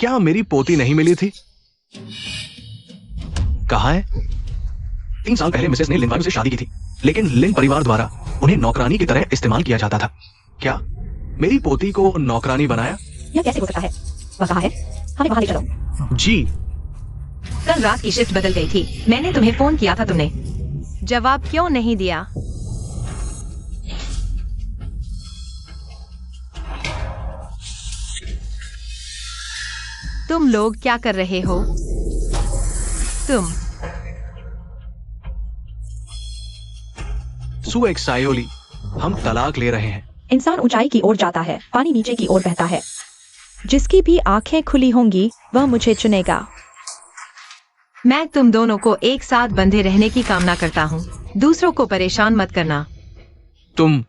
क्या मेरी पोती नहीं मिली थी? कहाँ है? 3 साल पहले मिसेस ने लिन वायु से शादी की थी, लेकिन लिन परिवार द्वारा उन्हें नौकरानी की तरह इस्तेमाल किया जाता था। क्या मेरी पोती को नौकरानी बनाया? यह कैसे हो सकता है? वह कहाँ है? हमें वहाँ ले चलो। जी। कल रात की शिफ्ट बदल गई थी। मैंने तुम्हें फोन किया था, तुमने जवाब क्यों नहीं दिया? तुम लोग क्या कर रहे हो? तुम सु एक्सायोली, हम तलाक ले रहे हैं। इंसान ऊंचाई की ओर जाता है, पानी नीचे की ओर बहता है। जिसकी भी आंखें खुली होंगी वह मुझे चुनेगा। मैं तुम दोनों को एक साथ बंधे रहने की कामना करता हूँ। दूसरों को परेशान मत करना। तुम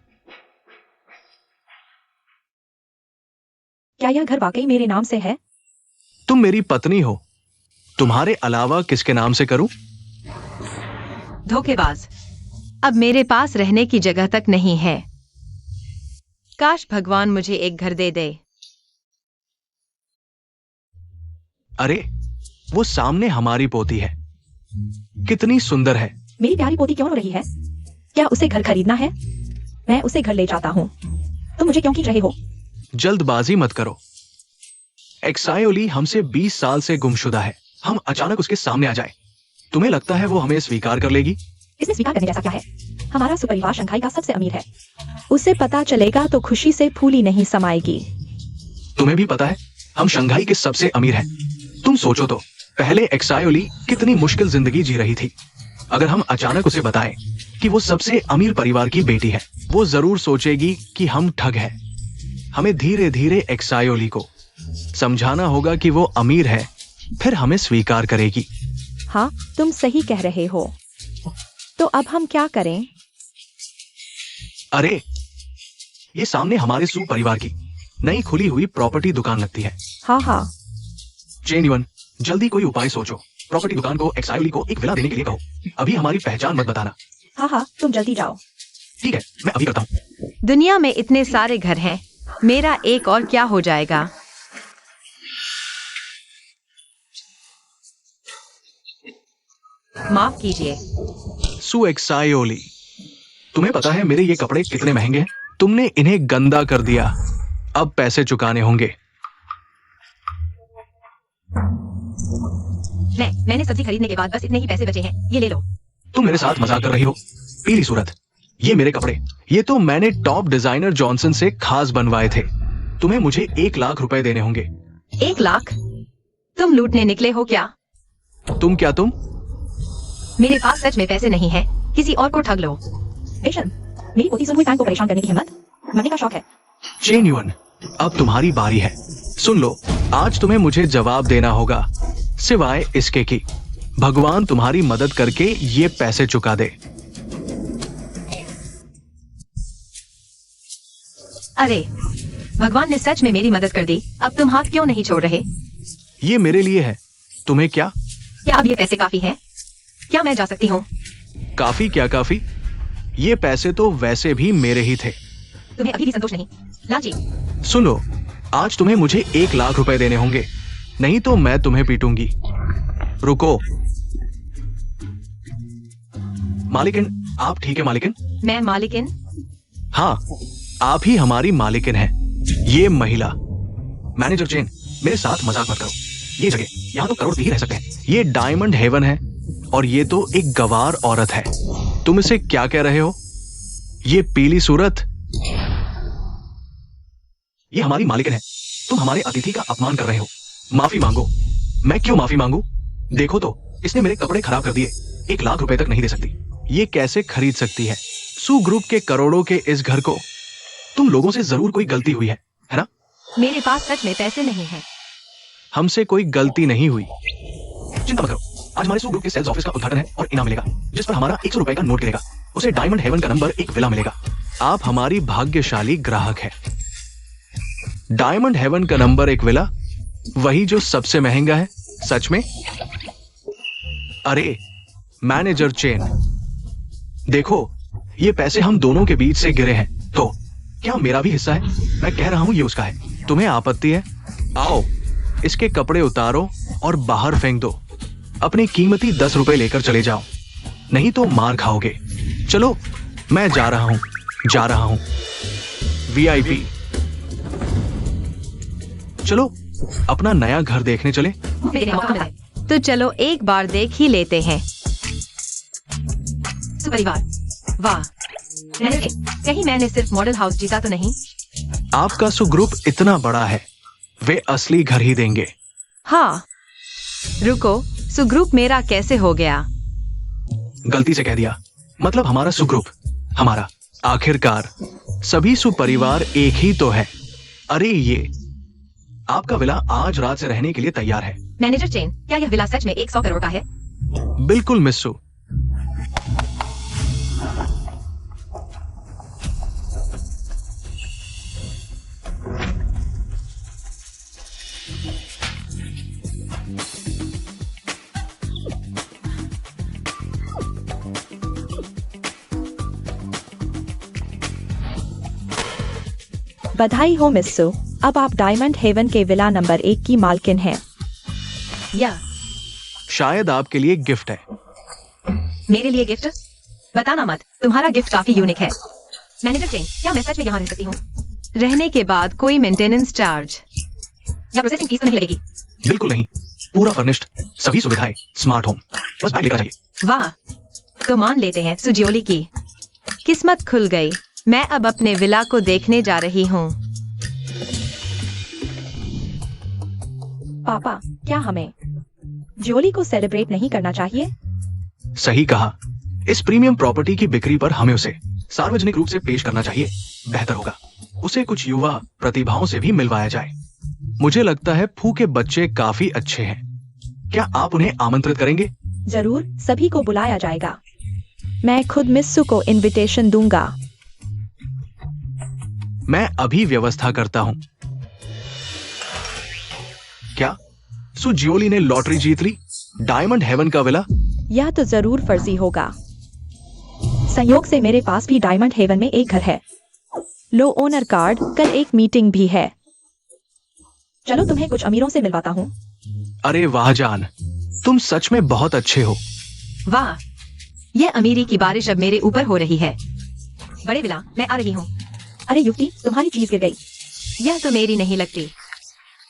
क्या यह घर वाकई मेरे नाम से है? तुम मेरी पत्नी हो। तुम्हारे अलावा किसके नाम से करूं? धोखेबाज। अब मेरे पास रहने की जगह तक नहीं है। काश भगवान मुझे एक घर दे दे। अरे, वो सामने हमारी पोती है। कितनी सुंदर है। मेरी प्यारी पोती क्यों रो रही है? क्या उसे घर खरीदना है? मैं उसे घर ले जाता हूँ। तुम मुझे क्यों खींच रहे हो? जल्दबाजी मत करो। एक्सायोली हमसे 20 साल से गुमशुदा है। हम अचानक उसके सामने आ जाए, तुम्हें लगता है वो हमें स्वीकार कर लेगी? इसमें स्वीकार करने जैसा क्या है? हमारा सुपरिवार शंघाई का सबसे अमीर है। उसे पता चलेगा तो खुशी से फूली नहीं समाएगी। तुम्हें भी पता है हम शंघाई के सबसे अमीर हैं। तुम सोचो तो, पहले एक्सायोली कितनी मुश्किल जिंदगी जी रही थी। अगर हम अचानक उसे बताएं कि वो सबसे अमीर परिवार की बेटी है, वो जरूर सोचेगी कि हम ठग हैं। हमें धीरे धीरे एक्सायोली को समझाना होगा कि वो अमीर है, फिर हमें स्वीकार करेगी। हाँ, तुम सही कह रहे हो। तो अब हम क्या करें? अरे, ये सामने हमारे सु परिवार की नई खुली हुई प्रॉपर्टी दुकान लगती है। हाँ। चेन युन, जल्दी कोई उपाय सोचो। प्रॉपर्टी दुकान को एक्सायोली को एक विला देने के लिए कहो। अभी हमारी पहचान मत बताना। हाँ, तुम जल्दी जाओ। ठीक है, मैं अभी करता हूँ। दुनिया में इतने सारे घर हैं, मेरा एक और क्या हो जाएगा? माफ कीजिए। सु एक्सायोली, तुम्हें पता है मेरे ये कपड़े कितने महंगे हैं? तुमने इन्हें गंदा कर दिया। अब पैसे चुकाने होंगे। मैंने सब्जी खरीदने के बाद बस इतने ही पैसे बचे हैं, ये ले लो। तुम मेरे साथ मजाक कर रही हो? पीली सूरत, ये मेरे कपड़े, ये तो मैंने टॉप डिजाइनर जॉनसन से खास बनवाए थे। तुम्हें मुझे 1 लाख रुपए देने होंगे। 1 लाख? तुम लूटने निकले हो क्या? तुम क्या? तुम? मेरे पास सच में पैसे नहीं है, किसी और को ठग लो। बेशन, मेरी पोती सुनहुई फैन को परेशान करने की हिम्मत? मरने का शौक है। चेन युन, अब तुम्हारी बारी है। सुन लो, आज तुम्हें मुझे जवाब देना होगा, सिवाय इसके कि भगवान तुम्हारी मदद करके ये पैसे चुका दे। अरे, भगवान ने सच में मेरी मदद कर दी। अब तुम हाथ क्यों नहीं छोड़ रहे? ये मेरे लिए है, तुम्हें क्या? क्या अब ये पैसे काफी हैं? क्या मैं जा सकती हूँ? काफी क्या काफी? ये पैसे तो वैसे भी मेरे ही थे। तुम्हें अभी भी संतोष नहीं? लाजी। सुनो, आज तुम्हें मुझे 1 लाख रुपए देने होंगे, नहीं तो मैं तुम्हें पीटूंगी। रुको। मालिकिन, आप ठीक है मालिकिन? मैं मालिकिन? हाँ, आप ही हमारी मालिकिन हैं। ये महिला मैनेजर चेन, मेरे साथ मजाक मत करो। ये जगह, यहाँ तो करोड़ भी रह सकते हैं। ये डायमंड हेवन है और ये तो एक गवार औरत है। तुम इसे क्या कह रहे हो? ये पीली सूरत, ये हमारी मालिकिन है। तुम हमारे अतिथि का अपमान कर रहे हो। माफी मांगो। मैं क्यों माफी मांगू? देखो तो, इसने मेरे कपड़े खराब कर दिए। 1 लाख रुपए तक नहीं दे सकती। ये कैसे खरीद सकती है? सु ग्रुप के करोड़ों के इस घर को। तुम लोगों से जरूर कोई गलती हुई है ना? मेरे पास सच में पैसे नहीं हैं। हमसे कोई गलती नहीं हुई। चिंता मत करो, आज हमारे सु ग्रुप के सेल्स ऑफिस का उद्घाटन है और इनाम मिलेगा, जिस पर हमारा 100 रुपए का नोट गिरेगा। उसे डायमंड हेवन का नंबर 1 विला मिलेगा। आप हमारी भाग्यशाली ग्राहक है। डायमंड हेवन का नंबर 1 विला, वही जो सबसे महंगा है। सच में? अरे मैनेजर चेन, देखो, ये पैसे हम दोनों के बीच से गिरे हैं, तो क्या मेरा भी हिस्सा है? मैं कह रहा हूं ये उसका है। तुम्हें आपत्ति है? आओ, इसके कपड़े उतारो और बाहर फेंक दो। अपने कीमती 10 रुपए लेकर चले जाओ, नहीं तो मार खाओगे। चलो, मैं जा रहा हूं। VIP। चलो, अपना नया घर देखने चले। मेरे लिए मौका मिला है। तो चलो एक बार देख ही लेते हैं। सुपरिवार। वाह, मैनेजर, कहीं मैंने सिर्फ मॉडल हाउस जीता तो नहीं? आपका सुग्रुप इतना बड़ा है, वे असली घर ही देंगे। हाँ, रुको, सुग्रुप मेरा कैसे हो गया? गलती से कह दिया, मतलब हमारा सुग्रुप, हमारा। आखिरकार सभी सुपरिवार एक ही तो है। अरे ये आपका विला आज रात से रहने के लिए तैयार है। मैनेजर चेन, क्या यह विला सच में 100 करोड़ का है? बिल्कुल मिस्सू। बधाई हो मिस्सू, अब आप डायमंड हेवन के विला नंबर 1 की मालकिन हैं। या शायद आपके लिए गिफ्ट है। मेरे लिए गिफ्ट? बताना मत, तुम्हारा गिफ्ट काफी यूनिक है। मैनेजर चेन, क्या मैं सच में यहाँ रह सकती हूँ? रहने के बाद कोई मेंटेनेंस चार्ज या प्रोसेसिंग फीस तो नहीं लगेगी? बिल्कुल नहीं, पूरा फर्निश्ड, सभी सुविधाएं, स्मार्ट होम। बस बैग लेकर जाइए। वाह, तो मान लेते हैं सुजियोली की किस्मत खुल गई। मैं अब अपने विला को देखने जा रही हूँ। पापा, क्या हमें जोली को सेलिब्रेट नहीं करना चाहिए? सही कहा, इस प्रीमियम प्रॉपर्टी की बिक्री पर हमें उसे सार्वजनिक रूप से पेश करना चाहिए। बेहतर होगा उसे कुछ युवा प्रतिभाओं से भी मिलवाया जाए। मुझे लगता है फू के बच्चे काफी अच्छे हैं। क्या आप उन्हें आमंत्रित करेंगे? जरूर, सभी को बुलाया जाएगा। मैं खुद मिस्सू को इनविटेशन दूंगा। मैं अभी व्यवस्था करता हूँ। क्या सुजियोली ने लॉटरी जीत ली? डायमंड हेवन का विला? यह तो जरूर फर्जी होगा। संयोग से मेरे पास भी डायमंड हेवन में एक घर है। लो ओनर कार्ड, कल एक मीटिंग भी है। चलो तुम्हें कुछ अमीरों से मिलवाता हूँ। अरे वाह जान, तुम सच में बहुत अच्छे हो। वाह, यह अमीरी की बारिश अब मेरे ऊपर हो रही है। बड़े विला, मैं आ रही हूँ। अरे युक्ति, तुम्हारी चीज गिर गई। यह तो मेरी नहीं लगती।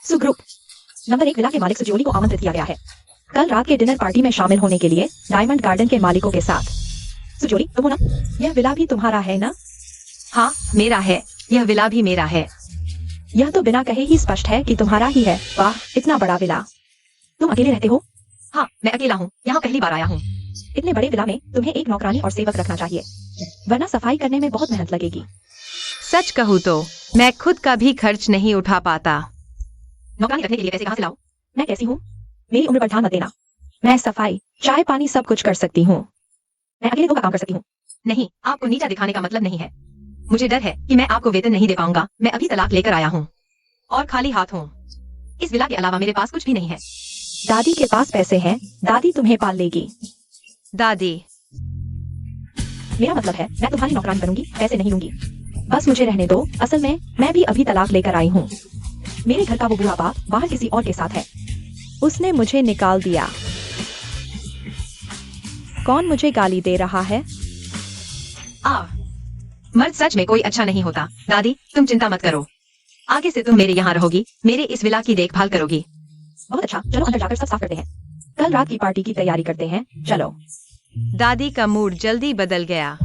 सुग्रुप, नंबर 1 विला के मालिक सुजियोली को आमंत्रित किया गया है कल रात के डिनर पार्टी में शामिल होने के लिए डायमंड गार्डन के मालिकों के साथ। सुजियोली, तुम हो ना? यह विला भी तुम्हारा है ना? हाँ, मेरा है। यह विला भी मेरा है। यह तो बिना कहे ही स्पष्ट है कि तुम्हारा ही है। वाह, इतना बड़ा विला। तुम अकेले रहते हो? हाँ, मैं अकेला हूँ, यहाँ पहली बार आया हूँ। इतने बड़े विला में तुम्हें एक नौकरानी और सेवक रखना चाहिए, वरना सफाई करने में बहुत मेहनत लगेगी। सच कहूँ तो मैं खुद का भी खर्च नहीं उठा पाता। नौकरानी रखने के लिए पैसे कहाँ से लाऊं? मैं कैसी हूँ? मेरी उम्र पर ध्यान मत देना। मैं सफाई, चाय पानी सब कुछ कर सकती हूँ। मैं अकेले 2 का काम कर सकती हूँ। नहीं, आपको नीचा दिखाने का मतलब नहीं है। मुझे डर है कि मैं आपको वेतन नहीं दे पाऊंगा। मैं अभी तलाक लेकर आया हूँ और खाली हाथ हूँ। इस विला के अलावा मेरे पास कुछ भी नहीं है। दादी के पास पैसे हैं, दादी तुम्हें पाल लेगी। दादी? मेरा मतलब है मैं तुम्हारी नौकरानी बनूंगी, पैसे नहीं लूंगी। बस मुझे रहने दो। असल में मैं भी अभी तलाक लेकर आई हूँ। मेरे घर का वो बुआ बाप बाहर किसी और के साथ है। उसने मुझे निकाल दिया। कौन मुझे गाली दे रहा है? मर्द सच में कोई अच्छा नहीं होता। दादी, तुम चिंता मत करो। आगे से तुम मेरे यहाँ रहोगी, मेरे इस विला की देखभाल करोगी। बहुत अच्छा, चलो अंदर जाकर सब साफ करते हैं। कल रात की पार्टी की तैयारी करते हैं। चलो। दादी का मूड जल्दी बदल गया।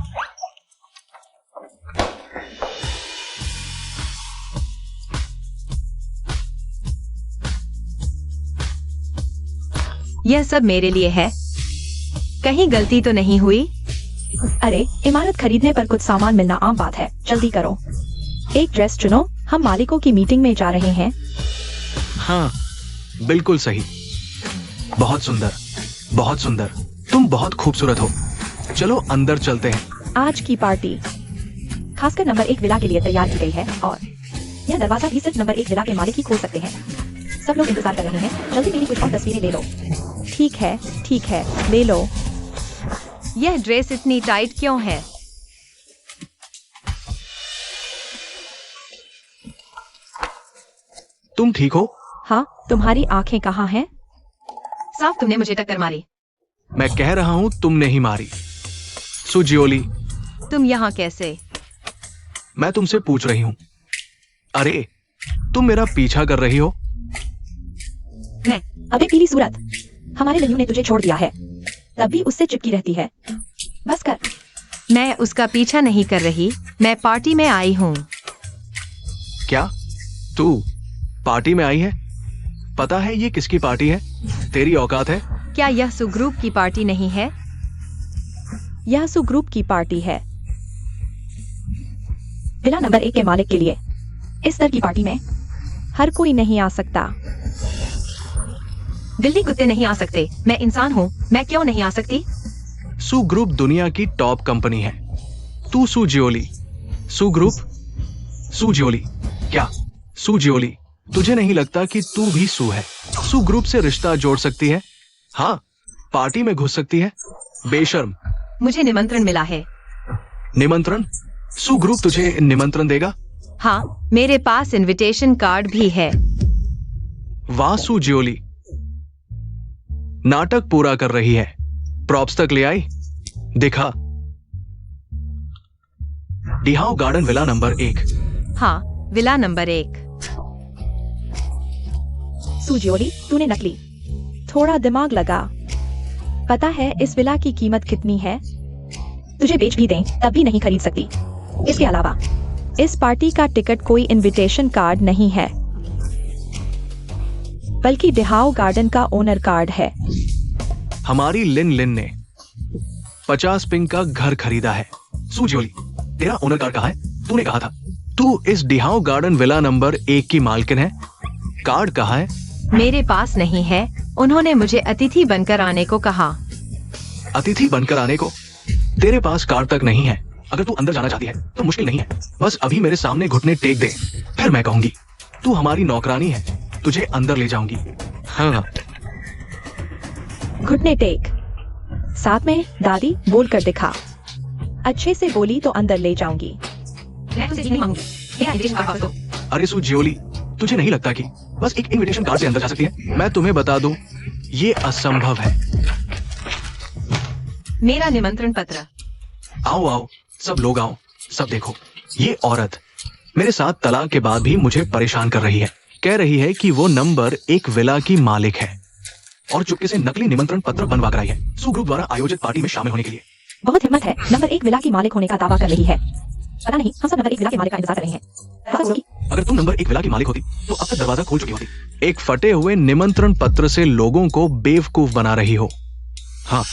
यह सब मेरे लिए है। कहीं गलती तो नहीं हुई? अरे, इमारत खरीदने पर कुछ सामान मिलना आम बात है। जल्दी करो, एक ड्रेस चुनो। हम मालिकों की मीटिंग में जा रहे हैं। हाँ, बिल्कुल सही। बहुत सुंदर, बहुत सुंदर। तुम बहुत खूबसूरत हो। चलो अंदर चलते हैं। आज की पार्टी खासकर नंबर 1 विला के लिए तैयार की गई है और यह दरवाजा भी सिर्फ नंबर 1 विला के मालिक ही खोल सकते हैं। सब लोग इंतजार कर रहे हैं। जल्दी मेरी कुछ और तस्वीरें ले लो। ठीक है, ठीक है, ले लो। यह ड्रेस इतनी टाइट क्यों है? तुम ठीक हो? हाँ, तुम्हारी आंखें कहाँ हैं? साफ तुमने मुझे टक्कर मारी। मैं कह रहा हूं तुमने ही मारी। सुजियोली, तुम यहाँ कैसे? मैं तुमसे पूछ रही हूं। अरे, तुम मेरा पीछा कर रही हो? मैं अबे पीली सूरत, हमारे लल्लू ने तुझे छोड़ दिया है, तब भी उससे चिपकी रहती है। बस कर। मैं उसका पीछा नहीं कर रही, मैं पार्टी में आई हूँ। क्या तू पार्टी में आई है? पता है ये किसकी पार्टी है? तेरी औकात है? क्या यह सुग्रुप की पार्टी नहीं है? यह सुग्रुप की पार्टी है, विला नंबर 1 के मालिक के लिए। इस तरह की पार्टी में हर कोई नहीं आ सकता। बिल्ली कुत्ते नहीं आ सकते, मैं इंसान हूँ, मैं क्यों नहीं आ सकती? सू ग्रुप दुनिया की टॉप कंपनी है। तू सुजियोली, सू ग्रुप, सुजियोली। क्या सुजियोली, तुझे नहीं लगता कि तू भी सू है? सू ग्रुप से रिश्ता जोड़ सकती है? हाँ, पार्टी में घुस सकती है। बेशर्म। मुझे निमंत्रण मिला है। निमंत्रण? सू ग्रुप तुझे निमंत्रण देगा? हाँ, मेरे पास इनविटेशन कार्ड भी है। वाह सुजियोली, नाटक पूरा कर रही है। प्रॉप्स तक ले आई? दिखा। डिहाउ गार्डन विला नंबर 1। हाँ, विला नंबर 1। सुजियोली, तूने नकली। थोड़ा दिमाग लगा। पता है इस विला की कीमत कितनी है? तुझे बेच भी दें तब भी नहीं खरीद सकती। इसके अलावा इस पार्टी का टिकट कोई इनविटेशन कार्ड नहीं है, बल्कि डिहाउ गार्डन का ओनर कार्ड है। हमारी लिन लिन ने 50 पिंग का घर खरीदा है। सुजियोली, तेरा ओनर कार्ड कहाँ है? तूने कहा था तू इस डिहाउ गार्डन विला नंबर 1 की मालकिन है। कार्ड कहाँ है? मेरे पास नहीं है, उन्होंने मुझे अतिथि बनकर आने को कहा। अतिथि बनकर आने को? तेरे पास कार्ड तक नहीं है। अगर तू अंदर जाना चाहती है तो मुश्किल नहीं है, बस अभी मेरे सामने घुटने टेक दे, फिर मैं कहूंगी तू हमारी नौकरानी है, तुझे अंदर ले जाऊंगी। हाँ, घुटने टेक, साथ में दादी बोल कर दिखा। अच्छे से बोली तो अंदर ले जाऊंगी। मैं तुझसे नहीं मांगूंगी, मेरा इनविटेशन कार्ड वापस दो। अरे सुजियोली, तुझे नहीं लगता कि बस एक इनविटेशन कार्ड से अंदर जा सकती है? मैं तुम्हें बता दूं, ये असंभव है। मेरा निमंत्रण पत्र। आओ आओ, सब लोग आओ, सब देखो। ये औरत मेरे साथ तलाक के बाद भी मुझे परेशान कर रही है। कह रही है कि वो नंबर 1 विला की मालिक है और चुपके से नकली निमंत्रण पत्र बनवा कर आई है सू ग्रुप द्वारा आयोजित पार्टी में शामिल होने के लिए। बहुत हिम्मत है, नंबर 1 विला की मालिक होने का दावा कर रही है। पता नहीं, हम सब नंबर 1 विला के मालिक का इंतजार कर रहे हैं। पता होगी। अगर तुम नंबर 1 विला की मालिक होती तो अब तक दरवाजा खोल चुकी होती। एक फटे हुए निमंत्रण पत्र से लोगों को बेवकूफ बना रही हो। हाँ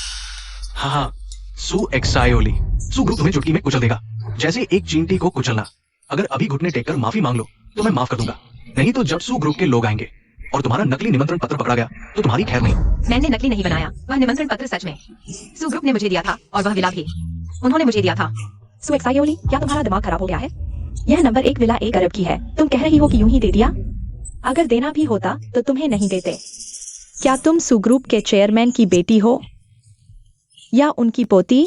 हाँ हाँ, सू एक्सायोली, सू ग्रुप तुम्हें चुटकी में कुचल देगा, जैसे एक चींटी को कुचलना। अगर अभी घुटने टेक कर माफी मांग लो तो मैं माफ कर दूंगा, नहीं तो जब सू ग्रुप के लोग आएंगे और तुम्हारा नकली निमंत्रण पत्र पकड़ा गया तो तुम्हारी खैर नहीं। मैंने नकली नहीं बनाया, वह निमंत्रण पत्र सच में सू ग्रुप ने मुझे दिया था और वह विला भी उन्होंने मुझे दिया था। सू एक्सायोली, क्या तुम्हारा दिमाग खराब हो गया है? यह नंबर 1 विला 1 अरब की है, तुम कह रही हो कि यूं ही दे दिया? अगर देना भी होता तो तुम्हें नहीं देते। क्या तुम सू ग्रुप के चेयरमैन की बेटी हो या उनकी पोती?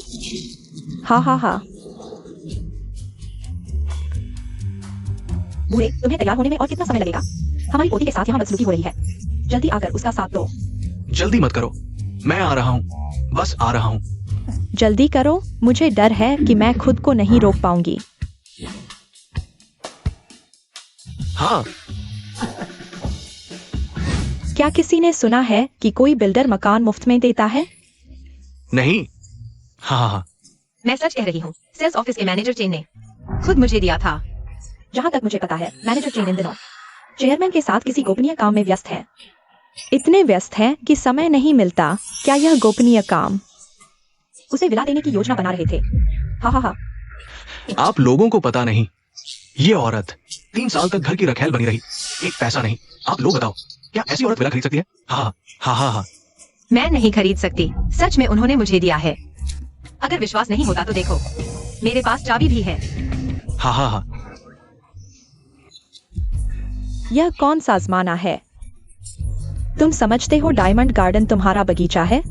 हाँ हाँ हाँ। बूढ़े, तुम्हें तैयार होने में और कितना समय लगेगा? हमारी पोती के साथ यहाँ बदसलूकी हो रही है, जल्दी आकर उसका साथ दो। जल्दी मत करो, मैं आ रहा हूँ, बस आ रहा हूँ। जल्दी करो, मुझे डर है कि मैं खुद को नहीं रोक पाऊंगी। हाँ, क्या किसी ने सुना है कि कोई बिल्डर मकान मुफ्त में देता है? नहीं। हाँ हाँ हाँ, मैं सच कह रही हूँ, सेल्स ऑफिस के मैनेजर चेन ने खुद मुझे दिया था। जहाँ तक मुझे पता है, मैनेजर चेन इन दिनों चेयरमैन के साथ किसी गोपनीय काम में व्यस्त है। इतने व्यस्त हैं कि समय नहीं मिलता। क्या यह गोपनीय काम उसे विला देने की योजना बना रहे थे? हाँ हाँ हाँ। आप लोगों को पता नहीं, ये औरत 3 साल तक घर की रखैल बनी रही, एक पैसा नहीं। आप लोग बताओ, क्या ऐसी औरत विला खरीद सकती है? हाँ हाँ हाँ हाँ। मैं नहीं खरीद सकती, सच में उन्होंने मुझे दिया है। अगर विश्वास नहीं होता तो देखो, मेरे पास चाबी भी है। हाँ हाँ हाँ। यह कौन सा आजमाना है? तुम समझते हो डायमंड गार्डन तुम्हारा बगीचा है?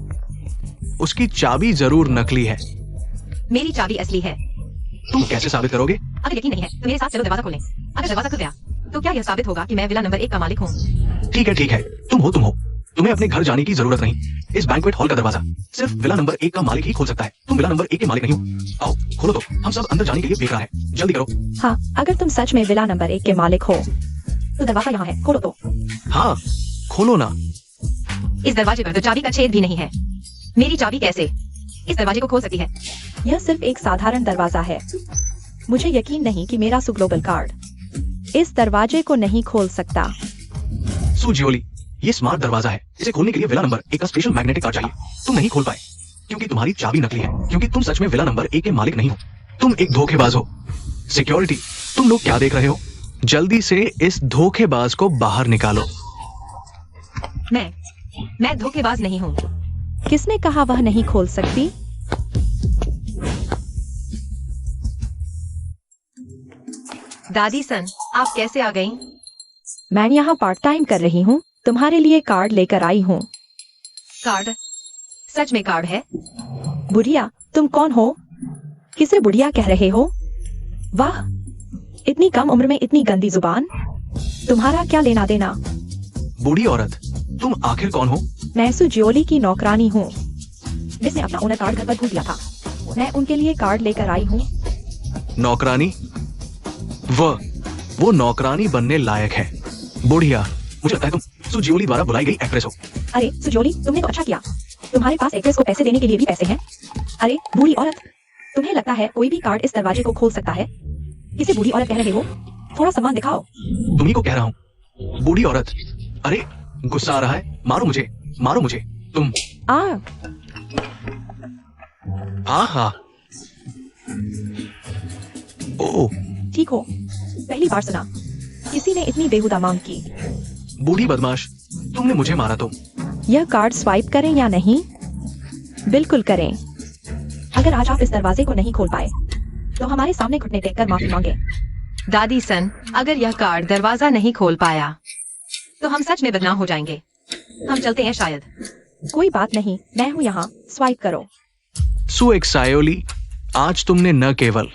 उसकी चाबी जरूर नकली है। मेरी चाबी असली है। तुम कैसे साबित करोगे? अगर यकीन नहीं है तो मेरे साथ चलो, दरवाजा खोलें। अगर दरवाजा खुल गया तो क्या यह साबित होगा कि मैं विला नंबर 1 का मालिक हूँ? ठीक है, तुम हो। तुम्हें अपने घर जाने की जरूरत नहीं। इस बैंक्वेट हॉल का दरवाजा सिर्फ विला नंबर 1 का मालिक ही खोल सकता है। तुम विला नंबर 1 के मालिक नहीं हो। आओ खोलो तो, हम सब अंदर जाने के लिए बेकार है। जल्दी करो। हाँ, अगर तुम सच में विला नंबर 1 के मालिक हो तो दरवाजा यहाँ है, खोलो तो। हाँ खोलो ना। इस दरवाजे पर तो चाबी का छेद भी नहीं है। मेरी चाबी कैसे इस दरवाजे को खोल सकती है? यह सिर्फ एक साधारण दरवाजा है। मुझे यकीन नहीं कि मेरा ग्लोबल कार्ड इस दरवाजे को नहीं खोल सकता। सुजियोली, ये स्मार्ट दरवाजा है। इसे खोलने के लिए विला नंबर 1 का स्पेशल मैग्नेटिक कार्ड चाहिए। तुम नहीं खोल पाए क्योंकि तुम्हारी चाबी नकली है, क्योंकि तुम सच में विला नंबर 1 के मालिक नहीं हो। तुम एक धोखेबाज हो। सिक्योरिटी, तुम लोग क्या देख रहे हो? जल्दी से इस धोखेबाज को बाहर निकालो। मैं धोखेबाज नहीं हूँ। किसने कहा वह नहीं खोल सकती? दादी सन, आप कैसे आ गईं? मैं यहाँ पार्ट टाइम कर रही हूँ, तुम्हारे लिए कार्ड लेकर आई हूँ। कार्ड? सच में कार्ड है? बुढ़िया, तुम कौन हो? किसे बुढ़िया कह रहे हो? वाह, इतनी कम उम्र में इतनी गंदी जुबान। तुम्हारा क्या लेना देना? बूढ़ी औरत, तुम आखिर कौन हो? मैं सुजियोली की नौकरानी हूँ, जिसने अपना ओनर कार्ड घर पर भूल दिया था। मैं उनके लिए कार्ड लेकर आई हूँ। नौकरानी? वो नौकरानी बनने लायक है। बुढ़िया, मुझे लगता है तुम सुजियोली द्वारा बुलाई गई एक्ट्रेस हो। अरे सुजियोली, तुमने तो अच्छा किया। तुम्हारे पास एक्ट्रेस को पैसे देने के लिए भी पैसे हैं। अरे बूढ़ी औरत, तुम्हें लगता है कोई भी कार्ड इस दरवाजे को खोल सकता है? किसे बूढ़ी औरत कह रहे हो? थोड़ा सम्मान दिखाओ। तुम्ही को कह रहा हूँ बूढ़ी औरत। अरे गुस्सा आ रहा है? मारो मुझे। तुम हाँ। ओ, ठीक हो, पहली बार सुना किसी ने इतनी बेहुदा मांग की। बूढ़ी बदमाश, तुमने मुझे मारा तो। यह कार्ड स्वाइप करें या नहीं? बिल्कुल करें। अगर आज आप इस दरवाजे को नहीं खोल पाए तो हमारे सामने घुटने टेक कर माफी मांगे। दादी सन, अगर यह कार्ड दरवाजा नहीं खोल पाया तो हम सच में बदनाम हो जाएंगे। हम चलते हैं शायद। कोई बात नहीं, मैं हूँ यहाँ, स्वाइप करो। सुएक्सायोली, आज तुमने न केवल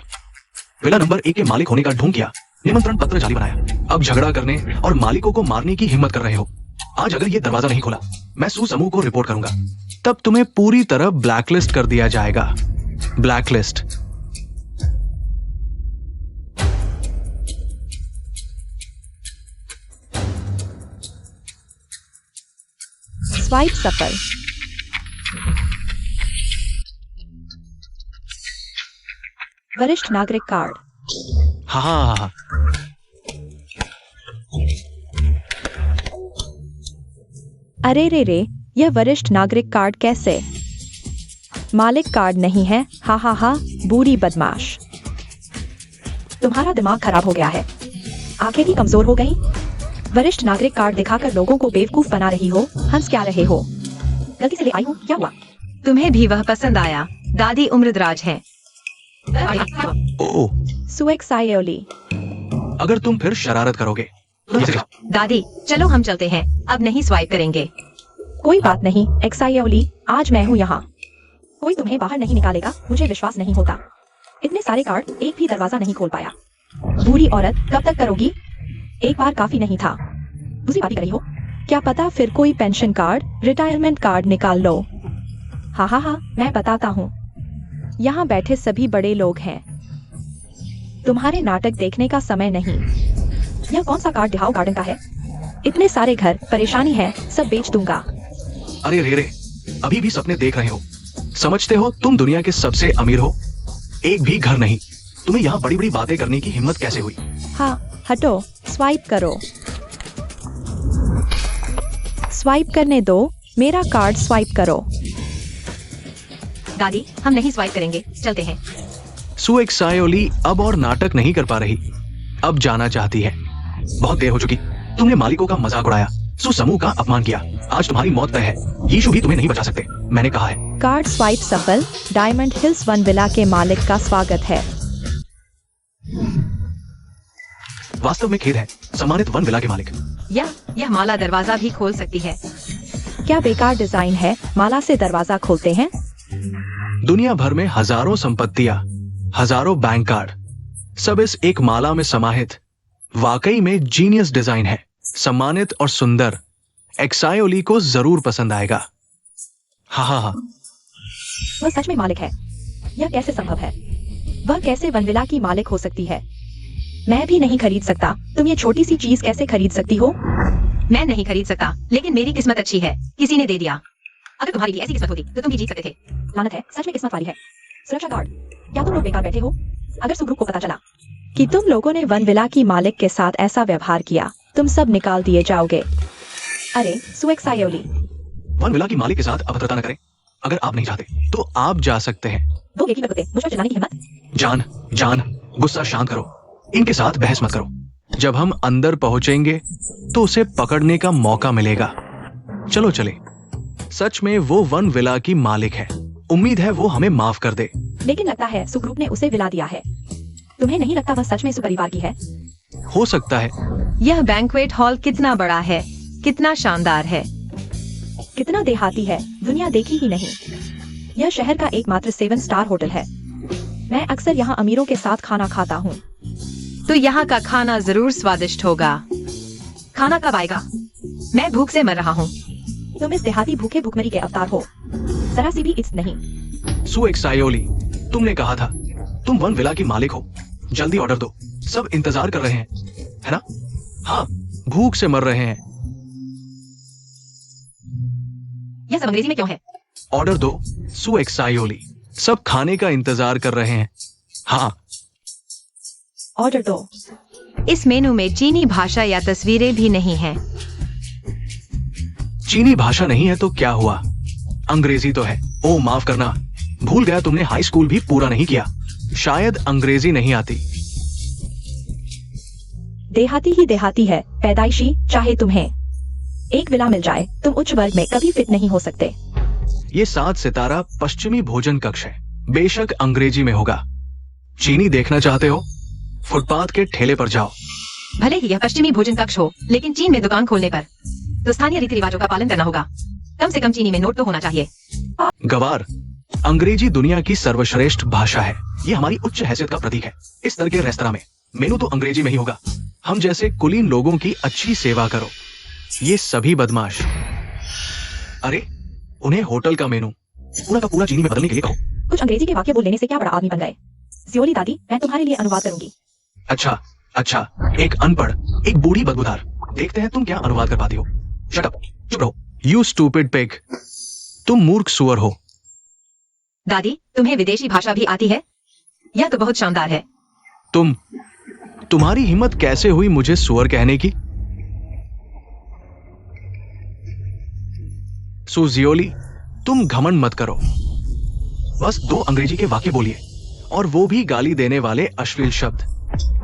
विला नंबर 1 के मालिक होने का ढोंग किया, निमंत्रण पत्र जाली बनाया, अब झगड़ा करने और मालिकों को मारने की हिम्मत कर रहे हो। आज अगर ये दरवाजा नहीं खोला, मैं सू समूह को रिपोर्ट करूंगा। तब तुम्हें पूरी तरह ब्लैकलिस्ट कर दिया जाएगा। ब्लैकलिस्ट। स्वाइप सफल। वरिष्ठ नागरिक कार्ड। हाँ। अरे रे, यह वरिष्ठ नागरिक कार्ड कैसे? मालिक कार्ड नहीं है। हा, बुरी बदमाश। तुम्हारा दिमाग खराब हो गया है, आंखें भी कमजोर हो गई। वरिष्ठ नागरिक कार्ड दिखाकर लोगों को बेवकूफ बना रही हो। हंस क्या रहे हो? गलती से ले आई हूँ, क्या हुआ? तुम्हें भी वह पसंद आया? दादी उम्रदराज है। सुएक्सायोली, अगर तुम फिर शरारत करोगे तो दादी चलो हम चलते हैं, अब नहीं स्वाइप करेंगे। कोई बात नहीं एक्सायोली, आज मैं हूँ यहाँ। कोई तुम्हें बाहर नहीं निकालेगा। मुझे विश्वास नहीं होता, इतने सारे कार्ड एक भी दरवाजा नहीं खोल पाया। बुरी औरत, कब तक करोगी? एक बार काफी नहीं था, दूसरी बात कर रही हो? क्या पता फिर कोई पेंशन कार्ड, रिटायरमेंट कार्ड निकाल लो। हाँ, मैं बताता हूँ। यहाँ बैठे सभी बड़े लोग हैं, तुम्हारे नाटक देखने का समय नहीं। यह कौन सा कार्ड दिखाओ गार्डन का है? इतने सारे घर, परेशानी है, सब बेच दूंगा। अरे रे, अभी भी सपने देख रहे हो? समझते हो तुम दुनिया के सबसे अमीर हो? एक भी घर नहीं। तुम्हें यहाँ बड़ी बड़ी बातें करने की हिम्मत कैसे हुई? हाँ, हटो, स्वाइप करो। स्वाइप करने दो, मेरा कार्ड स्वाइप करो। दादी हम नहीं स्वाइप करेंगे, चलते हैं। सुएक्सायोली अब और नाटक नहीं कर पा रही, अब जाना चाहती है। बहुत देर हो चुकी। तुमने मालिकों का मजाक उड़ाया, सुसमूह का अपमान किया। आज तुम्हारी मौत तय है। यीशु भी तुम्हें नहीं बचा सकते, मैंने कहा है। कार्ड स्वाइप सफल। डायमंड हिल्स वन विला के मालिक का स्वागत है। वास्तव में खेद है, सम्मानित वन विला के मालिक। यह माला दरवाजा भी खोल सकती है। क्या बेकार डिजाइन है, माला से दरवाजा खोलते हैं? दुनिया भर में हजारों संपत्तियां, हजारों बैंक कार्ड, सब इस एक माला में समाहित। वाकई में जीनियस डिजाइन है। सम्मानित और सुंदर एक्सायोली को जरूर पसंद आएगा। हाँ हाँ हाँ। वह सच में मालिक है। यह कैसे संभव है? वह कैसे वनविला की मालिक हो सकती है? मैं भी नहीं खरीद सकता। तुम ये छोटी सी चीज कैसे खरीद सकती हो? मैं नहीं खरीद सकता, लेकिन मेरी किस्मत अच्छी है, किसी ने दे दिया। अगर तुम्हारी भी ऐसी किस्मत होती तो तुम भी जीत सकते थे। लानत है, सच में किस्मत वाली है। सुरक्षा गार्ड, क्या तुम लोग बेकार बैठे हो? अगर सुग्रुप को पता चला कि तुम लोगों ने वनविला की मालिक के साथ ऐसा व्यवहार किया, तुम सब निकाल दिए जाओगे। अरे सुएक्सायोली, वनविला की मालिक के साथ अभद्रता न करें। अगर आप नहीं चाहते तो आप जा सकते हैं। दो गेकी बकते मुझ पर चिल्लाने की हिम्मत? जान जान, गुस्सा शांत करो। इनके साथ बहस मत करो। जब हम अंदर पहुंचेंगे तो उसे पकड़ने का मौका मिलेगा। चलो चले। सच में वो वन विला की मालिक है। उम्मीद है वो हमें माफ कर दे। लेकिन लगता है सुग्रुप ने उसे विला दिया है। तुम्हें नहीं लगता वह सच में सुपरिवार की है? हो सकता है। यह बैंक्वेट हॉल कितना बड़ा है, कितना शानदार है। कितना देहाती है, दुनिया देखी ही नहीं। यह शहर का एकमात्र 7 स्टार होटल है। मैं अक्सर यहाँ अमीरों के साथ खाना खाता हूँ। तो यहाँ का खाना जरूर स्वादिष्ट होगा। खाना कब आएगा? मैं भूख से मर रहा हूँ। तुम इस देहाती भूखे भुखमरी के अवतार हो। जरा सी भी इज्जत नहीं। सुएक्सायोली, तुमने कहा था तुम वन विला की मालिक हो। जल्दी ऑर्डर दो, सब इंतजार कर रहे हैं, है ना? हाँ, भूख से मर रहे हैं। यह सब अंग्रेजी में क्यों है? ऑर्डर दो सुएक्सायोली, सब खाने का इंतजार कर रहे हैं। हाँ, ऑर्डर दो। इस मेनू में चीनी भाषा या तस्वीरें भी नहीं हैं। चीनी भाषा नहीं है तो क्या हुआ? अंग्रेजी तो है। ओ माफ करना, भूल गया तुमने हाई स्कूल भी पूरा नहीं किया। शायद अंग्रेजी नहीं आती। देहाती ही देहाती है, पैदाइशी। चाहे तुम्हें एक विला मिल जाए, तुम उच्च वर्ग में कभी फिट नहीं हो सकते। ये 7 सितारा पश्चिमी भोजन कक्ष है। बेशक अंग्रेजी में होगा। चीनी देखना चाहते हो? फुटपाथ के ठेले पर जाओ। भले ही यह पश्चिमी भोजन कक्ष हो, लेकिन चीन में दुकान खोलने पर तो स्थानीय रीति रिवाजों का पालन करना होगा। कम से कम चीनी में नोट तो होना चाहिए। गवार, अंग्रेजी दुनिया की सर्वश्रेष्ठ भाषा है। ये हमारी उच्च हैसियत का प्रतीक है। इस तरह के रेस्तरां में मेनू तो अंग्रेजी में ही होगा। हम जैसे कुलीन लोगों की अच्छी सेवा करो। ये सभी बदमाश। अरे, उन्हें होटल का मेनू पूरा का पूरा चीनी में बदलने के लिए कहो। कुछ अंग्रेजी के वाक्य बोल लेने से क्या बड़ा आदमी बन गए? जियोली दादी, मैं तुम्हारे लिए अनुवाद करूंगी। अच्छा अच्छा, एक अनपढ़, एक बूढ़ी बदबूदार। देखते हैं तुम क्या अनुवाद कर पाती हो। शट अप, चुप रहो। यू स्टूपिड पिग, तुम मूर्ख सुअर हो। दादी, तुम्हें विदेशी भाषा भी आती है? यह तो बहुत शानदार है। तुम्हारी हिम्मत कैसे हुई मुझे सुअर कहने की? सुजियोली, तुम घमंड मत करो। बस 2 अंग्रेजी के वाक्य बोलिए, और वो भी गाली देने वाले अश्लील शब्द।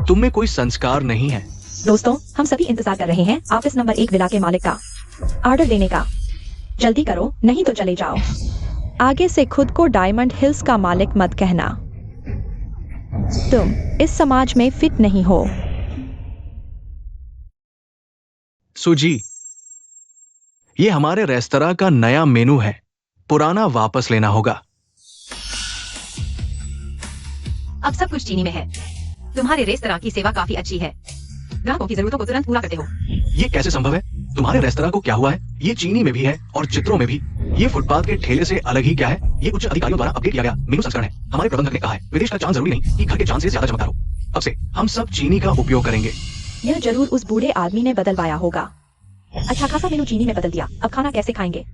तुम में कोई संस्कार नहीं है। दोस्तों, हम सभी इंतजार कर रहे हैं ऑफिस नंबर 1 विला के मालिक का ऑर्डर देने का। जल्दी करो, नहीं तो चले जाओ। आगे से खुद को डायमंड हिल्स का मालिक मत कहना। तुम इस समाज में फिट नहीं हो। सुजी, ये हमारे रेस्तरां का नया मेनू है। पुराना वापस लेना होगा। अब सब कुछ चीनी में है। तुम्हारे रेस्तरां की सेवा काफी अच्छी है। ग्राहकों की जरूरतों को तुरंत पूरा करते हो। ये कैसे संभव है? तुम्हारे रेस्तरां को क्या हुआ है? ये चीनी में भी है और चित्रों में भी। ये फुटपाथ के ठेले से अलग ही क्या है? ये उच्च अधिकारियों द्वारा अपडेट किया गया मेनू संस्करण है। हमारे प्रबंधक ने कहा है विदेश का चांद जरूरी नहीं कि घर के चांद से ज्यादा चमकदार हो। अब से हम सब चीनी का उपयोग करेंगे। यह जरूर उस बूढ़े आदमी ने बदलवाया होगा। अच्छा खासा मेनू चीनी में बदल दिया। अब खाना कैसे खाएंगे?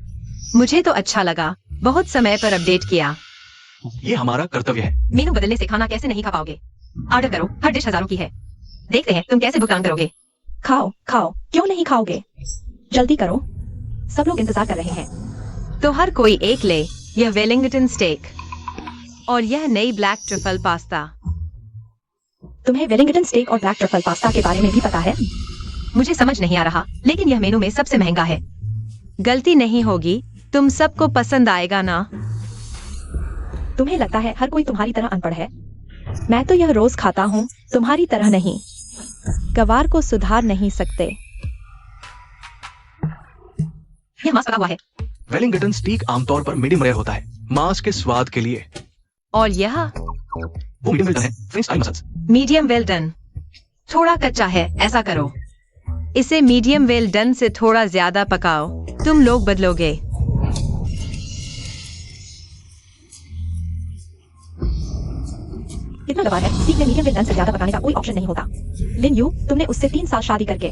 मुझे तो अच्छा लगा, बहुत समय पर अपडेट किया। ये हमारा कर्तव्य है। मेनू बदलने से खाना कैसे नहीं खा पाओगे? ऑर्डर करो, हर डिश हजारों की है। देखते हैं तुम कैसे भुगतान करोगे। खाओ खाओ, क्यों नहीं खाओगे? जल्दी करो, सब लोग इंतजार कर रहे हैं। तो हर कोई एक ले। यह वेलिंगटन स्टेक और यह नई ब्लैक ट्रफल पास्ता। तुम्हें वेलिंगटन स्टेक और ब्लैक ट्रफल पास्ता के बारे में भी पता है? मुझे समझ नहीं आ रहा, लेकिन यह मेनू में सबसे महंगा है। गलती नहीं होगी, तुम सबको पसंद आएगा ना? तुम्हें लगता है हर कोई तुम्हारी तरह अनपढ़ है? मैं तो यह रोज खाता हूँ, तुम्हारी तरह नहीं। गवार को सुधार नहीं सकते। यह मांस पका हुआ है। वेलिंगटन स्टीक आमतौर पर मीडियम रेयर होता है, मांस के स्वाद के लिए। और यह वो मीडियम वेल डन है, French style muscles. Medium well done. थोड़ा कच्चा है, ऐसा करो। इसे मीडियम वेल डन से थोड़ा ज्यादा पकाओ। तुम लोग बदलोगे। कितना गवार है, स्टीक में मीडियम वेल डन से ज्यादा पकाने का कोई ऑप्शन नहीं होता। लिन यू, तुमने उससे 3 साल शादी करके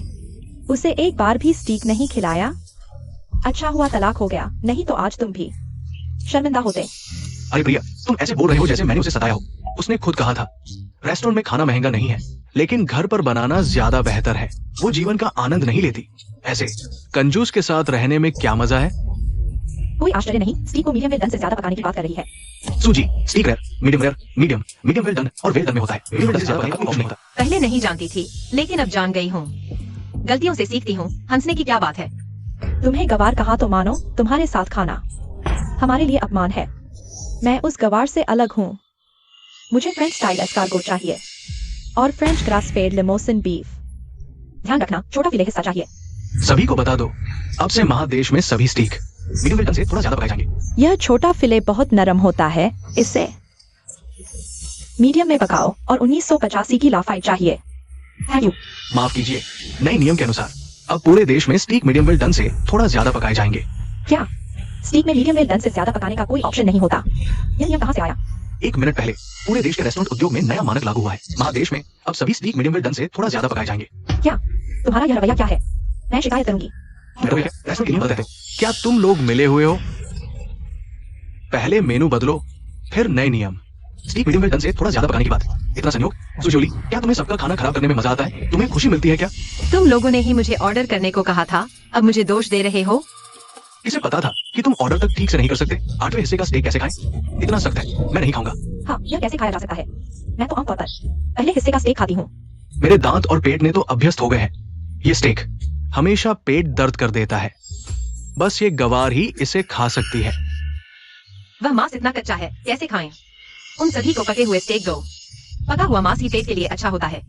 उसे एक बार भी स्टीक नहीं खिलाया। अच्छा हुआ तलाक हो गया, नहीं तो आज तुम भी शर्मिंदा होते। अरे प्रिया, तुम ऐसे बोल रहे हो जैसे मैंने उसे सताया हो। उसने खुद कहा था, रेस्टोरेंट में खाना महंगा नहीं है, लेकिन घर पर बनाना ज्यादा बेहतर है। वो जीवन का आनंद नहीं लेती। ऐसे कंजूस के साथ रहने में क्या मजा है? कोई आश्चर्य नहीं, स्टीक को मीडियम वेल डन से ज्यादा पकाने की बात कर रही है। सूजी, स्टीक रेयर, मीडियम वेल डन और वेल डन में होता है। मीडियम वेल डन से ज्यादा पकाने का कोई ऑप्शन नहीं होता। पहले नहीं जानती थी, लेकिन अब जान गई हूँ। गलतियों से सीखती हूँ। हंसने की क्या बात है? तुम्हें गवार कहा तो मानो, तुम्हारे साथ खाना हमारे लिए अपमान है। मैं उस गवार से अलग हूँ। मुझे फ्रेंच स्टाइल एस्कारगोट चाहिए और French grass fed limousin beef. ध्यान रखना, छोटा फिले हिस्सा चाहिए। सभी को बता दो, अब से महादेश में सभी स्टीक मीडियम वेल डन से थोड़ा ज्यादा पकाए जाएंगे। यह छोटा फिले बहुत नरम होता है, इसे मीडियम में पकाओ और 1985 की लाफाइट चाहिए। Thank you. माफ कीजिए, नए नियम के अनुसार अब पूरे देश में स्टीक मीडियम वेल डन से थोड़ा ज्यादा पकाए जाएंगे। क्या स्टीक में मीडियम वेल डन से ज्यादा पकाने का कोई ऑप्शन नहीं होता? यह नियम कहाँ से आया? 1 मिनट पहले पूरे देश के रेस्टोरेंट उद्योग में नया मानक लागू हुआ है। महादेश में अब सभी स्टीक मीडियम वेल डन से थोड़ा ज्यादा पकाए जाएंगे। क्या तुम्हारा यह रवैया क्या है? मैं शिकायत करूंगी। रेस्टोरेंट के नियम बदलते हैं। क्या तुम लोग मिले हुए हो? पहले मेनू बदलो, फिर नए नियम। स्टीक मीडियम वेल डन से थोड़ा ज्यादा पकाने की बात। इतना संयोग। सुजोली, क्या तुम्हें सबका खाना खराब करने में मजा आता है? तुम्हें खुशी मिलती है क्या? तुम लोगों ने ही मुझे ऑर्डर करने को कहा था, अब मुझे दोष दे रहे हो? किसे पता था कि तुम ऑर्डर तक ठीक से नहीं कर सकते? 8वें हिस्से का स्टेक कैसे खाएं? इतना सख्त है, मैं नहीं खाऊंगा। हाँ, यह कैसे खाया जा सकता है? मैं तो आमतौर पर पहले हिस्से का स्टेक खाती हूँ। मेरे दांत और पेट ने तो अभ्यस्त हो गए हैं। ये स्टेक हमेशा पेट दर्द कर देता है। बस ये गवार ही इसे खा सकती है। वह मांस इतना कच्चा है, कैसे खाएं? उन सभी को पके हुए स्टेक दो। पका हुआ मांस ही पेट के लिए अच्छा होता है।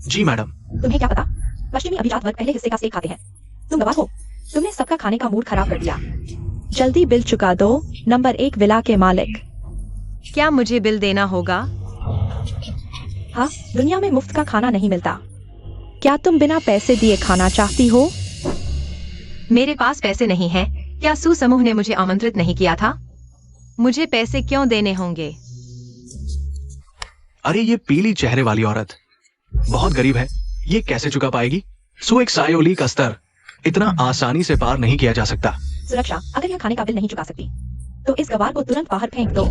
जी मैडम। तुम्हें क्या पता, पश्चिमी अभिजात वर्ग पहले हिस्से का स्टेक खाते हैं। तुम गवार हो, तुमने सबका खाने का मूड खराब कर दिया। जल्दी बिल चुका दो, नंबर 1 विला के मालिक। क्या मुझे बिल देना होगा? हाँ, दुनिया में मुफ्त का खाना नहीं मिलता। क्या तुम बिना पैसे दिए खाना चाहती हो? मेरे पास पैसे नहीं हैं। क्या सू समूह ने मुझे आमंत्रित नहीं किया था? मुझे पैसे क्यों देने होंगे? अरे ये पीली चेहरे वाली औरत बहुत गरीब है। ये कैसे चुका पाएगी? सुएक्सायोली का स्तर इतना आसानी से पार नहीं किया जा सकता। सुरक्षा, अगर यह खाने का बिल नहीं चुका सकती, तो इस गवार को तुरंत बाहर फेंक दो।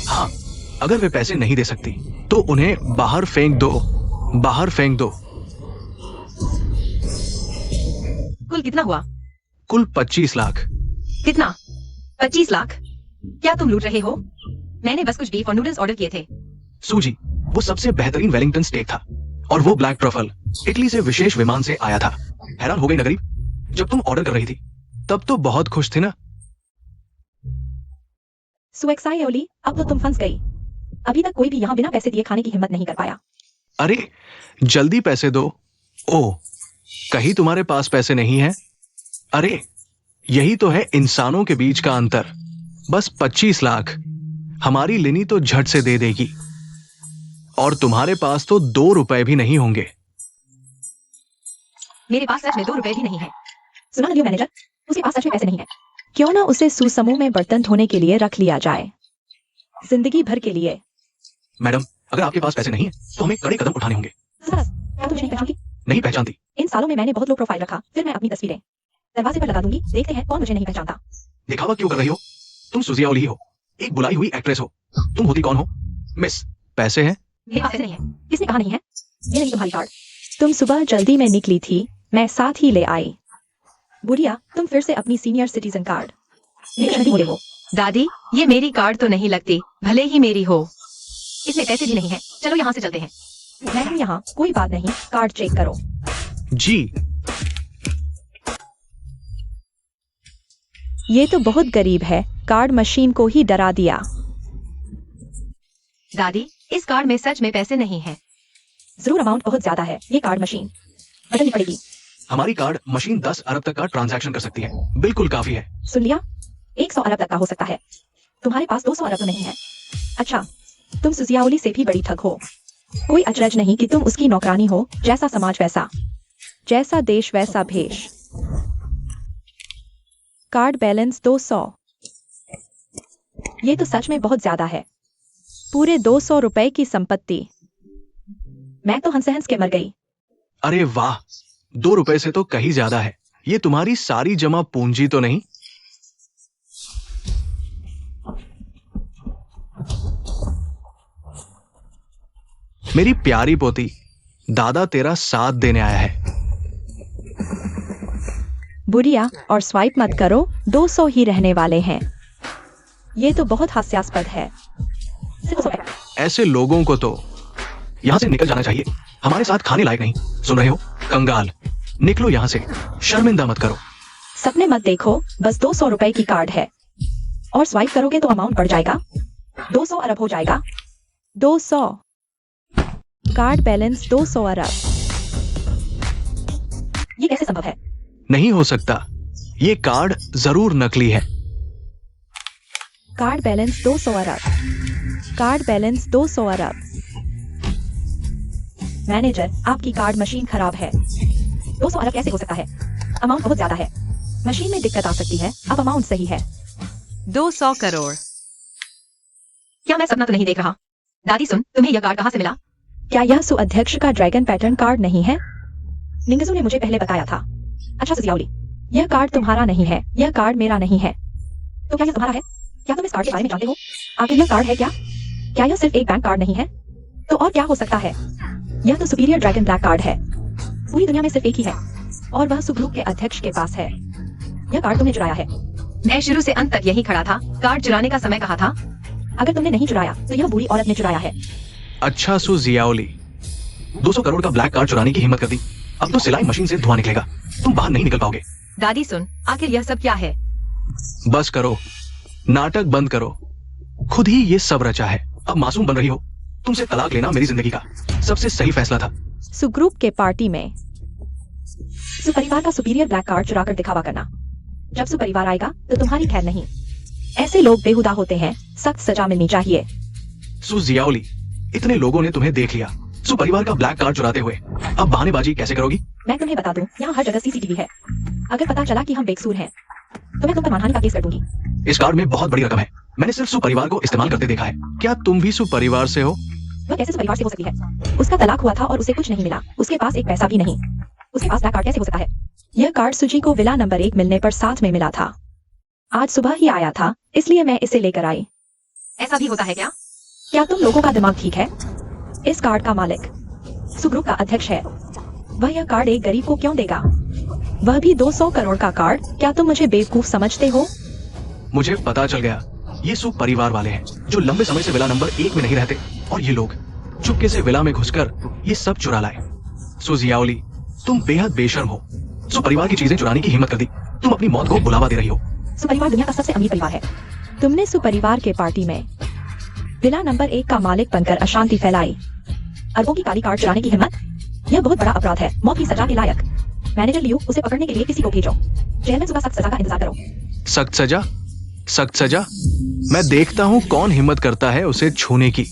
हाँ, अगर वे पैसे नहीं दे सकती, तो उन्हें बाहर फेंक दो। बाहर फेंक दो। कुल कितना हुआ? कुल 25 लाख। कितना? 25 लाख? क्या तुम लूट रहे हो? मैंने बस कुछ बीफ और नूडल्स ऑर्डर किए थे। सूजी, वो सबसे बेहतरीन वेलिंगटन स्टेक था और वो ब्लैक ट्रफल इटली से विशेष विमान से आया था। हैरान हो गई ना गरीब? जब तुम ऑर्डर कर रही थी तब तो बहुत खुश थी ना? सुएक्सायोली, अब तो तुम फंस गई। अभी तक कोई भी यहाँ बिना पैसे दिए खाने की हिम्मत नहीं कर पाया। अरे जल्दी पैसे दो। ओह, कहीं तुम्हारे पास पैसे नहीं है? अरे यही तो है इंसानों के बीच का अंतर। बस 25 लाख हमारी लिनी तो झट से दे देगी और तुम्हारे पास तो 2 रुपए भी नहीं होंगे। मेरे पास सच में 2 रुपए भी नहीं है। सुना लियो मैनेजर, उसके पास सच में पैसे नहीं है। क्यों ना उसे सुसमूह में बर्तन धोने के लिए रख लिया जाए, जिंदगी भर के लिए। मैडम, अगर आपके पास पैसे नहीं है तो हमें कड़े कदम उठाने होंगे। क्या तुम मुझे नहीं पहचानती? नहीं पहचानती? इन सालों में मैंने बहुत लो प्रोफाइल रखा, फिर मैं अपनी तस्वीरें दरवाजे पर लगा दूंगी। देखते हैं कौन मुझे नहीं पहचानता। दिखावा क्यों कर रही हो? तुम सुजियाओली ही हो, एक बुलाई हुई एक्ट्रेस हो। तुम होती कौन हो? मिस, पैसे हैं? मेरे पास नहीं है। किसने कहा नहीं है? ये नहीं तुम्हारी कार्ड। तुम सुबह जल्दी में निकली थी, मैं साथ ही ले आई। बुढ़िया, तुम फिर से अपनी सीनियर सिटीजन कार्ड नहीं मोड़े हो। दादी, ये मेरी कार्ड तो नहीं लगती, भले ही मेरी हो। इसमें पैसे भी नहीं है। चलो यहाँ से चलते हैं। मैं हूँ यहाँ, कोई बात नहीं, कार्ड चेक करो। जी। ये तो बहुत गरीब है, कार्ड मशीन को ही डरा दिया। दादी, इस कार्ड में सच में पैसे नहीं है। जरूर अमाउंट बहुत ज्यादा है, ये कार्ड मशीन बदलनी पड़ेगी। हमारी कार्ड मशीन 10 अरब तक का ट्रांजैक्शन कर सकती है। बिल्कुल काफी है। सुन लिया? 100 अरब तक का हो सकता है। तुम्हारे पास 200 अरब तो नहीं है। अच्छा, तुम सुजियाओली से भी बड़ी ठग हो। कोई अचरज नहीं कि तुम उसकी नौकरानी हो, जैसा समाज वैसा। जैसा देश वैसा भेष। Card balance 200। ये तो सच में बहुत ज्यादा है। पूरे 200 रुपए की संपत्ति। मैं तो हंस हंस के मर गई। अरे वाह, 2 रुपए से तो कहीं ज्यादा है। ये तुम्हारी सारी जमा पूंजी तो नहीं? मेरी प्यारी पोती, दादा तेरा साथ देने आया है। बुढ़िया, और स्वाइप मत करो, 200 ही रहने वाले हैं। ये तो बहुत हास्यास्पद है। सिर्फ 200 है। ऐसे लोगों को तो यहां से निकल जाना चाहिए। हमारे साथ खाने लायक नहीं। सुन रहे हो कंगाल, निकलो यहां से। शर्मिंदा मत करो। सपने मत देखो, बस 200 रुपए की कार्ड है और स्वाइप करोगे तो अमाउंट बढ़ जाएगा, 200 अरब हो जाएगा। 200 कार्ड बैलेंस 200 अरब। ये कैसे संभव है? नहीं हो सकता। ये कार्ड जरूर नकली है। कार्ड बैलेंस 200 अरब। कार्ड बैलेंस 200 अरब। मैनेजर, आपकी कार्ड मशीन खराब है। 200 अरब कैसे हो सकता है? अमाउंट बहुत ज्यादा है। मशीन में दिक्कत आ सकती है। अब अमाउंट सही है। 200 करोड़। क्या मैं सपना तो नहीं देख रहा? दादी सुन, तुम्हें यह कार्ड कहाँ से मिला? क्या यह सुअध्यक्ष का ड्रैगन पैटर्न कार्ड नहीं है? निंगजू ने मुझे पहले बताया था। अच्छा सुजियाउली, यह कार्ड तुम्हारा नहीं है। यह कार्ड मेरा नहीं है। तो क्या यह तुम्हारा है? क्या तुम इस कार्ड के बारे में जानते हो? आखिर यह कार्ड है क्या? क्या यह सिर्फ एक बैंक कार्ड नहीं है? तो और क्या हो सकता है? यह तो सुपीरियर ड्रैगन ब्लैक कार्ड है। पूरी दुनिया में सिर्फ एक ही है और वह सुग्रुप के अध्यक्ष के पास है। यह कार्ड तुमने चुराया है। मैं शुरू से अंत तक यही खड़ा था। कार्ड चुराने का समय कहा था? अगर तुमने नहीं चुराया तो यह बूढ़ी औरत ने चुराया है। अच्छा सु जियाओली, 200 करोड़ का ब्लैक कार्ड चुराने की हिम्मत कर दी। अब तो सिलाई मशीन से धुआं निकलेगा। तुम बाहर नहीं निकल पाओगे। दादी सुन, आखिर यह सब क्या है? बस करो, नाटक बंद करो। खुद ही ये सब रचा है। अब मासूम बन रही हो। तुमसे तलाक लेना मेरी जिंदगी का सबसे सही फैसला था। सुग्रुप के पार्टी में सुपरिवार का सुपीरियर ब्लैक कार्ड चुराकर दिखावा करना। जब सुपरिवार आएगा तो तुम्हारी खैर नहीं। ऐसे लोग बेहुदा होते हैं। सख्त सजा मिलनी चाहिए। सु जियाओली, इतने लोगों ने तुम्हें देख लिया सुपरिवार का ब्लैक कार्ड चुराते हुए। अब बहानेबाजी कैसे करोगी? मैं तुम्हें बता दूं, यहाँ हर जगह सीसीटीवी है। अगर पता चला कि हम बेकसूर हैं तो मैं तुम पर मानहानि का केस कर दूंगी। इस कार्ड में बहुत बड़ी रकम है। मैंने सिर्फ सुपरिवार को इस्तेमाल करते देखा है। क्या तुम भी सुपरिवार से हो? वह कैसे सुपरिवार से हो सकती है? उसका तलाक हुआ था और उसे कुछ नहीं मिला। उसके पास एक पैसा भी नहीं। उसके पास ब्लैक कार्ड कैसे हो सकता है? यह कार्ड सुजी को विला नंबर 1 मिलने पर साथ में मिला था। आज सुबह ही आया था, इसलिए मैं इसे लेकर आई। ऐसा भी होता है क्या? क्या तुम लोगों का दिमाग ठीक है? इस कार्ड का मालिक सुग्रुप का अध्यक्ष है। वह यह कार्ड एक गरीब को क्यों देगा? वह भी 200 करोड़ का कार्ड। क्या तुम मुझे बेवकूफ समझते हो? मुझे पता चल गया। ये सुपरिवार वाले हैं जो लंबे समय से विला नंबर 1 में नहीं रहते। और ये लोग चुपके से विला में घुसकर ये सब चुरा लाए। सु जियाओली, तुम बेहद बेशर्म हो। सुपरिवार की चीजें चुराने की हिम्मत कर दी। तुम अपनी मौत को बुलावा दे रही हो। सुपरिवार दुनिया का सबसे अमीर परिवार है। तुमने सुपरिवार के पार्टी में विला नंबर 1 का मालिक बनकर अशांति फैलाई। अरबों की काली कार्ड चुराने की हिम्मत? यह बहुत बड़ा अपराध है, मौत की सजा के लायक। मैनेजर लियो, उसे पकड़ने के लिए किसी को भेजो। चेयरमैन सुबह सख्त सजा का इंतजार करो। सख्त सजा? सख्त सजा? मैं देखता हूँ कौन हिम्मत करता है उसे छूने की।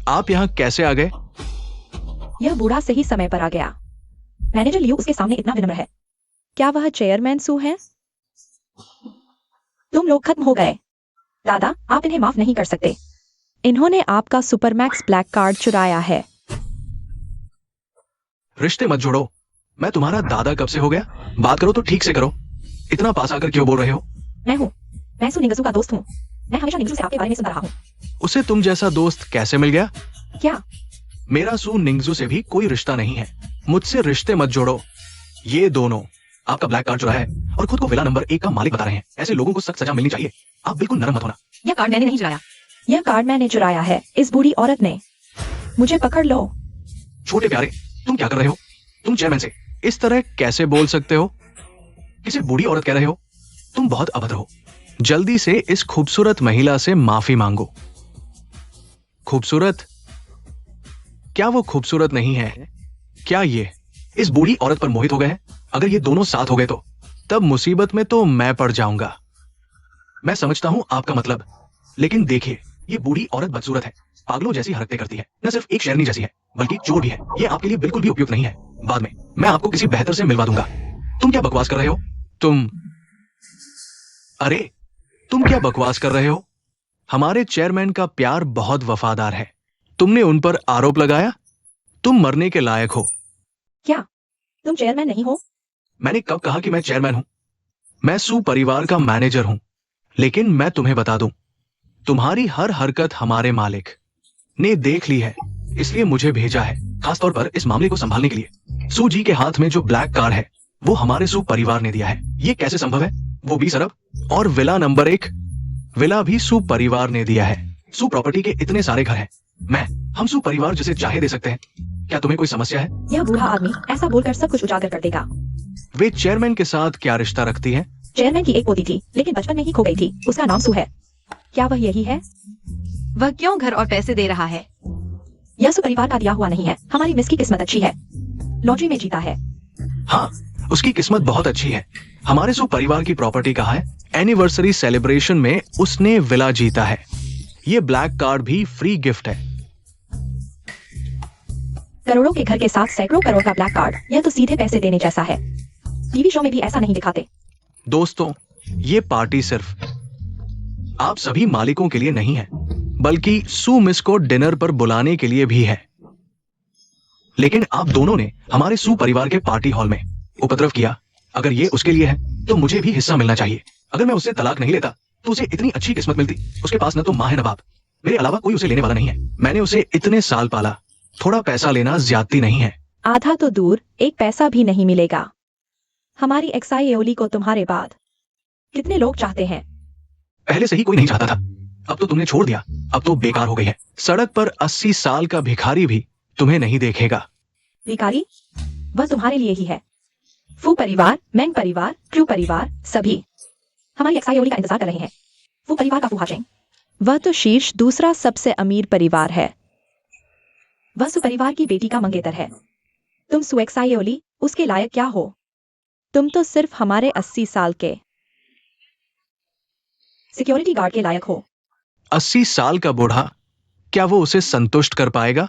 आप यहाँ कैसे आ गए? यह बूढ़ा सही समय पर आ गया। मैनेजर लियो उसके सामने इतना विनम्र है। क्या वह चेयरमैन सू है? तुम लोग खत्म हो गए। दादा, आप इन्हें माफ नहीं कर सकते। इन्होंने आपका सुपरमैक्स ब्लैक कार्ड चुराया है। रिश्ते मत जोड़ो। मैं तुम्हारा दादा कब से हो गया? बात करो तो ठीक से करो। इतना पास आकर क्यों बोल रहे हो? मैं सू निंगजू का दोस्त हूँ। मैं हमेशा निंगजू से आपके बारे में सुन रहा हूँ। उसे तुम जैसा दोस्त कैसे मिल गया? क्या? मेरा सू निंगजू से भी कोई रिश्ता नहीं है। मुझसे रिश्ते मत जोड़ो। ये दोनों आपका ब्लैक कार्ड चुराया है और खुद को विला नंबर 1 का मालिक बता रहे हैं। ऐसे लोगों को सख्त सजा मिलनी चाहिए। आप बिल्कुल नरम मत होना। यह कार्ड मैंने नहीं चुराया। यह कार्ड मैंने चुराया है, इस बूढ़ी औरत ने। मुझे पकड़ लो। छोटे प्यारे, तुम क्या कर रहे हो? तुम चेयरमैन से इस तरह कैसे बोल सकते हो? किसे बूढ़ी औरत कह रहे हो? तुम बहुत अभद्र हो। जल्दी से इस खूबसूरत महिला से माफी मांगो। खूबसूरत, क्या वो खूबसूरत नहीं है? क्या ये इस बूढ़ी औरत पर मोहित हो गए हैं? अगर ये दोनों साथ हो गए तो तब मुसीबत में तो मैं पड़ जाऊंगा। मैं समझता हूं आपका मतलब, लेकिन देखिए, ये बूढ़ी औरत बदसूरत है, पागलों जैसी हरकतें करती है, न सिर्फ एक शेरनी जैसी है बल्कि चोर भी है। ये आपके लिए बिल्कुल भी उपयुक्त नहीं है। बाद में मैं आपको किसी बेहतर से मिलवा दूंगा। तुम क्या बकवास कर रहे हो? अरे तुम क्या बकवास कर रहे हो? हमारे चेयरमैन का प्यार बहुत वफादार है। तुमने उन पर आरोप लगाया? तुम मरने के लायक हो। क्या तुम चेयरमैन नहीं हो? मैंने कब कहा कि मैं चेयरमैन हूं? मैं सू परिवार का मैनेजर हूं। लेकिन मैं तुम्हें बता दूं, तुम्हारी हर हरकत हमारे मालिक ने देख ली है, इसलिए मुझे भेजा है, खासतौर पर इस मामले को संभालने के लिए। सू जी के हाथ में जो ब्लैक कार है वो हमारे सू परिवार ने दिया है। ये कैसे संभव है? वो 20 अरब और विला नंबर 1 विला भी सू परिवार ने दिया है। सू प्रॉपर्टी के इतने सारे घर हैं, हम सू परिवार जिसे चाहे दे सकते हैं। क्या तुम्हें कोई समस्या है? यह बूढ़ा आदमी ऐसा बोलकर सब कुछ उजागर कर देगा। वे चेयरमैन के साथ क्या रिश्ता रखती है? चेयरमैन की एक पोती थी, लेकिन बचपन में ही खो गई थी। उसका नाम सू है। क्या वह यही है? वह क्यों घर और पैसे दे रहा है? यह सू परिवार का दिया हुआ नहीं है। हमारी मिस की किस्मत अच्छी है, लॉटरी में जीता है। हाँ, उसकी किस्मत बहुत अच्छी है। हमारे सू परिवार की प्रॉपर्टी कहाँ है? एनिवर्सरी सेलिब्रेशन में उसने विला जीता है। ये ब्लैक कार्ड भी फ्री गिफ्ट है। करोड़ों के घर के साथ सैकड़ों करोड़ का ब्लैक कार्ड, यह तो सीधे पैसे देने जैसा है। टीवी शो में भी ऐसा नहीं दिखाते। दोस्तों, ये पार्टी सिर्फ आप सभी मालिकों के लिए नहीं है, बल्कि सू मिस को डिनर पर बुलाने के लिए भी है। लेकिन आप दोनों ने हमारे सू परिवार के पार्टी हॉल में उपद्रव किया। अगर ये उसके लिए है तो मुझे भी हिस्सा मिलना चाहिए। अगर मैं उससे तलाक नहीं लेता तो उसे इतनी अच्छी किस्मत मिलती। उसके पास न तो माँ है न बाप, मेरे अलावा कोई उसे लेने वाला नहीं है। मैंने उसे इतने साल पाला। थोड़ा पैसा लेना ज्यादती नहीं है। आधा तो दूर, एक पैसा भी नहीं मिलेगा। हमारी एक्साई एओली को तुम्हारे बाद कितने लोग चाहते हैं? पहले से ही कोई नहीं चाहता था, अब तो तुमने छोड़ दिया। अब तो बेकार हो गई है। सड़क पर 80 साल का भिखारी भी तुम्हें नहीं देखेगा। भिखारी? वह तुम्हारे लिए ही है। फू परिवार, मैंग परिवार, क्रू परिवार, सभी हमारी एक्साई एओली का इंतजार कर रहे हैं। फू परिवार का फूहा चेंग, वह तो शीर्ष दूसरा सबसे अमीर परिवार है। वह सु परिवार की बेटी का मंगेतर है। तुम सु एक्साई एओली उसके लायक क्या हो? तुम तो सिर्फ हमारे 80 साल के सिक्योरिटी गार्ड के लायक हो। 80 साल का बूढ़ा, क्या वो उसे संतुष्ट कर पाएगा?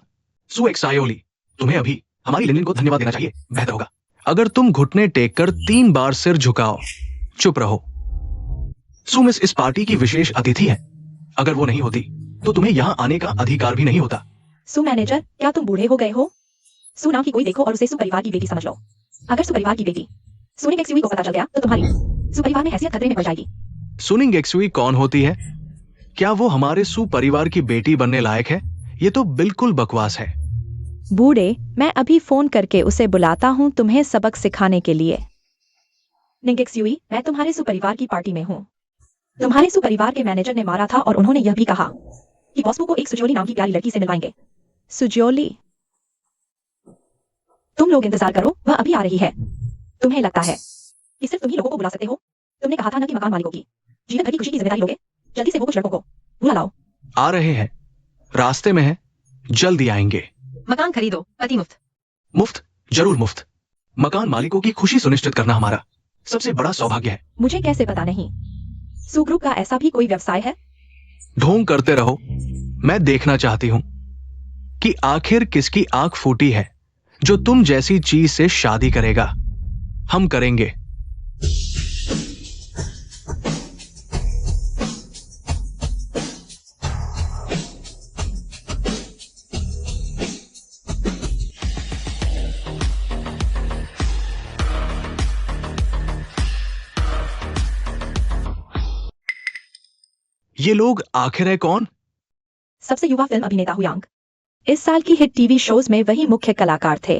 सू एक्सायोली, तुम्हें अभी हमारी लिनिन को धन्यवाद देना चाहिए, बेहतर होगा। अगर तुम घुटने टेक कर 3 बार सिर झुकाओ। चुप रहो। सू मिस इस पार्टी की विशेष अतिथि है। अगर वो नहीं होती तो तुम्हें यहाँ आने का अधिकार भी नहीं होता। सु मैनेजर, क्या तुम बूढ़े हो गए हो? सु नाम की कोई देखो और उसे सु परिवार की बेटी समझ लो। अगर सु परिवार की बेटी सुनिंग एक्सुई को पता चल गया तो तुम्हारी सु परिवार में हैसियत खतरे में पड़ जाएगी। सुनिंग एक्सुई कौन होती है? क्या वो हमारे सू परिवार की बेटी बनने लायक है? ये तो बिल्कुल बकवास है। बूढ़े, मैं अभी फोन करके उसे बुलाता हूँ तुम्हें सबक सिखाने के लिए। निंगेक्सुई, मैं तुम्हारे सु परिवार की पार्टी में हूँ। तुम्हारे सु परिवार के मैनेजर ने मारा था और उन्होंने यह भी कहा कि बॉस्को को एक सुजोली नाम की प्यारी लड़की से मिलवाएंगे। सुजोली? तुम लोग इंतजार करो, वह अभी आ रही है। तुम्हें लगता है कि सिर्फ तुम ही लोगों को बुला सकते हो? तुमने कहा था ना कि मकान मालिकों की जीवन भर की खुशी की जिम्मेदारी लोगे। जल्दी से वो कुछ लड़कों को बुला लाओ। आ रहे हैं, रास्ते में है, जल्दी आएंगे। मकान खरीदो, अति मुफ्त। मुफ्त? जरूर मुफ्त। मकान मालिकों की खुशी सुनिश्चित करना हमारा सबसे बड़ा सौभाग्य है। मुझे कैसे पता नहीं? सु ग्रुप का ऐसा भी कोई व्यवसाय है? ढोंग करते रहो। मैं देखना चाहती हूँ कि आखिर किसकी आंख फूटी है जो तुम जैसी चीज से शादी करेगा। हम करेंगे। ये लोग आखिर है कौन? सबसे युवा फिल्म अभिनेता हुयांग। इस साल की हिट टीवी शोज में वही मुख्य कलाकार थे।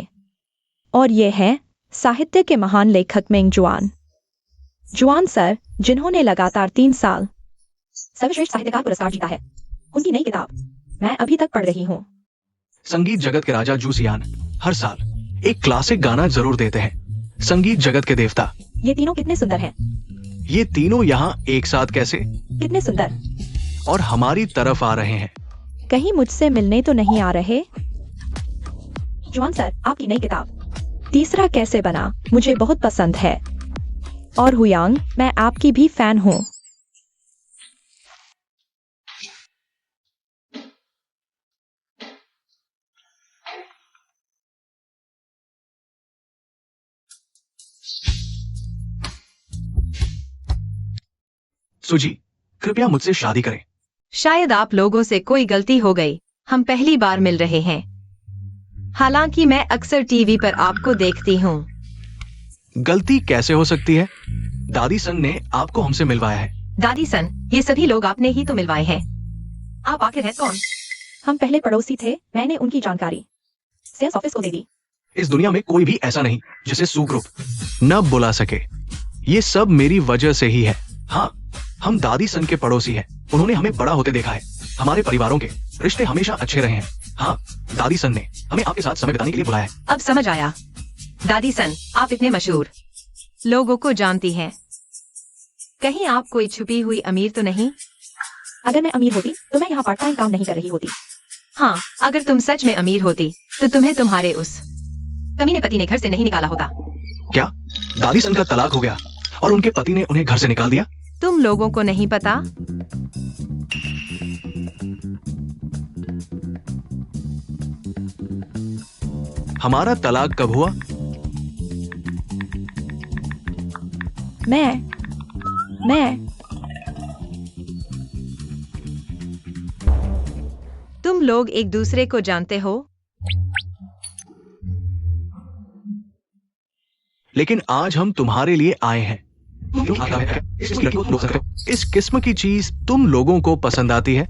और ये हैं साहित्य के महान लेखक मेंग जुआन। जुआन सर, जिन्होंने लगातार 3 साल सर्वश्रेष्ठ साहित्यकार पुरस्कार जीता है। उनकी नई किताब मैं अभी तक पढ़ रही हूँ। संगीत जगत के राजा जूसियान हर साल एक क्लासिक गाना जरूर देते हैं। संगीत जगत के देवता। ये तीनों कितने सुंदर हैं। ये तीनों यहाँ एक साथ कैसे? कितने सुंदर। और हमारी तरफ आ रहे हैं। कहीं मुझसे मिलने तो नहीं आ रहे? जुआन सर, आपकी नई किताब तीसरा कैसे बना मुझे बहुत पसंद है। और हुयांग, मैं आपकी भी फैन हूँ। सुजी, कृपया मुझसे शादी करें। शायद आप लोगों से कोई गलती हो गई। हम पहली बार मिल रहे हैं। हालांकि मैं अक्सर टीवी पर आपको देखती हूँ। गलती कैसे हो सकती है? दादी सन ने आपको हमसे मिलवाया है। दादी सन, ये सभी लोग आपने ही तो मिलवाए हैं। आप आखिर हैं कौन? हम पहले पड़ोसी थे, मैंने उनकी जानकारी सेल्स ऑफिस को दे दी। इस दुनिया में कोई भी ऐसा नहीं जिसे सू ग्रुप न बुला सके। ये सब मेरी वजह से ही है। हाँ, हम दादी सन के पड़ोसी हैं। उन्होंने हमें बड़ा होते देखा है। हमारे परिवारों के रिश्ते हमेशा अच्छे रहे हैं। हाँ, दादी सन ने हमें आपके साथ समय बिताने के लिए बुलाया है। अब समझ आया। दादी सन, आप इतने मशहूर लोगों को जानती हैं। कहीं आप कोई छुपी हुई अमीर तो नहीं? अगर मैं अमीर होती तो मैं यहाँ पार्ट टाइम काम नहीं कर रही होती। हाँ, अगर तुम सच में अमीर होती तो तुम्हें तुम्हारे उस कमीने पति ने घर से नहीं निकाला होता। क्या दादी सन का तलाक हो गया और उनके पति ने उन्हें घर से निकाल दिया? तुम लोगों को नहीं पता? हमारा तलाक कब हुआ? मैं तुम लोग एक दूसरे को जानते हो? लेकिन आज हम तुम्हारे लिए आए हैं। क्यों आता है? इस लड़की को रोक सकते हो? इस किस्म की चीज तुम लोगों को पसंद आती है?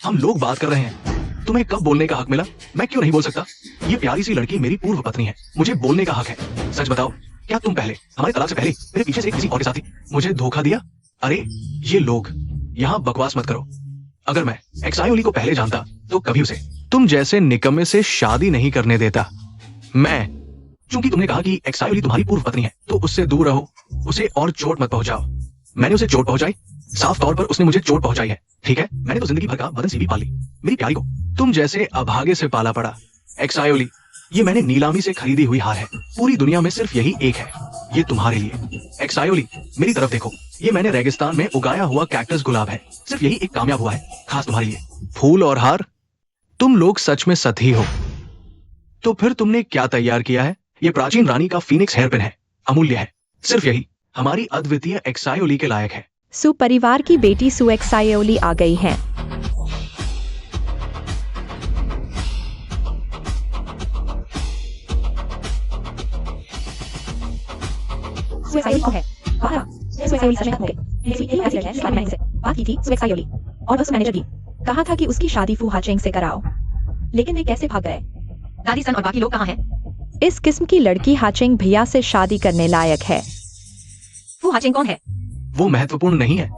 हम लोग बात कर रहे हैं। तुम्हें कब बोलने का हक मिला? मैं क्यों नहीं बोल सकता? ये प्यारी सी लड़की मेरी पूर्व पत्नी है। मुझे बोलने का हक है। सच बताओ, क्या तुम पहले हमारे तलाक से पहले मेरे पीछे से किसी और के साथ थी? मुझे धोखा दिया? अरे ये लोग, यहाँ बकवास मत करो। अगर मैं एक्सायोली को पहले जानता तो कभी उसे तुम जैसे निकम्मे से शादी नहीं करने देता। चूंकि तुमने कहा कि एक्सायोली तुम्हारी पूर्व पत्नी है तो उससे दूर रहो, उसे और चोट मत पहुंचाओ। मैंने उसे चोट पहुंचाई, साफ तौर पर उसने मुझे चोट पहुंचाई है। ठीक है, मैंने तो जिंदगी भर का बदनसीबी पाली। मेरी प्यारी को तुम जैसे अभागे से पाला पड़ा। एक्सायोली, ये मैंने नीलामी से खरीदी हुई हार है। पूरी दुनिया में सिर्फ यही एक है, ये तुम्हारे लिए। एक्सायोली, मेरी तरफ देखो, ये मैंने रेगिस्तान में उगाया हुआ कैक्टस गुलाब है। सिर्फ यही एक कामयाब हुआ है, खास तुम्हारे लिए। फूल और हार, तुम लोग सच में सती हो। तो फिर तुमने क्या तैयार किया है? ये प्राचीन रानी का फीनिक्स हेयरपिन है, अमूल्य है। सिर्फ यही हमारी अद्वितीय एक्सायोली के लायक है। सु परिवार की बेटी सु एक्सायोली आ गई है। सु एक्सायोली कौन है? बारह। सु एक्सायोली सच में खत्म हो गई। मेरी यही ऐसी लड़की है जिसके बारे में मैंने से बात की थी। सु एक्सायोली और बस मैनेजर भी कहा था कि उसकी शादी फू हाचेंग से कराओ, लेकिन वे कैसे भाग गए? दादी सन और बाकी लोग कहाँ हैं? इस किस्म की लड़की हाचेंग भैया से शादी करने लायक है। फू हाचेंग कौन है? वो महत्वपूर्ण नहीं है।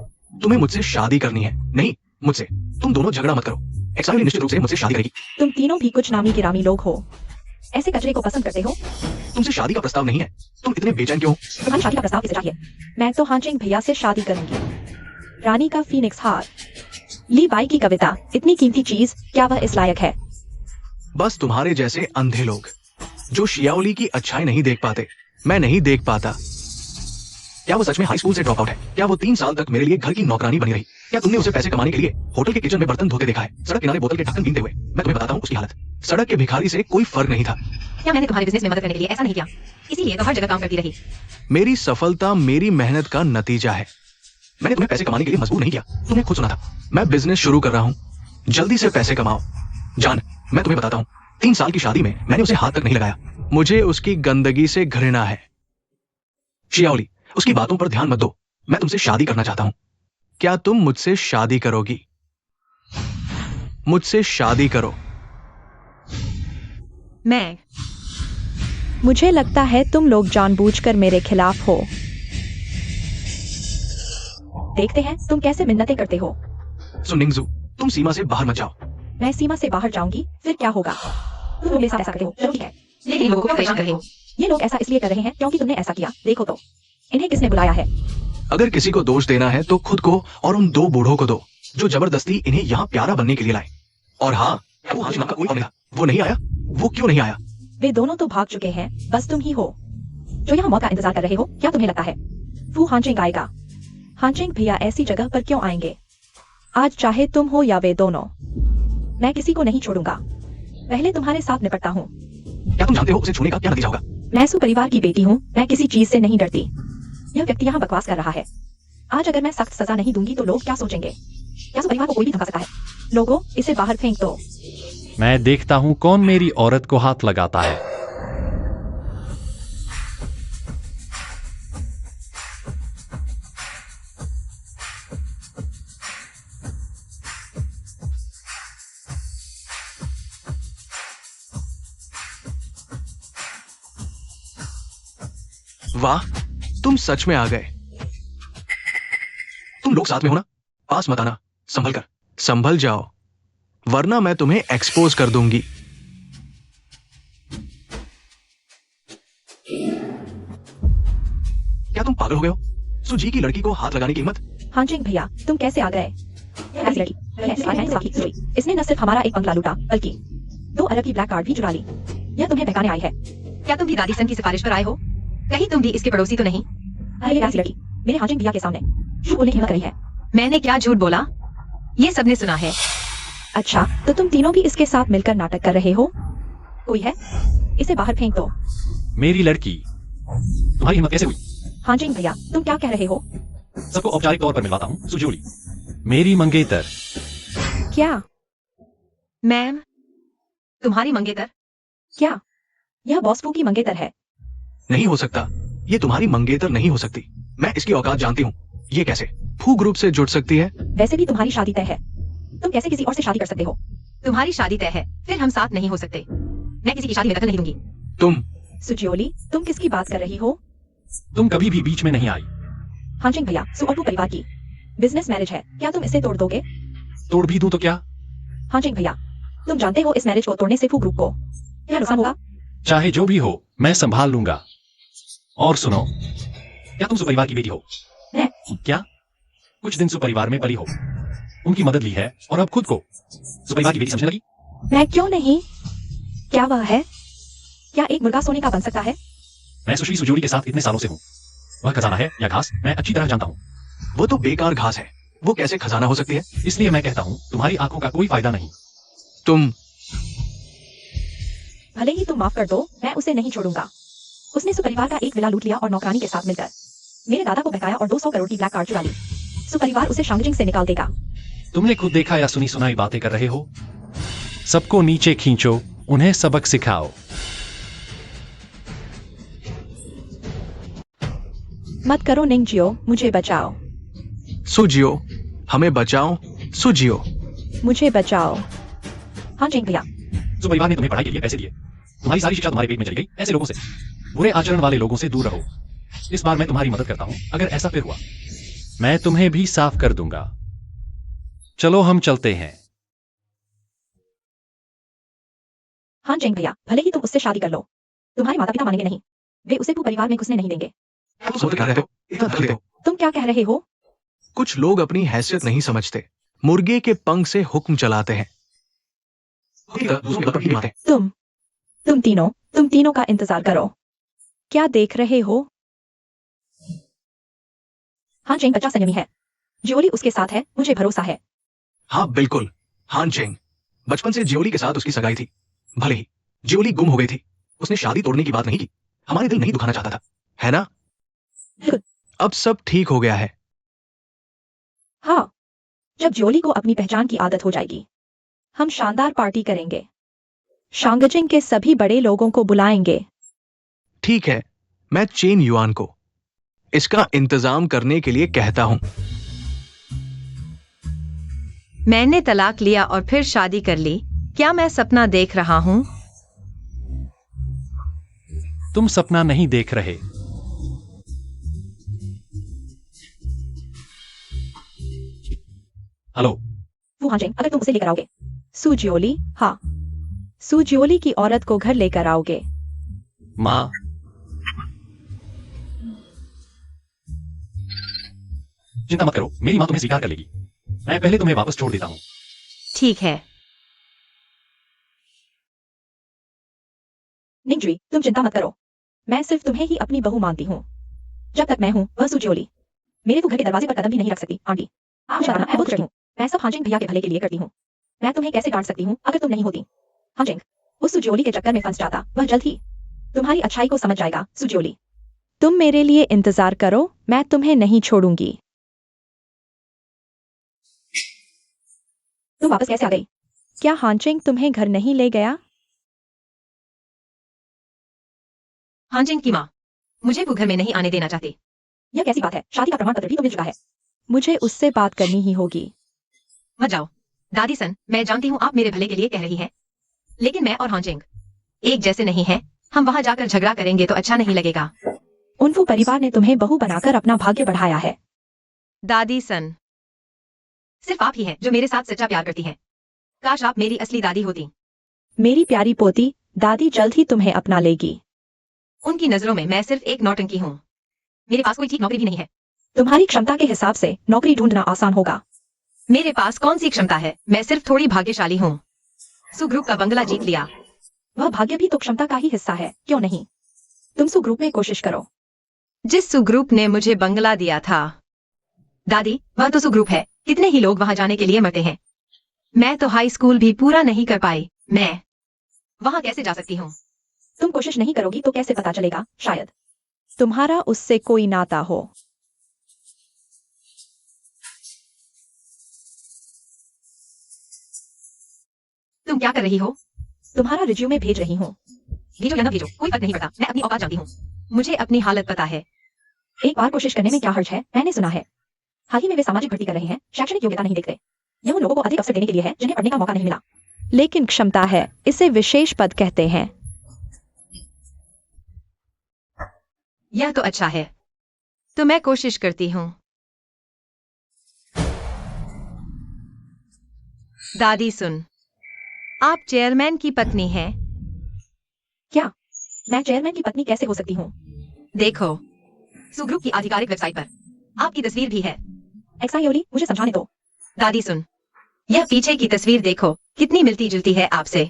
तुम्हें मुझसे शादी करनी है, नहीं मुझसे। तुम दोनों झगड़ा मत करो। एक्सायोली निश्चित रूप से मुझसे शादी करेगी। तुम तीनों भी कुछ नामी गिरामी लोग हो। ऐसे कचरे को पसंद करते हो? तुमसे शादी का प्रस्ताव नहीं है। तुम इतने बेचैन क्यों हो? तुम्हारी शादी का प्रस्ताव किसे चाहिए? मैं तो हाचेंग भैया से शादी करूंगी। रानी का फीनिक्स हार, ली बाई की कविता, इतनी कीमती चीज, क्या वह इस लायक है? बस तुम्हारे जैसे अंधे लोग जो शियाओली की अच्छाई नहीं देख पाते। मैं नहीं देख पाता। क्या वो सच में हाई स्कूल से ड्रॉप आउट है? क्या वो 3 साल तक मेरे लिए घर की नौकरानी बनी रही? क्या तुमने उसे पैसे कमाने के लिए होटल के किचन में बर्तन धोते देखा है? सड़क किनारे बोतल के ढक्कन बीनते हुए? मैं तुम्हें बताता हूँ उसकी हालत। सड़क के भिखारी से कोई फर्क नहीं था। क्या मैंने तुम्हारे बिजनेस में मदद करने के लिए ऐसा नहीं किया? इसीलिए तो हर जगह काम करती रही। मेरी सफलता मेरी मेहनत का नतीजा है। मैंने तुम्हें पैसे कमाने के लिए मजबूर नहीं किया। तुमने खुद सुना था। मैं बिजनेस शुरू कर रहा हूँ, जल्दी से पैसे कमाओ। जान, मैं तुम्हें बताता हूँ, 3 साल की शादी में मैंने उसे हाथ तक नहीं लगाया। मुझे उसकी गंदगी से घृणा है। शियाओली, उसकी बातों पर ध्यान मत दो। मैं तुमसे शादी करना चाहता हूं। क्या तुम मुझसे शादी करोगी? मुझसे शादी करो। मैं मुझे लगता है तुम लोग जानबूझकर मेरे खिलाफ हो। देखते हैं तुम कैसे मिन्नतें करते हो। सुनिंगजू, तुम सीमा से बाहर मत जाओ। मैं सीमा से बाहर जाऊंगी, फिर क्या होगा? तुम लोग मेरे साथ ऐसा करते हो, चलो ठीक है। लेकिन इन लोगों को परेशान कर रही हूँ। ये लोग ऐसा इसलिए कर रहे हैं क्योंकि तुमने ऐसा किया। देखो तो, इन्हें किसने बुलाया है? अगर किसी को दोष देना है तो खुद को और उन 2 बूढ़ों को दो जो जबरदस्ती इन्हें यहाँ प्यारा बनने के लिए लाए। और हाँ, वो हाजिर नाम का कोई और नहीं था। वो नहीं आया? वो क्यों नहीं आया? वे दोनों तो भाग चुके हैं, बस तुम ही हो जो यहाँ मौत का इंतजार कर रहे हो। क्या तुम्हें लगता है फू हानचेंग आएगा? हानचेंग भैया ऐसी जगह पर क्यों आएंगे? आज चाहे तुम हो या वे दोनों, मैं किसी को नहीं छोड़ूंगा। पहले तुम्हारे साथ निपटता हूँ। क्या तुम जानते हो उसे छूने का क्या नतीजा होगा? मैं सु परिवार की बेटी हूँ, मैं किसी चीज से नहीं डरती। यह व्यक्ति यहाँ बकवास कर रहा है। आज अगर मैं सख्त सजा नहीं दूंगी तो लोग क्या सोचेंगे? क्या सु परिवार को कोई भी धमका सकता है? लोगों, इसे बाहर फेंक दो। मैं देखता हूँ कौन मेरी औरत को हाथ लगाता है। वाह, तुम सच में आ गए। तुम लोग साथ में हो ना? पास मत आना, संभल कर। संभल जाओ, वरना मैं तुम्हें एक्सपोज कर दूंगी। क्या तुम पागल हो गए हो? सुजी की लड़की को हाथ लगाने की हिम्मत? हानचेंग भैया, तुम कैसे आ गए? ऐसी लड़की, इसने न सिर्फ हमारा एक बंगला लूटा, बल्कि 2 अरब की ब्लैक कार्ड भी चुरा ली। यह तुम्हें बहकाने आई है। क्या तुम भी दादी सन की सिफारिश पर आए हो? कहीं तुम भी इसके पड़ोसी तो नहीं? अरे ऐसी लड़की मेरे हानचेंग भैया के सामने झूठ बोलने की हिम्मत रही है। मैंने क्या झूठ बोला? ये सबने सुना है। अच्छा, तो तुम तीनों भी इसके साथ मिलकर नाटक कर रहे हो? कोई है? इसे बाहर फेंक दो। मेरी लड़की, तुम्हारी हिम्मत कैसे हुई? हानचेंग भैया, तुम क्या कह रहे हो? सबको औपचारिक तौर पर मिलवाता हूँ। सुजोली, मेरी मंगेतर। क्या? मैम, तुम्हारी मंगेतर? क्या? यह बॉस फू की मंगेतर है। नहीं हो सकता, ये तुम्हारी मंगेतर नहीं हो सकती। मैं इसकी औकात जानती हूँ। ये कैसे फू ग्रुप से जुड़ सकती है? वैसे भी तुम्हारी शादी तय है, तुम कैसे किसी और से शादी कर सकते हो? तुम्हारी शादी तय है, फिर हम साथ नहीं हो सकते। मैं किसी की शादी में दखल नहीं दूंगी। तुम सुजियोली, तुम किसकी बात कर रही हो? तुम कभी भी बीच में नहीं आई। हानचेंग भैया, सु और फू परिवार की बिजनेस मैरिज है, क्या तुम इसे तोड़ दोगे? तोड़ भी दूं तो क्या? हानचेंग भैया, तुम जानते हो इस मैरिज को तोड़ने से फू ग्रुप को क्या नुकसान होगा? चाहे जो भी हो, मैं संभाल लूंगा। और सुनो, क्या तुम सुपरिवार की बेटी हो? मैं? क्या? कुछ दिन सुपरिवार में पली हो, उनकी मदद ली है और अब खुद को सुपरिवार की बेटी समझने लगी? मैं क्यों नहीं? क्या वह है? क्या एक मुर्गा सोने का बन सकता है? मैं सुश्री सुजोली के साथ इतने सालों से हूँ। वह खजाना है या घास, मैं अच्छी तरह जानता हूँ। वो तो बेकार घास है, वो कैसे खजाना हो सकती है? इसलिए मैं कहता हूँ, तुम्हारी आंखों का कोई फायदा नहीं। तुम भले ही तुम माफ कर दो, मैं उसे नहीं छोड़ूंगा। उसने सुपरिवार का एक विला लूट लिया और नौकरानी के साथ मिलकर मेरे दादा को बहकाया और 200 करोड़ की ब्लैक कार्ड चुरा ली। सुपरिवार उसे शांगजिंग से निकाल देगा। तुमने खुद देखा या सुनी सुनाई बातें कर रहे हो? सबको नीचे खींचो, उन्हें सबक सिखाओ। मत करो निंगजियो, मुझे बचाओ। सुजियो, हमें बचाओ। सुजियो, मुझे बचाओ। हानचेंग भैया, सुपरिवार ने तुम्हें पढ़ाई के लिए पैसे दिए, तुम्हारी सारी शिक्षा तुम्हारे पेट में चली गई। ऐसे लोगों से, बुरे आचरण वाले लोगों से दूर रहो। इस बार मैं तुम्हारी मदद करता हूँ। अगर ऐसा फिर हुआ, मैं तुम्हें भी साफ कर दूंगा। चलो हम चलते हैं। हानचेंग भैया, भले ही तुम उससे शादी कर लो, तुम्हारे माता पिता मानेंगे नहीं। वे उसे फू परिवार में घुसने नहीं देंगे। तुम समझ कर रहे हो? इतना दखल देते हो। तुम क्या कह रहे हो? कुछ लोग अपनी हैसियत नहीं समझते, मुर्गे के पंख से हुक्म चलाते हैं। दूसरों की बात पर नहीं मानते। तुम तीनों का इंतजार करो। क्या देख रहे हो? हानचेंग बच्चा संयमी है, जियोली उसके साथ है, मुझे भरोसा है। हाँ बिल्कुल, हानचेंग बचपन से जियोली के साथ उसकी सगाई थी। भले ही जियोली गुम हो गई थी, उसने शादी तोड़ने की बात नहीं की। हमारे दिल नहीं दुखाना चाहता था, है ना? अब सब ठीक हो गया है। हाँ, जब जियोली को अपनी पहचान की आदत हो जाएगी, हम शानदार पार्टी करेंगे। शांगजिंग के सभी बड़े लोगों को बुलाएंगे। ठीक है, मैं चेन युआन को इसका इंतजाम करने के लिए कहता हूं। मैंने तलाक लिया और फिर शादी कर ली। क्या मैं सपना देख रहा हूँ? तुम सपना नहीं देख रहे। हेलो, वो हानचेंग, अगर तुम उसे लेकर आओगे, सुजियोली, हाँ, सुजियोली की औरत को घर लेकर आओगे। माँ, चिंता मत करो, मेरी माँ तुम्हें स्वीकार कर लेगी। मैं पहले तुम्हें वापस छोड़ देता हूँ। ठीक है। निंगजुई, तुम चिंता मत करो। मैं सिर्फ तुम्हें ही अपनी बहू मानती हूँ। जब तक मैं हूँ वह सुजियोली। मेरे वो घर के दरवाजे पर कदम भी नहीं रख सकती। आंटी, आप मुझे बताना, मैं बहुत खुश हूँ। मैं सब हांजिंग भैया के भले के लिए करती हूँ। मैं तुम्हें कैसे डांट सकती हूँ अगर तुम नहीं होती। हांजिंग उस सुजियोली के चक्कर में फंस जाता, वह जल्द ही तुम्हारी अच्छाई को समझ जाएगा। सुजियोली, तुम मेरे लिए इंतजार करो, मैं तुम्हें नहीं छोड़ूंगी। तुम वापस कैसे आ गई? क्या हांजिंग तुम्हें घर नहीं ले गया? हांजिंग की माँ मुझे वो घर में नहीं आने देना चाहती। यह कैसी बात है? शादी का प्रमाण पत्र भी तो मिल चुका है। मुझे उससे बात करनी ही होगी। मत जाओ दादी सन, मैं जानती हूँ आप मेरे भले के लिए कह रही हैं, लेकिन मैं और हांजिंग एक जैसे नहीं हैं। हम वहां जाकर झगड़ा करेंगे तो अच्छा नहीं लगेगा। उनफू परिवार ने तुम्हें बहू बनाकर अपना भाग्य बढ़ाया है। दादी सन, सिर्फ आप ही हैं जो मेरे साथ सच्चा प्यार करती हैं। काश आप मेरी असली दादी होती। मेरी प्यारी पोती, दादी जल्द ही तुम्हें अपना लेगी। उनकी नजरों में मैं सिर्फ एक नौटंकी हूँ। मेरे पास कोई ठीक नौकरी भी नहीं है। तुम्हारी क्षमता के हिसाब से नौकरी ढूंढना आसान होगा। मेरे पास कौन सी क्षमता है? मैं सिर्फ थोड़ी भाग्यशाली हूँ। सुग्रुप का बंगला जीत लिया। वह भाग्य भी तो क्षमता का ही हिस्सा है, क्यों नहीं? तुम सुग्रुप में कोशिश करो। जिस सुग्रुप ने मुझे बंगला दिया था, दादी वह तो सुग्रुप है। कितने ही लोग वहां जाने के लिए मरते हैं। मैं तो हाई स्कूल भी पूरा नहीं कर पाई। मैं वहां कैसे जा सकती हूँ? तुम कोशिश नहीं करोगी तो कैसे पता चलेगा? शायद तुम्हारा उससे कोई नाता हो। तुम क्या कर रही हो? तुम्हारा रिज्यूमे भेज रही हूँ। भेजो या न भेजो कोई फर्क नहीं पड़ता। मैं अपनी औकात जानती हूँ। मुझे अपनी हालत पता है। एक बार कोशिश करने में क्या हर्ज है? मैंने सुना है हाल ही में वे सामाजिक भर्ती कर रहे हैं, शैक्षणिक योग्यता नहीं देखते। यह उन लोगों को अधिक अवसर देने के लिए है जिन्हें पढ़ने का मौका नहीं मिला। लेकिन क्षमता है, इसे विशेष पद कहते हैं। यह तो अच्छा है, तो मैं कोशिश करती हूँ। दादी सुन, आप चेयरमैन की पत्नी हैं। क्या मैं चेयरमैन की पत्नी कैसे हो सकती हूँ? देखो सुग्रुप की आधिकारिक वेबसाइट पर आपकी तस्वीर भी है। एक्सायोली, मुझे समझाने दो। दादी सुन, यह पीछे की तस्वीर देखो, कितनी मिलती जुलती है आपसे।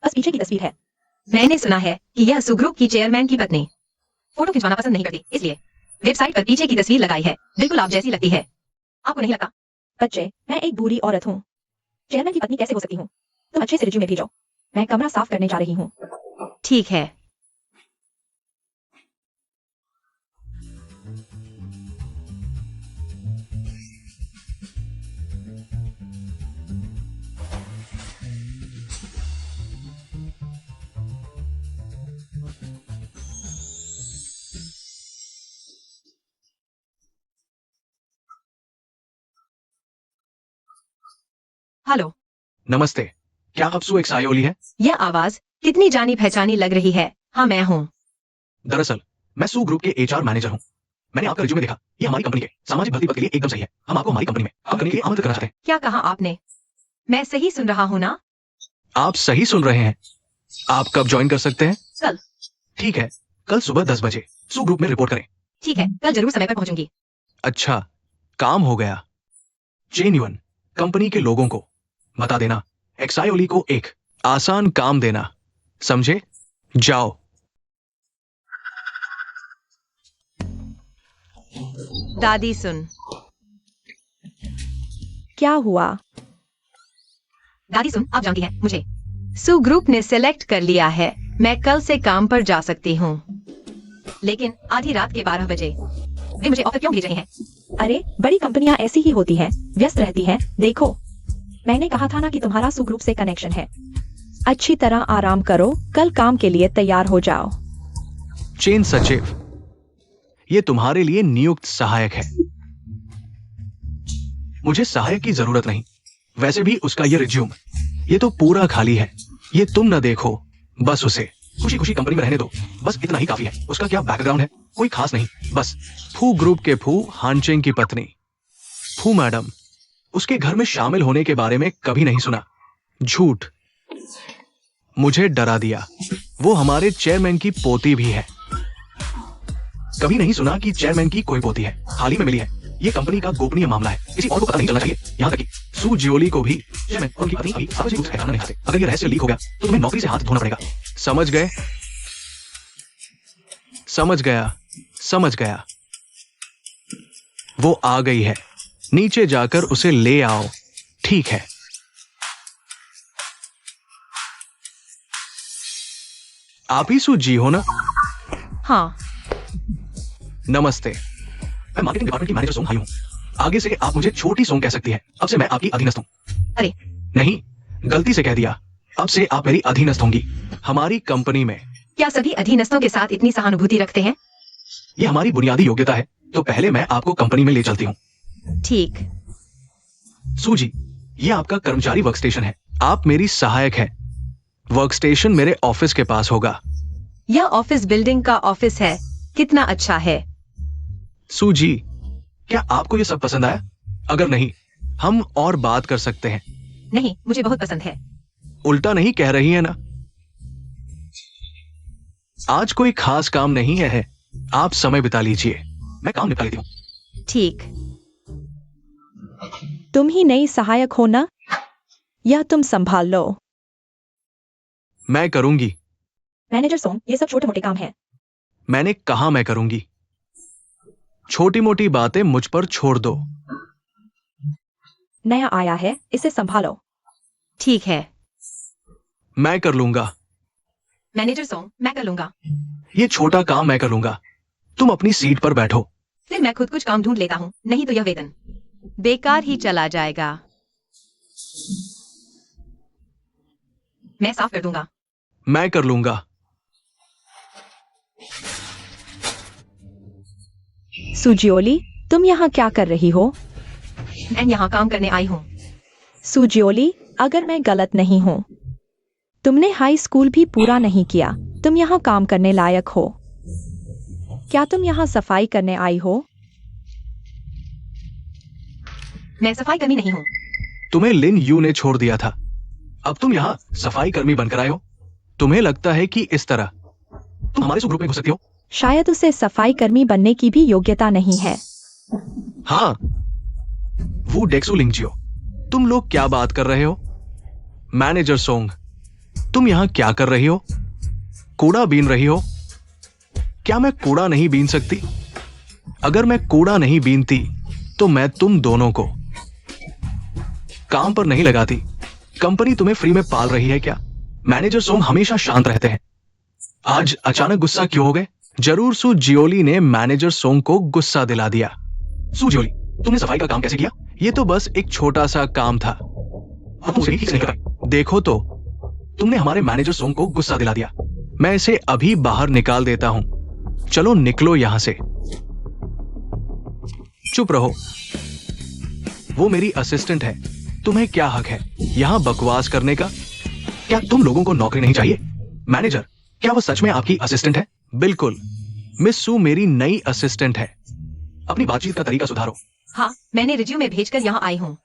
बस पीछे की तस्वीर है। मैंने सुना है कि यह सुग्रुप की चेयरमैन की पत्नी फोटो खिंचवाना पसंद नहीं करती, इसलिए वेबसाइट पर पीछे की तस्वीर लगाई है। बिल्कुल आप जैसी लगती है। आपको नहीं लगता? बच्चे, मैं एक बुरी औरत हूँ। चेयरमैन की पत्नी कैसे हो सकती हूँ? तुम अच्छे से रिज्यूमे भेजो। मैं कमरा साफ करने जा रही हूँ। ठीक है। हेलो, नमस्ते, क्या आप सु एक्सायोली है? यह आवाज कितनी जानी पहचानी लग रही है। हाँ मैं हूँ। दरअसल मैं सु ग्रुप के एचआर मैनेजर हूँ। मैंने आपका रिज्यूमे देखा। ये हमारी कंपनी के सामाजिक भर्ती पद के लिए एकदम सही है। हम आपको हमारी कंपनी में काम करने के लिए आमंत्रित करना चाहते हैं। क्या कहा आपने? मैं सही सुन रहा हूँ ना? आप सही सुन रहे हैं। आप कब ज्वाइन कर सकते हैं? कल। ठीक है, कल सुबह 10 बजे सु ग्रुप में रिपोर्ट करें। ठीक है, कल जरूर समय पर पहुंचूंगी। अच्छा, काम हो गया। जेन्युइन कंपनी के लोगों को बता देना एक्सायोली को एक आसान काम देना, समझे? जाओ। दादी सुन। क्या हुआ? दादी सुन, आप जानती हैं मुझे सु ग्रुप ने सिलेक्ट कर लिया है। मैं कल से काम पर जा सकती हूँ, लेकिन आधी रात के 12 बजे। वे मुझे ऑफर क्यों भेज रहे हैं? अरे, बड़ी कंपनियां ऐसी ही होती हैं, व्यस्त रहती हैं। देखो, मैंने कहा था ना कि तुम्हारा सु ग्रुप से कनेक्शन है। अच्छी तरह आराम करो, कल काम के लिए तैयार हो जाओ। चेन सचिव, ये तुम्हारे लिए नियुक्त सहायक है। मुझे सहायक की जरूरत नहीं। वैसे भी उसका ये रिज्यूम, ये तो पूरा खाली है। ये तुम न देखो, बस उसे खुशी खुशी कंपनी में रहने दो। बस इतना ही काफी है। उसका क्या बैकग्राउंड है? कोई खास नहीं। बस फू ग्रुप के फू हानचेंग की पत्नी। फू मैडम, उसके घर में शामिल होने के बारे में कभी नहीं सुना। झूठ। मुझे डरा दिया। वो हमारे चेयरमैन की पोती भी है। कभी नहीं सुना कि चेयरमैन की कोई पोती है। हाल ही में मिली है। ये कंपनी का गोपनीय मामला है। किसी और को पता नहीं चलना चाहिए। यहाँ तक कि सु जियोली को भी चेयरमैन और उनकी पत्नी अभी सार्वजनिक रूप से पहचानना नहीं चाहते। अगर ये रहस्य लीक हो गया तो तुम्हें नौकरी से हाथ धोना पड़ेगा। समझ गए? समझ गया, समझ गया। वो आ गई है, नीचे जाकर उसे ले आओ। ठीक है। आप ही सू जी हो ना? हाँ, नमस्ते, मैं मार्केटिंग डिपार्टमेंट की मैनेजर सोंग हाई हूँ। आगे से आप मुझे छोटी सोंग कह सकती हैं। अब से मैं आपकी अधीनस्थ हूँ। अरे नहीं, गलती से कह दिया। अब से आप मेरी अधीनस्थ होंगी। हमारी कंपनी में क्या सभी अधीनस्थों के साथ इतनी सहानुभूति रखते हैं? ये हमारी बुनियादी योग्यता है। तो पहले मैं आपको कंपनी में ले चलती हूँ। ठीक। सू जी, ये आपका कर्मचारी वर्कस्टेशन है। आप मेरी सहायक हैं। वर्कस्टेशन मेरे ऑफिस के पास होगा। यह ऑफिस बिल्डिंग का ऑफिस है। कितना अच्छा है। सू जी, क्या आपको ये सब पसंद आया? अगर नहीं, हम और बात कर सकते हैं। नहीं, मुझे बहुत पसंद है। उल्टा नहीं कह रही है ना? आज कोई खास काम नहीं है। आप समय बिता लीजिए, मैं काम निपटा लेती हूँ। ठीक। तुम ही नई सहायक हो ना? या तुम संभाल लो। मैं करूंगी। मैनेजर सोंग, ये सब छोटे मोटे काम हैं। मैंने कहा मैं करूंगी। छोटी मोटी बातें मुझ पर छोड़ दो। नया आया है, इसे संभालो। ठीक है। मैं कर लूंगा। मैनेजर सोंग, मैं कर लूंगा। ये छोटा काम मैं कर लूंगा। तुम अपनी सीट पर बैठो। फिर मैं खुद कुछ काम ढूंढ लेता हूँ, नहीं तो यह वेतन बेकार ही चला जाएगा। मैं साफ कर दूंगा। मैं कर लूंगा। सुजियोली, तुम यहाँ क्या कर रही हो? मैं यहाँ काम करने आई हूँ। सुजियोली, अगर मैं गलत नहीं हूँ, तुमने हाई स्कूल भी पूरा नहीं किया। तुम यहाँ काम करने लायक हो। क्या तुम यहाँ सफाई करने आई हो? मैं सफाई कर्मी नहीं हूँ। तुम्हें लिन यू ने छोड़ दिया था। अब तुम यहाँ सफाई कर्मी बनकर आए हो। तुम्हें लगता है कि इस तरह तुम हमारे ग्रुप में घुस सकती हो? शायद उसे सफाई कर्मी बनने की भी योग्यता नहीं है। हाँ, वो डेक्सू लिंगजियो। तुम लोग क्या बात कर रहे हो? मैनेजर सोंग, तुम यहाँ क्या कर रही हो? कूड़ा बीन रही हो? क्या मैं कूड़ा नहीं बीन सकती? अगर मैं कूड़ा नहीं बीनती तो मैं तुम दोनों को काम पर नहीं लगाती। कंपनी तुम्हें फ्री में पाल रही है क्या? मैनेजर सोंग हमेशा शांत रहते हैं। आज अचानक गुस्सा क्यों हो गए? जरूर सू जियोली ने मैनेजर सोंग को गुस्सा दिला दिया। सू जियोली, तुमने सफाई का काम कैसे किया? ये तो बस एक छोटा सा काम था। अब तुम उसे भी ठीक से नहीं कर पाई। देखो तो, तुमने हमारे मैनेजर सोंग को गुस्सा दिला दिया। मैं इसे अभी बाहर निकाल देता हूं। चलो निकलो यहां से। चुप रहो। वो मेरी असिस्टेंट है। तुम्हें क्या हक है यहां बकवास करने का? क्या तुम लोगों को नौकरी नहीं चाहिए? मैनेजर, क्या वो सच में आपकी असिस्टेंट है? बिल्कुल, मिस सू मेरी नई असिस्टेंट है। अपनी बातचीत का तरीका सुधारो। हाँ, मैंने रिज्यूमे भेजकर यहाँ आई हूँ।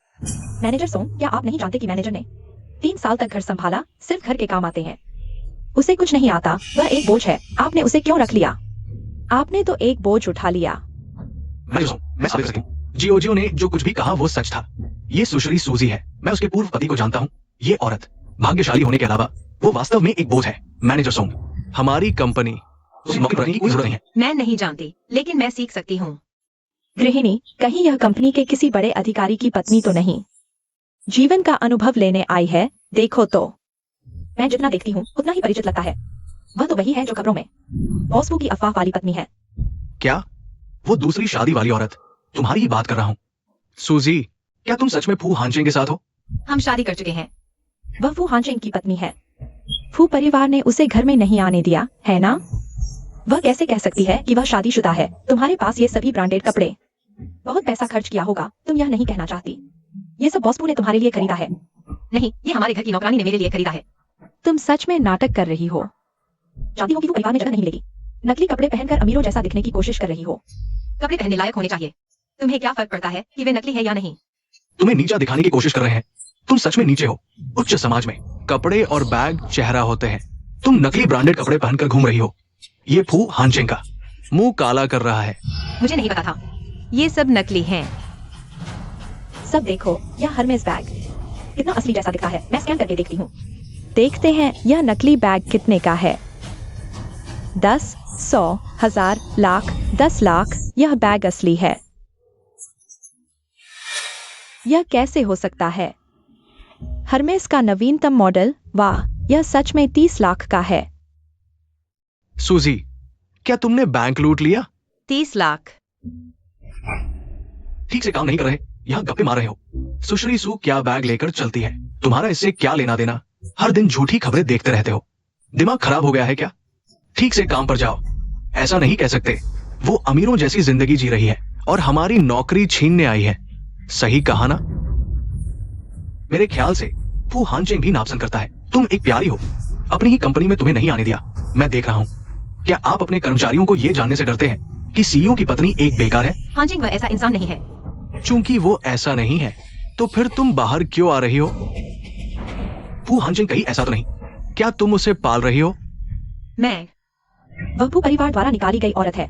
मैनेजर सोंग, क्या आप नहीं जानते कि मैनेजर ने 3 साल तक घर संभाला? सिर्फ घर के काम आते हैं। उसे कुछ नहीं आता, वह एक बोझ है। आपने उसे क्यों रख लिया? आपने तो एक बोझ उठा लिया। मैं साबित कर सकती हूँ। जियो ने जो कुछ भी कहा वो सच था। ये सुश्री सूजी है। मैं उसके पूर्व पति को जानता हूँ। ये औरत भाग्यशाली होने के अलावा वो वास्तव में एक बोझ है। मैनेजर सोंग, हमारी कंपनी उसे मौके पर रखने की कोई जरूरत नहीं है। मैं नहीं जानती, लेकिन मैं सीख सकती हूँ। गृहिणी, कहीं यह कंपनी के किसी बड़े अधिकारी की पत्नी तो नहीं? जीवन का अनुभव लेने आई है। देखो तो, मैं जितना देखती हूँ उतना ही परिचित लगता है। वह तो वही है जो खबरों में बॉस वू की अफवाह वाली पत्नी है। क्या? वो दूसरी शादी वाली औरत? तुम्हारी ही बात कर रहा हूँ। सूजी, क्या तुम सच में फू हानचेंग के साथ हो? हम शादी कर चुके हैं। वह फू हानचेंग की पत्नी है। फू परिवार ने उसे घर में नहीं आने दिया, है ना? वह कैसे कह सकती है कि वह शादीशुदा है? तुम्हारे पास ये सभी ब्रांडेड कपड़े, बहुत पैसा खर्च किया होगा। तुम यह नहीं कहना चाहती ये सब बॉस वू ने तुम्हारे लिए खरीदा है? नहीं, ये हमारे घर की नौकरानी ने मेरे लिए खरीदा है। तुम सच में नाटक कर रही हो। जानती हो कि वो परिवार में जगह नहीं मिलेगी। नकली कपड़े पहनकर अमीरों जैसा दिखने की कोशिश कर रही हो। कपड़े पहनने लायक होने चाहिए। तुम्हें क्या फर्क पड़ता है कि वे नकली है या नहीं? तुम्हें नीचा दिखाने की कोशिश कर रहे हैं। तुम सच में नीचे हो। उच्च समाज में कपड़े और बैग चेहरा होते हैं। तुम नकली ब्रांडेड कपड़े पहनकर घूम रही हो। ये फू हानचेंग का मुंह काला कर रहा है। मुझे नहीं पता था। ये सब नकली हैं। सब देखो, यह हरमेस बैग कितना असली जैसा दिखता है। मैं स्कैन करके देखती हूँ। देखते हैं यह नकली बैग कितने का है। 10, 100, 1000, लाख, 10 लाख, यह बैग असली है। यह कैसे हो सकता है? हर्मेस का नवीनतम मॉडल, वाह, यह सच में 30 लाख का है। सूजी, क्या तुमने बैंक लूट लिया? 30 लाख। ठीक से काम नहीं कर रहे, यहाँ गप्पे मार रहे हो। सुश्री सू क्या बैग लेकर चलती है? तुम्हारा इससे क्या लेना देना? हर दिन झूठी खबरें देखते रहते हो। दिमाग खराब हो गया है क्या? ठीक से काम पर जाओ। ऐसा नहीं कह सकते। वो अमीरों जैसी जिंदगी जी रही है और हमारी नौकरी छीनने आई है। सही कहा ना? मेरे ख्याल से फू हानचेंग भी नापसंद करता है। तुम एक प्यारी हो। अपनी ही कंपनी में तुम्हें नहीं आने दिया। मैं देख रहा हूँ। क्या आप अपने कर्मचारियों को ये जानने से डरते हैं कि सीईओ की पत्नी एक बेकार है? हानजिंग वह ऐसा इंसान नहीं है। चूंकि वो ऐसा नहीं है, तो फिर तुम बाहर क्यों आ रही हो? फू हानचेंग कहीं ऐसा तो नहीं? क्या तुम उसे पाल रही हो? मैं वह फू परिवार द्वारा निकाली गई औरत है।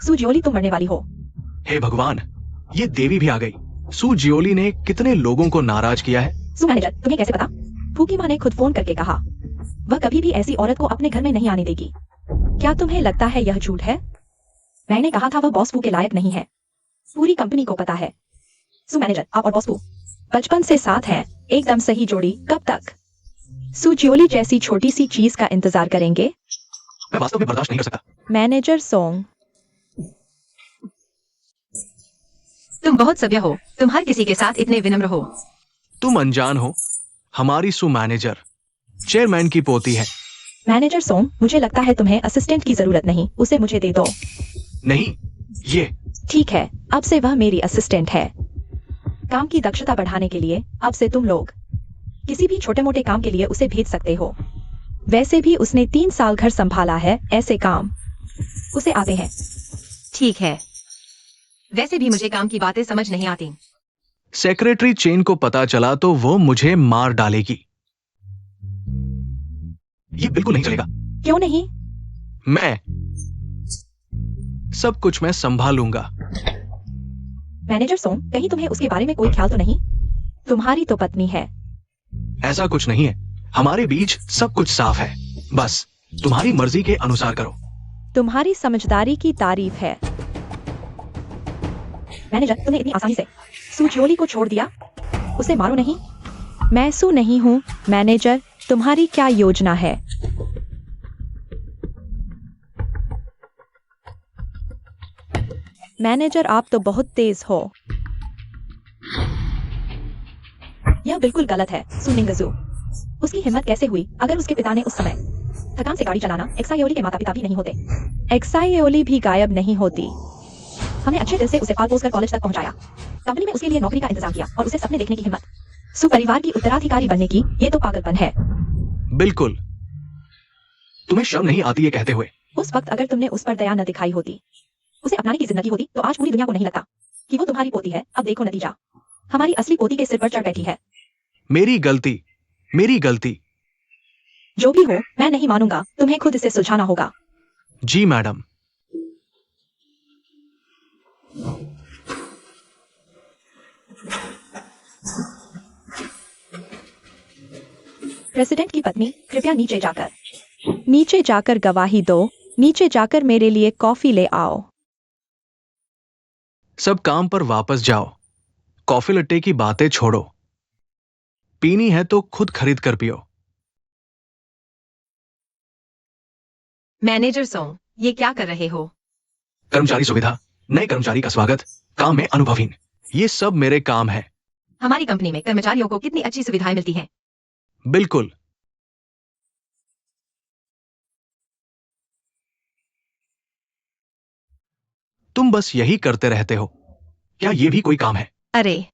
सू जियोली, तुम मरने वाली हो। हे भगवान, ये देवी भी आ गई। सू जियोली ने कितने लोगों को नाराज किया है? सू मैनेजर, तुम्हें कैसे पता? फू की मां ने खुद फोन करके कहा वह कभी भी ऐसी औरत को अपने घर में नहीं आने देगी। क्या तुम्हें लगता है यह झूठ है? मैंने कहा था वह बॉस फू के लायक नहीं है। पूरी कंपनी को पता है। सू मैनेजर, आप और बॉस फू बचपन से साथ हैं, एकदम सही जोड़ी। कब तक सू जियोली जैसी छोटी सी चीज का इंतजार करेंगे? मैं वास्तव में बर्दाश्त नहीं कर सकता। मैनेजर सोंग, तुम बहुत सभ्य हो। तुम हर किसी के साथ इतने विनम्र हो। तुम अनजान हो। हमारी सू मैनेजर चेयरमैन की पोती है। मैनेजर सोंग, मुझे लगता है तुम्हें असिस्टेंट की जरूरत नहीं, उसे मुझे दे दो। नहीं, ये ठीक है, अब से वह मेरी असिस्टेंट है। काम की दक्षता बढ़ाने के लिए अब से तुम लोग किसी भी छोटे मोटे काम के लिए उसे भेज सकते हो। वैसे भी उसने 3 साल घर संभाला है, ऐसे काम उसे आते हैं। ठीक है। वैसे भी मुझे काम की बातें समझ नहीं आती। सेक्रेटरी चेन को पता चला तो वो मुझे मार डालेगी। ये बिल्कुल नहीं चलेगा। क्यों नहीं? मैं सब कुछ मैं संभालूंगा। मैनेजर सोंग, कहीं तुम्हें उसके बारे में कोई ख्याल तो नहीं? तुम्हारी तो पत्नी है। ऐसा कुछ नहीं है। हमारे बीच सब कुछ साफ है। बस तुम्हारी मर्जी के अनुसार करो। तुम्हारी समझदारी की तारीफ है। मैनेजर, तुमने इतनी आसानी से सू जियोली को छोड़ दिया। उसे मारो नहीं। मैं सू नहीं हूँ। मैनेजर, तुम्हारी क्या योजना है? मैनेजर, आप तो बहुत तेज हो। यह बिल्कुल गलत है। सुनिंगजू, उसकी हिम्मत कैसे हुई? अगर उसके पिता ने उस समय थकान से गाड़ी चलाना, एक्साइओली के माता पिता भी नहीं होते। एक्साइओली भी गायब नहीं होती। हमने अच्छे दिल से उसे पाल पोस कर कॉलेज तक पहुंचाया, कंपनी में उसके लिए नौकरी का इंतजाम किया और उसे सपने देखने की हिम्मत। सु परिवार की उत्तराधिकारी बनने की, ये तो पागलपन है। बिल्कुल। तुम्हें शर्म नहीं आती ये कहते हुए? उस वक्त अगर तुमने उस पर दया न दिखाई होती, उसे अपनाने की जिंदगी होती, तो आज पूरी दुनिया को नहीं लगता कि वो तुम्हारी पोती है। अब देखो नतीजा, हमारी असली पोती के सिर पर चढ़ बैठी है। मेरी गलती, मेरी गलती। जो भी हो, मैं नहीं मानूंगा। तुम्हें खुद इसे सुलझाना होगा। जी मैडम। प्रेसिडेंट की पत्नी, कृपया नीचे जाकर गवाही दो। नीचे जाकर मेरे लिए कॉफी ले आओ। सब काम पर वापस जाओ। कॉफी लट्टे की बातें छोड़ो। पीनी है तो खुद खरीद कर पियो। मैनेजर सोंग, ये क्या कर रहे हो? कर्मचारी सुविधा, नए कर्मचारी का स्वागत, काम में अनुभवहीन, ये सब मेरे काम है। हमारी कंपनी में कर्मचारियों को कितनी अच्छी सुविधाएं मिलती हैं। बिल्कुल। तुम बस यही करते रहते हो। क्या ये भी कोई काम है? अरे,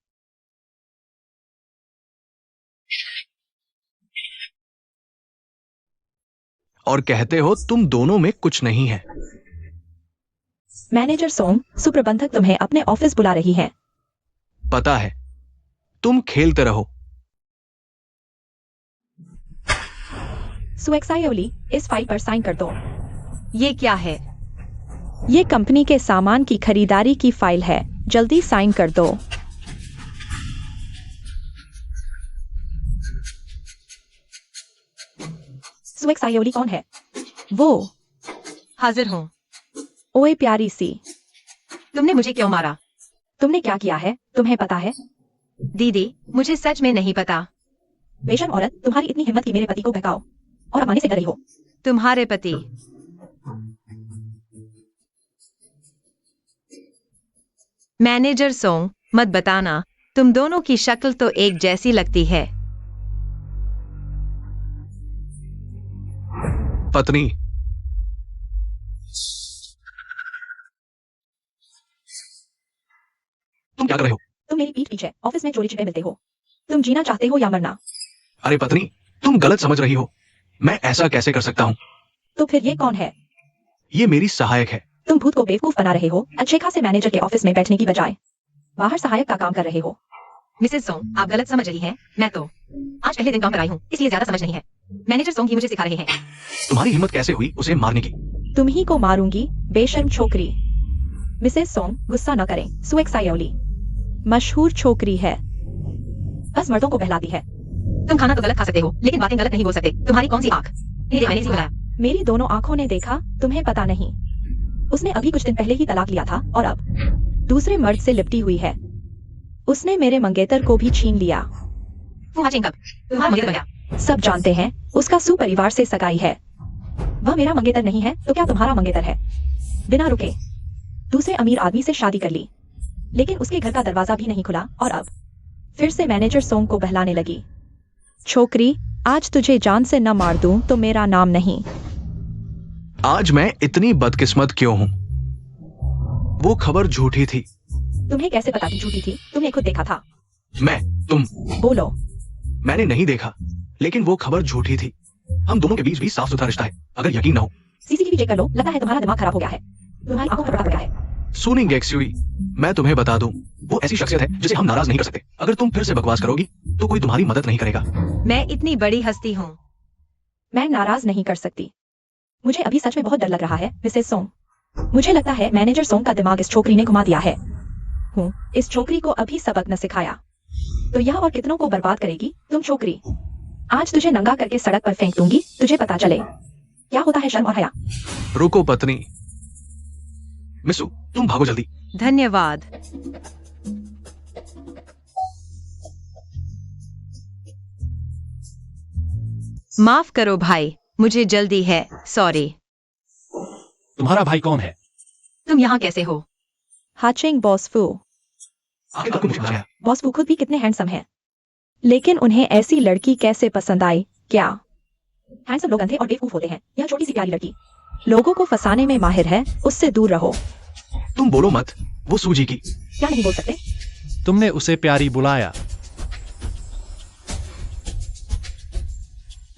और कहते हो तुम दोनों में कुछ नहीं है। मैनेजर सोंग, सुप्रबंधक तुम्हें अपने ऑफिस बुला रही है। पता है, तुम खेलते रहो। सुएक्सायोली, इस फाइल पर साइन कर दो। ये क्या है? ये कंपनी के सामान की खरीदारी की फाइल है। जल्दी साइन कर दो। सुएक्सायोली कौन है? वो हाजिर हूँ। ओए प्यारी सी, तुमने मुझे क्यों मारा? तुमने क्या किया है तुम्हें पता है? दीदी, मुझे सच में नहीं पता। बेशर्म औरत, तुम्हारी इतनी हिम्मत कि मेरे पति को बहकाओ और अपमानित से डर रही हो। तुम्हारे पति। मैनेजर सोंग, मत बताना, तुम दोनों की शक्ल तो एक जैसी लगती है। पत्नी, तुम क्या कर रहे हो? तुम मेरी पीठ पीछे ऑफिस में चोरी छिपे मिलते हो। तुम जीना चाहते हो या मरना? अरे पत्नी, तुम गलत समझ रही हो। मैं ऐसा कैसे कर सकता हूँ? तो फिर ये कौन है? ये मेरी सहायक है। तुम भूत को बेवकूफ बना रहे हो अच्छे खासे मैनेजर के ऑफिस में बैठने की बजाय बाहर सहायक का काम कर रहे हो। मिसेस सोंग, आप गलत समझ रही हैं। मैं तो आज पहले दिन काम पर आई हूँ, इसलिए ज्यादा समझ नहीं है। मैनेजर सोंग ही मुझे सिखा रहे हैं। तुम्हारी हिम्मत कैसे हुई उसे मारने की? तुम ही को मारूंगी, बेशर्म छोकरी। मिसेस सोंग, गुस्सा न करें। सुएक सायोली मशहूर छोकरी है, बस मर्दों को बहलाती है। तुम खाना तो गलत खा सकते हो, लेकिन बातें गलत नहीं बोल सकते। तुम्हारी कौन सी आंख? मैंने इसी बुलाया। मेरी दोनों आंखों ने देखा, तुम्हें पता नहीं। उसने अभी कुछ दिन पहले ही तलाक लिया था और अब दूसरे मर्द से लिपटी हुई है। उसने मेरे मंगेतर को भी छीन लिया। तुम्हारा मंगेतर बन गया। सब जानते हैं उसका सुपरिवार से सगाई है। वह मेरा मंगेतर नहीं है तो क्या तुम्हारा मंगेतर है? बिना रुके दूसरे अमीर आदमी से शादी कर ली, लेकिन उसके घर का दरवाजा भी नहीं खुला और अब फिर से मैनेजर सोंग को बहलाने लगी। छोकरी, आज तुझे जान से न मार दूं तो मेरा नाम नहीं। आज मैं इतनी बदकिस्मत क्यों हूँ? वो खबर झूठी थी। तुम्हें कैसे पता कि झूठी थी? तुमने खुद देखा था। तुम बोलो। मैंने नहीं देखा, लेकिन वो खबर झूठी थी। हम दोनों के बीच भी साफ सुथरा रिश्ता है। अगर यकीन ना हो, सीसीटीवी चेक कर लो। लगता है तुम्हारा दिमाग खराब हो गया है, तुम्हारी आंखों पर पड़ गया है। सुनी गेक्सुई, मैं तुम्हें बता दूं, वो ऐसी शख्सियत है जिसे हम नाराज नहीं कर सकते। अगर तुम फिर से बकवास करोगी तो कोई तुम्हारी मदद नहीं करेगा। मैं इतनी बड़ी हस्ती हूँ। मैं नाराज नहीं कर सकती। मुझे अभी सच में बहुत डर लग रहा है मिसेस सोंग। मुझे लगता है मैनेजर सोंग का दिमाग इस छोकरी ने घुमा दिया है। इस छोकरी को अभी सबक न सिखाया तो यह और कितनों को बर्बाद करेगी। तुम छोकरी, आज तुझे नंगा करके सड़क पर फेंक दूंगी, तुझे पता चले क्या होता है शर्म और हया। रुको पत्नी। मिसू, तुम भागो जल्दी। धन्यवाद। माफ करो भाई, मुझे जल्दी है, सॉरी। तुम्हारा भाई कौन है? तुम यहाँ कैसे हो? हाचिंग बॉस फू। आगे तक मुझे बताया। बॉस फू खुद भी कितने हैंडसम हैं, लेकिन उन्हें ऐसी लड़की कैसे पसंद आई? क्या हैंडसम लोग अंधे और बेवकूफ होते हैं? यह छोटी सी प्यारी लड़की लोगों को फंसाने में माहिर है, उससे दूर रहो। तुम बोलो मत, वो सूजी की। क्या नहीं बोल सकते? तुमने उसे प्यारी बुलाया।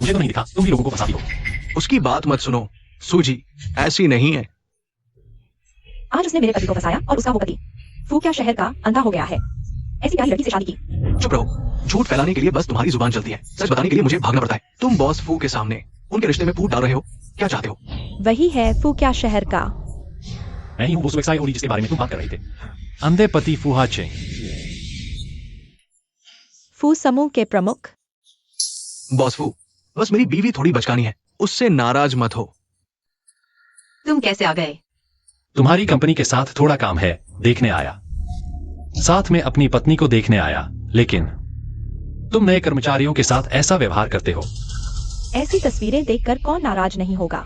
मुझे तो नहीं दिखा तुम भी लोगों को फंसाती हो। उसकी बात मत सुनो, सूजी ऐसी नहीं है। आज उसने मेरे पति को फंसाया और उसका वो पति फू क्या शहर का अंधा हो गया है? ऐसी प्यारी लड़की से शादी की। चुप रहो। झूठ फैलाने के लिए बस तुम्हारी जुबान चलती है, सच बताने के लिए मुझे भागना पड़ता है। तुम बॉस फू के सामने उनके रिश्ते में फूट डाल रहे हो। क्या चाहते हो? वही है फू क्या शहर का। मैं ही हूँ वो सुएक्साई ओली जिसके बारे में तुम बात कर रहे थे। अंधे पति फूहा चेंग। फू समूह के प्रमुख। बॉस फू, बस मेरी बीवी थोड़ी बचकानी है, उससे नाराज मत हो। तुम कैसे आ गए? तुम्हारी कंपनी के साथ थोड़ा काम है, देखने आया। साथ में अपनी पत्नी को देखने आया, लेकिन तुम नए कर्मचारियों के साथ ऐसा व्यवहार करते हो। ऐसी तस्वीरें देखकर कौन नाराज नहीं होगा?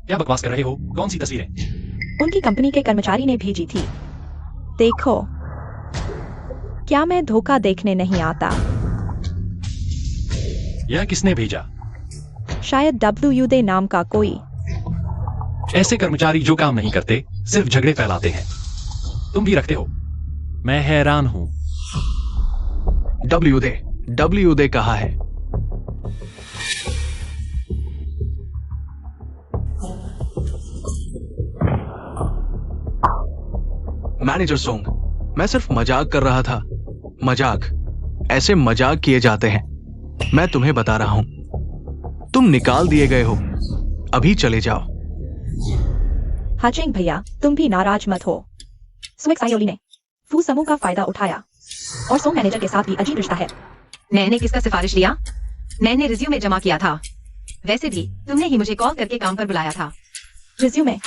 क्या बकवास कर रहे हो? कौन सी तस्वीरें? उनकी कंपनी के कर्मचारी ने भेजी थी। देखो, क्या मैं धोखा देखने नहीं आता? यह किसने भेजा? शायद डब्ल्यू दे नाम का कोई। ऐसे कर्मचारी जो काम नहीं करते, सिर्फ झगड़े फैलाते हैं। तुम भी रखते हो। मैं हैरान हूं। डब्ल्यू दे कहा है? मैनेजर सोंग, मैं सिर्फ मजाक कर रहा था। मजाक, ऐसे मजाक किए जाते हैं। मैं तुम्हें बता रहा हूं, तुम निकाल दिए गए हो। अभी चले जाओ। हाचिंग भैया, तुम भी नाराज मत हो। सुएक सायोली ने फू समूह का फायदा उठाया और सोंग मैनेजर के साथ भी अजीब रिश्ता है। मैंने किसका सिफारिश लिया? मैंने रिज्यूमे जमा किया था। वैसे भी तुमने ही मुझे कॉल करके काम पर बुलाया था। रिज्यूमे।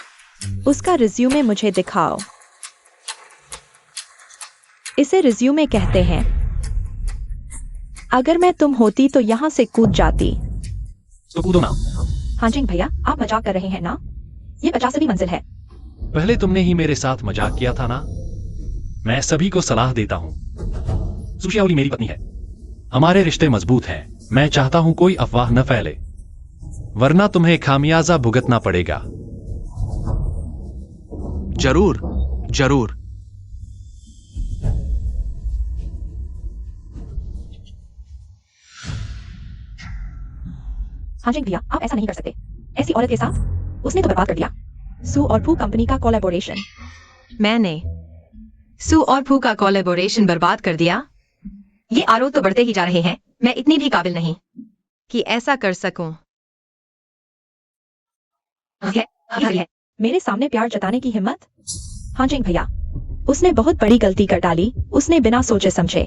उसका रिज्यूमे मुझे दिखाओ। इसे रिज्यूमे कहते हैं। अगर मैं तुम होती तो यहां से कूद जाती। तो कूदो ना। हाँ जी भैया, आप मजाक कर रहे हैं ना? ये 50वीं मंजिल है। पहले तुमने ही मेरे साथ मजाक किया था ना। मैं सभी को सलाह देता हूँ। सुशियावली मेरी पत्नी है। हमारे रिश्ते मजबूत हैं। मैं चाहता हूं कोई अफवाह न फैले, वरना तुम्हें खामियाजा भुगतना पड़ेगा। जरूर जरूर। हाँ जी भैया, आप ऐसा नहीं कर सकते। ऐसी औरत के साथ उसने तो बर्बाद कर दिया। सू और फू कंपनी का कोलैबोरेशन। मैंने सू और फू का कोलैबोरेशन बर्बाद कर दिया। ये आरोप तो बढ़ते ही जा रहे हैं। मैं इतनी भी काबिल नहीं कि ऐसा कर सकूं। मेरे सामने प्यार जताने की हिम्मत? हाँ जी भैया, उसने बहुत बड़ी गलती कर डाली। उसने बिना सोचे समझे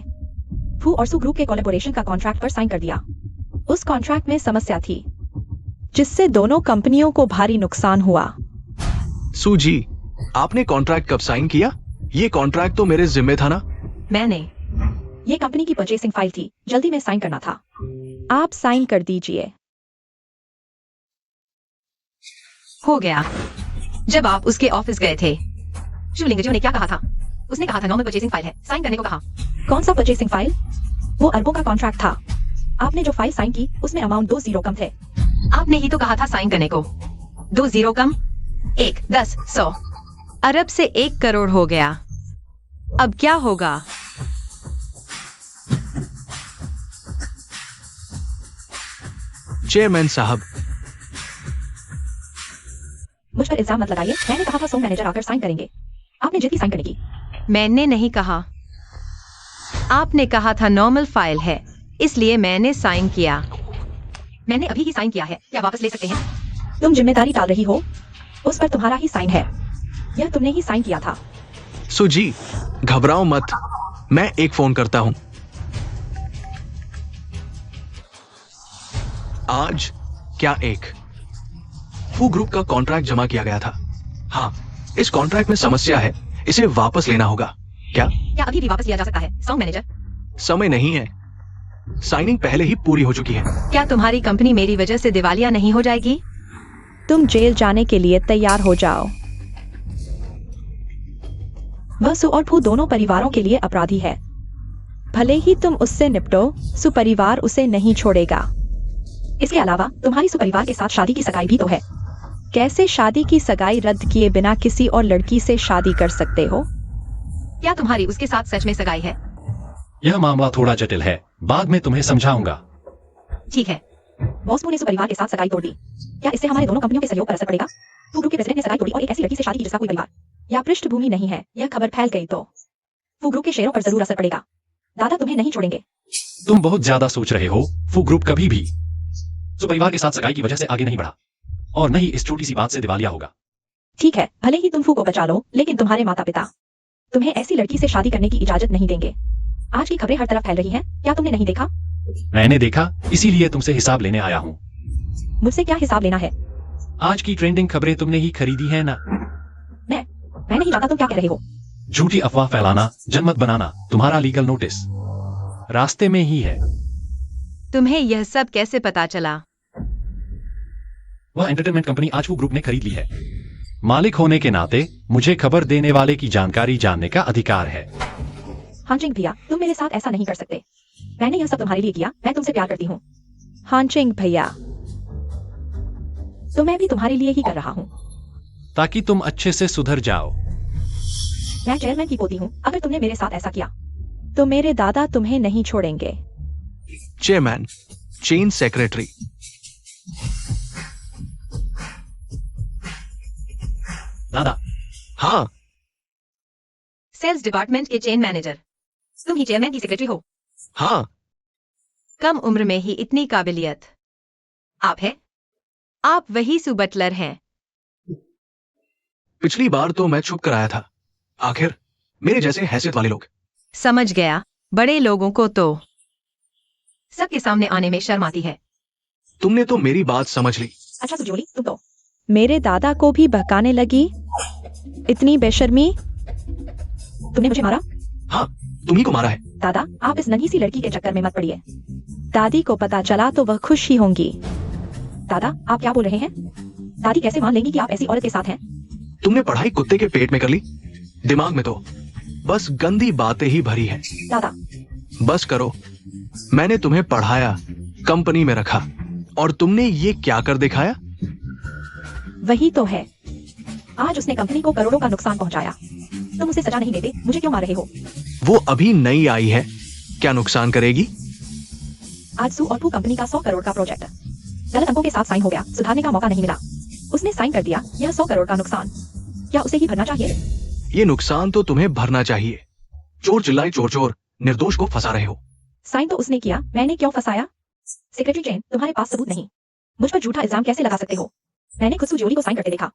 फू और सू ग्रुप के कोलैबोरेशन का कॉन्ट्रैक्ट पर साइन कर दिया। उस कॉन्ट्रैक्ट में समस्या थी, जिससे दोनों कंपनियों को भारी नुकसान हुआ। सू जी, आपने कॉन्ट्रैक्ट कब साइन किया? ये कॉन्ट्रैक्ट तो मेरे जिम्मे था ना। मैंने ये कंपनी की परचेसिंग फाइल थी, जल्दी में साइन करना था। आप साइन कर दीजिए। हो गया। जब आप उसके ऑफिस गए थे, शिवलिंगजी ने क्या कहा था? उसने कहा था नॉर्मल परचेसिंग फाइल है, साइन करने को कहा। कौन सा परचेसिंग फाइल? वो अरबों का कॉन्ट्रैक्ट था। आपने जो फाइल साइन की उसमें अमाउंट 2 जीरो कम थे। आपने ही तो कहा था साइन करने को। 2 जीरो कम, 1, 10, 100 अरब से 1 करोड़ हो गया। अब क्या होगा? चेयरमैन साहब, मुझ पर इल्जाम मत लगाइए। मैंने कहा था सोम मैनेजर आकर साइन करेंगे। आपने जिद की साइन करने की। मैंने नहीं कहा। आपने कहा था नॉर्मल फाइल है, इसलिए मैंने साइन किया। मैंने अभी ही साइन किया है। क्या वापस ले सकते हैं? तुम जिम्मेदारी डाल रही हो, उस पर तुम्हारा ही साइन है। यह तुमने ही साइन किया था। सू जी, घबराओ मत, मैं एक फोन करता हूं। आज क्या एक फू ग्रुप का कॉन्ट्रैक्ट जमा किया गया था। हाँ, इस कॉन्ट्रैक्ट में समस्या है, इसे वापस लेना होगा। क्या अभी भी वापस लिया जा सकता है सॉन्ग मैनेजर? समय नहीं है, साइनिंग पहले ही पूरी हो चुकी है। क्या तुम्हारी कंपनी मेरी वजह से दिवालिया नहीं हो जाएगी? तुम जेल जाने के लिए तैयार हो जाओ। वह सू और फू दोनों परिवारों के लिए अपराधी है। भले ही तुम उससे निपटो, सू परिवार उसे नहीं छोड़ेगा। इसके अलावा तुम्हारी सू परिवार के साथ शादी की सगाई भी तो है। कैसे शादी की सगाई रद्द किए बिना किसी और लड़की से शादी कर सकते हो? क्या तुम्हारी उसके साथ सच में सगाई है? यह मामला थोड़ा जटिल है, बाद में तुम्हें समझाऊंगा। ठीक है। बॉस ने सू परिवार के साथ सगाई तोड़ दी। क्या इससे हमारे दोनों कंपनियों के सहयोग पर असर पड़ेगा? फू ग्रुप के प्रेसिडेंट ने सगाई तोड़ी और एक ऐसी लड़की से शादी की जिसका कोई परिवार या पृष्ठभूमि नहीं है। यह खबर फैल गई तो फू ग्रुप के शेयरों पर जरूर असर पड़ेगा। दादा तुम्हें नहीं छोड़ेंगे। तुम बहुत ज्यादा सोच रहे हो। फू ग्रुप कभी भी सू परिवार के साथ सगाई की वजह से आगे नहीं बढ़ा, और नहीं इस छोटी सी बात से दिवालिया होगा। ठीक है, भले ही तुम फू को बचा लो, लेकिन तुम्हारे माता पिता तुम्हें ऐसी लड़की से शादी करने की इजाजत नहीं देंगे। आज की खबरें हर तरफ फैल रही हैं। क्या तुमने नहीं देखा? मैंने देखा, इसीलिए तुमसे हिसाब लेने आया हूँ। मुझसे क्या हिसाब लेना है? आज की ट्रेंडिंग खबरें तुमने ही खरीदी है ना। मैं नहीं जानता तुम क्या कह रहे हो। झूठी अफवाह फैलाना, जनमत बनाना, तुम्हारा लीगल नोटिस रास्ते में ही है। तुम्हें यह सब कैसे पता चला? वह एंटरटेनमेंट कंपनी आज फू ग्रुप ने खरीद ली है। मालिक होने के नाते मुझे खबर देने वाले की जानकारी जानने का अधिकार है। हाँ चिंग भैया, तुम मेरे साथ ऐसा नहीं कर सकते। मैंने यह सब तुम्हारे लिए किया। मैं तुमसे प्यार करती हूँ। हाँ चिंग भैया, तो मैं भी तुम्हारे लिए ही कर रहा हूँ, ताकि तुम अच्छे से सुधर जाओ। मैं चेयरमैन की पोती हूँ। अगर तुमने मेरे साथ ऐसा किया तो मेरे दादा तुम्हें नहीं छोड़ेंगे। Chairman, chain secretary. दादा। हाँ, सेल्स डिपार्टमेंट के चेन मैनेजर। तुम ही चेयरमैन की सेक्रेटरी हो। हाँ, कम उम्र में ही इतनी काबिलियत। आप है? आप वही सू बटलर हैं। पिछली बार तो मैं चुप कराया था। आखिर मेरे जैसे हैसियत वाले लोग। समझ गया। बड़े लोगों को तो सबके सामने आने में शर्म आती है। तुमने तो मेरी बात समझ ली। अच्छा सुजोली, तुम तो मेरे दादा को भी बहकाने लगी। इतनी बेशर्मी। तुमने मुझे मारा? हाँ, तुम्ही को मारा है। दादा, आप इस नन्ही सी लड़की के चक्कर में मत पड़िए। दादी को पता चला तो वह खुश ही होंगी। दादा, आप क्या बोल रहे हैं? दादी कैसे मान लेंगी कि आप ऐसी औरत के साथ हैं? तुमने पढ़ाई कुत्ते के पेट में कर ली? दिमाग में तो बस गंदी बातें ही भरी है। दादा, बस करो। मैंने तुम्हें पढ़ाया, कंपनी में रखा, और तुमने ये क्या कर दिखाया? वही तो है। आज उसने कंपनी को करोड़ों का नुकसान पहुंचाया। तुम उसे सजा नहीं देते, मुझे क्यों मार रहे हो? वो अभी नई आई है, क्या नुकसान करेगी? आज सू और फू कंपनी का 100 करोड़ का प्रोजेक्ट गलत अंकों के साथ साइन हो गया। सुधारने का मौका नहीं मिला। उसने साइन कर दिया। यह 100 करोड़ का नुकसान क्या उसे ही भरना चाहिए? ये नुकसान तो तुम्हें भरना चाहिए। चोर चिल्लाए चोर चोर, निर्दोष को फंसा रहे हो। साइन तो उसने किया, मैंने क्यों फंसाया? सेक्रेटरी जैन, तुम्हारे पास सबूत नहीं। मुझ पर झूठा इल्जाम कैसे लगा सकते हो? मैंने खुद सुजोली को साइन करते देखा।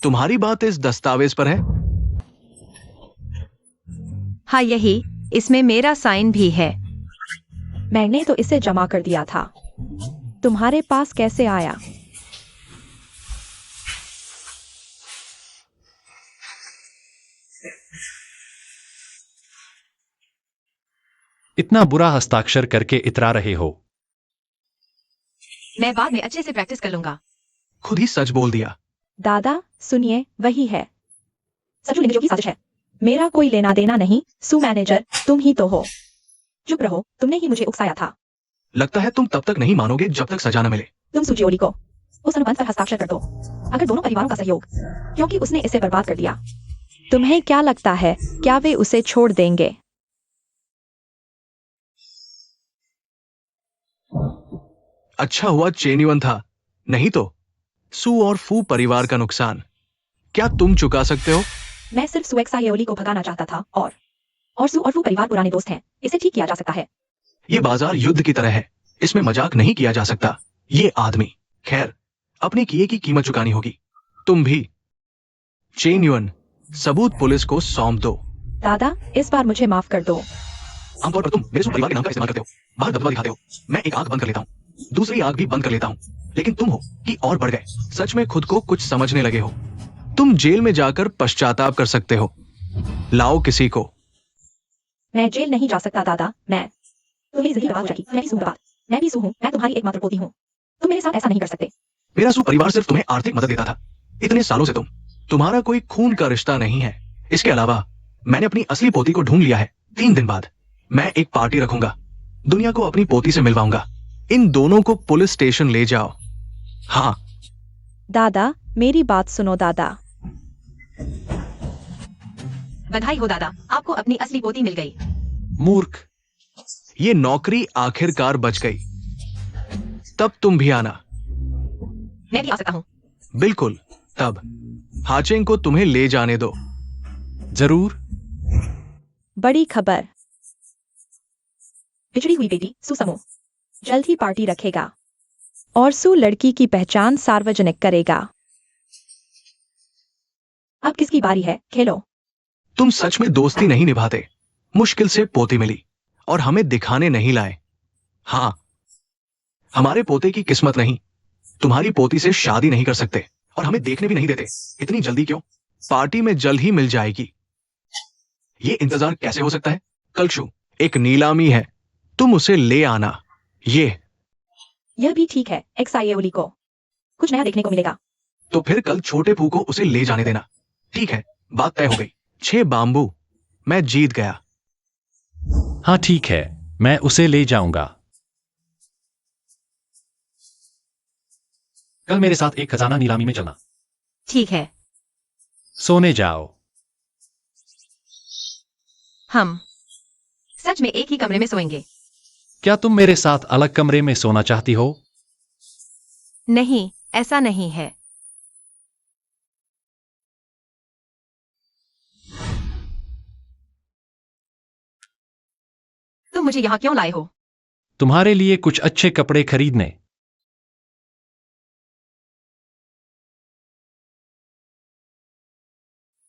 तुम्हारी बात इस दस्तावेज पर है? हाँ यही, इसमें मेरा साइन भी है। मैंने तो इसे जमा कर दिया था। तुम्हारे पास कैसे आया? इतना बुरा हस्ताक्षर करके इतरा रहे हो। मैं बाद में अच्छे से प्रैक्टिस कर लूंगा। खुद ही सच बोल दिया। दादा, सुनिए, वही है। सचू लिंगजो की साजिश है। मेरा कोई लेना देना नहीं। सू मैनेजर तुम ही तो हो। चुप रहो, तुमने ही मुझे उकसाया था। लगता है तुम तब तक नहीं मानोगे जब तक सजा न मिले। तुम सुजियोली को उस अनुबंध पर हस्ताक्षर कर दो। अगर दोनों परिवारों का सहयोग, क्योंकि उसने इसे बर्बाद कर दिया। तुम्हें क्या लगता है, क्या वे उसे छोड़ देंगे? अच्छा हुआ चेनीवन था, नहीं तो सू और फू परिवार का नुकसान क्या तुम चुका सकते हो? मैं सिर्फ सुएक्सायोली को भगाना चाहता था और सू और फू परिवार पुराने दोस्त हैं। इसे ठीक किया जा सकता है। ये बाजार युद्ध की तरह है, इसमें मजाक नहीं किया जा सकता। ये आदमी, खैर, अपने किए की कीमत चुकानी होगी। तुम भी। चेन्युअन, सबूत पुलिस को सौंप दो। दादा, इस बार मुझे माफ कर दो। आमतौर पर तुम मेरे सू परिवार के नाम का इस्तेमाल करते हो, बाहर दबदबा दिखाते हो। मैं एक आंख बंद कर लेता हूँ, दूसरी आंख भी बंद कर लेता हूँ, लेकिन तुम हो कि और बढ़ गए। सच में खुद को कुछ समझने लगे हो। तुम जेल में जाकर पश्चाताप कर सकते हो। लाओ किसी को। मैं जेल नहीं जा सकता दादा। मैं तुम्हें जही बर्बाद हो जाएगी। मैं भी सू बर्बाद। मैं भी सू हूँ। मैं तुम्हारी एकमात्र पोती हूँ। तुम मेरे साथ ऐसा नहीं कर सकते। मेरा सू परिवार सिर्फ तुम्हें आर्थिक मदद देता था। इतने सालों से तुम्हारा कोई खून का रिश्ता नहीं है। इसके अलावा मैंने अपनी असली पोती को ढूंढ लिया है। 3 दिन बाद मैं एक पार्टी रखूंगा। दुनिया को अपनी पोती से मिलवाऊंगा। इन दोनों को पुलिस स्टेशन ले जाओ। हाँ। दादा, मेरी बात सुनो दादा। बधाई हो दादा, आपको अपनी असली पोती मिल गई। मूर्ख। ये नौकरी आखिरकार बच गई। तब तुम भी आना। मैं भी आ सकता हूँ। बिल्कुल, तब हाचेंग को तुम्हें ले जाने दो। जरूर। बड़ी खबर। बिछड़ी हुई बेटी सू समूह जल्द ही पार्टी रखेगा और सू लड़की की पहचान सार्वजनिक करेगा। अब किसकी बारी है? खेलो। तुम सच में दोस्ती नहीं निभाते। मुश्किल से पोती मिली और हमें दिखाने नहीं लाए। हाँ, हमारे पोते की किस्मत नहीं। तुम्हारी पोती से शादी नहीं कर सकते और हमें देखने भी नहीं देते। इतनी जल्दी क्यों? पार्टी में जल्द ही मिल जाएगी। ये इंतजार कैसे हो सकता है? कलशु एक नीलामी है, तुम उसे ले आना। यह भी ठीक है। एक्साइयोली को कुछ नया देखने को मिलेगा। तो फिर कल छोटे फू को उसे ले जाने देना। ठीक है, बात तय हो गई। 6 बाम्बू, मैं जीत गया। हाँ ठीक है, मैं उसे ले जाऊंगा। कल मेरे साथ एक खजाना नीलामी में चलना। ठीक है। सोने जाओ। हम सच में एक ही कमरे में सोएंगे। क्या तुम मेरे साथ अलग कमरे में सोना चाहती हो? नहीं, ऐसा नहीं है। तुम मुझे यहाँ क्यों लाए हो? तुम्हारे लिए कुछ अच्छे कपड़े खरीदने।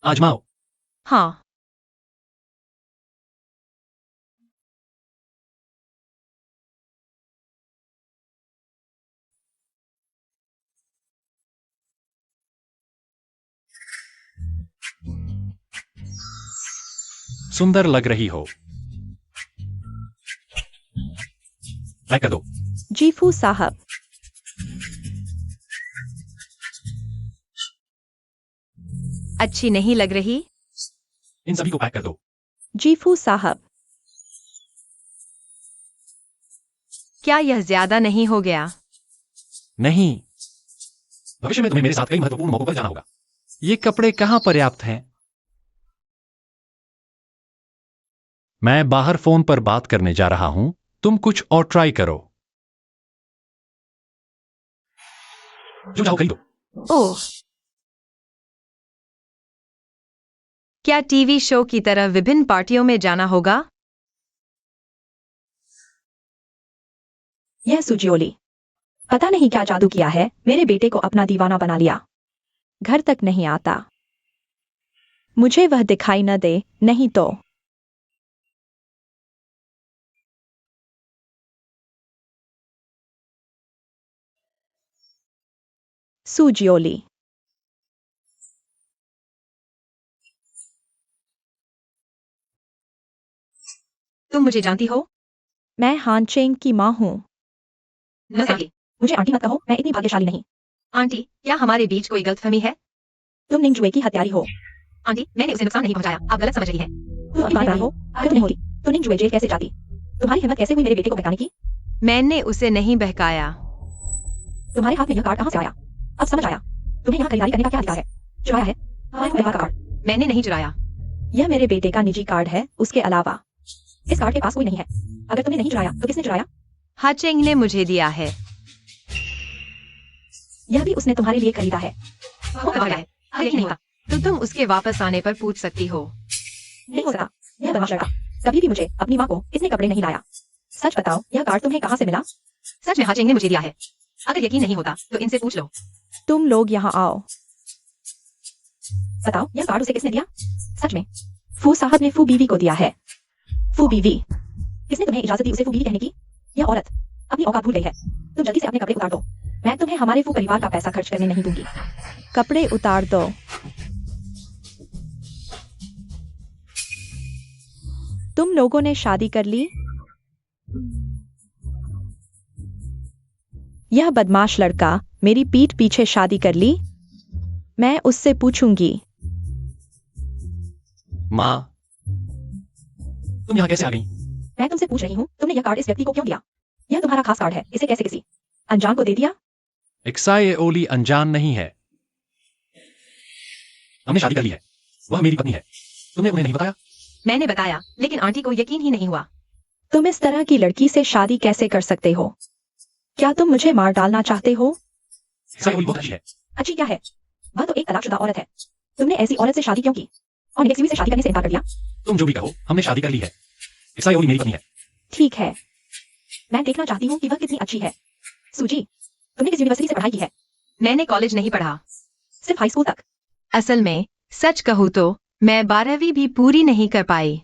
आजमाओ। हाँ। सुंदर लग रही हो। पैक कर दो। जी फू साहब। अच्छी नहीं लग रही। इन सभी को पैक कर दो। जी फू साहब। क्या यह ज्यादा नहीं हो गया? नहीं, भविष्य में तुम्हें मेरे साथ कई महत्वपूर्ण मौकों पर जाना होगा। ये कपड़े कहां पर्याप्त हैं? मैं बाहर फोन पर बात करने जा रहा हूं, तुम कुछ और ट्राई करो। जो चाहो खरीदो। ओह, क्या टीवी शो की तरह विभिन्न पार्टियों में जाना होगा? यह सुजियोली। पता नहीं क्या जादू किया है, मेरे बेटे को अपना दीवाना बना लिया। घर तक नहीं आता। मुझे वह दिखाई न दे, नहीं तो। सुजियोली। तुम मुझे जानती हो? मैं हानचेंग की माँ हूँ। न जाने। मुझे आंटी मत कहो, मैं इतनी भाग्यशाली नहीं। आंटी, क्या हमारे बीच कोई गलतफहमी है? तुम निंगजुए की हत्यारी हो। आंटी, मैंने उसे नुकसान नहीं पहुंचाया, आप गलत समझ रही हैं। तुम अपनी बात हो, अगर तुम नहीं होती तो निंगजुए जेल कैसे जाती? तुम्हारी हिम्मत कैसे हुई मेरे बेटे को बहकाने की? मैंने उसे नहीं बहकाया। तुम्हारे हाथ में यह कार्ड कहाँ से आया? अब समझ आया। तुम्हें यहाँ खरीदारी करने का क्या अधिकार है? चुराया है हमारे परिवार का कार्ड। मैंने नहीं चुराया। यह मेरे बेटे का निजी कार्ड है, उसके अलावा इस कार्ड के पास कोई नहीं है। अगर तुमने नहीं चुराया तो किसने चुराया? हाचेंग ने मुझे दिया है। यह भी उसने तुम्हारे लिए खरीदा है। वो कब आया है? यही नहीं होगा तो तुम उसके वापस आने पर पूछ सकती हो। नहीं हो सकता, यह बदमाश लड़का। कभी भी मुझे अपनी माँ को इसने कपड़े नहीं लाया। सच बताओ, यह कार्ड तुम्हें कहाँ से मिला? सच में हाचेंग ने मुझे दिया है। अगर यकीन नहीं होता तो इनसे पूछ लो। तुम लोग यहाँ आओ। बताओ, यह कार्ड उसे किसने दिया? सच में फू साहब ने फू बीवी को दिया है। फू बीवी। किसने तुम्हें इजाजत दी उसे फू बीवी कहने की? यह औरत अपनी औकात भूल गई है। तुम जल्दी से अपने कपड़े उतार दो। मैं तुम्हें हमारे फू परिवार का पैसा खर्च करने नहीं दूंगी। कपड़े उतार दो। तुम लोगों ने शादी कर ली? यह बदमाश लड़का मेरी पीठ पीछे शादी कर ली? मैं उससे पूछूंगी। माँ, तुम यहाँ कैसे आ गई? मैं तुमसे पूछ रही हूँ, तुमने यह कार्ड इस व्यक्ति को क्यों दिया? यह तुम्हारा खास कार्ड है, इसे कैसे किसी अनजान को दे दिया? एक्साएओली अनजान नहीं है। हमने शादी कर ली है, वह मेरी पत्नी है। तुमने उन्हें नहीं बताया? मैंने बताया, लेकिन आंटी को यकीन ही नहीं हुआ। तुम इस तरह की लड़की से शादी कैसे कर सकते हो? क्या तुम मुझे मार डालना चाहते हो? एक्साएओली बहुत अच्छी है। अच्छी क्या है? वह तो एक तलाकशुदा औरत है। तुमने ऐसी औरत से शादी क्यों की? और नेक्सिवी से शादी करने से इनकार कर दिया? तुम जो भी कहो, हमने शादी कर ली है। एक्साएओली मेरी पत्नी है। ठीक है, मैं देखना चाहती हूँ कि वह कितनी अच्छी है। सूजी, तुमने किस यूनिवर्सिटी से पढ़ाई की है? मैंने कॉलेज नहीं पढ़ा। सिर्फ हाई स्कूल तक? असल में सच कहूँ तो मैं 12वीं भी पूरी नहीं कर पाई।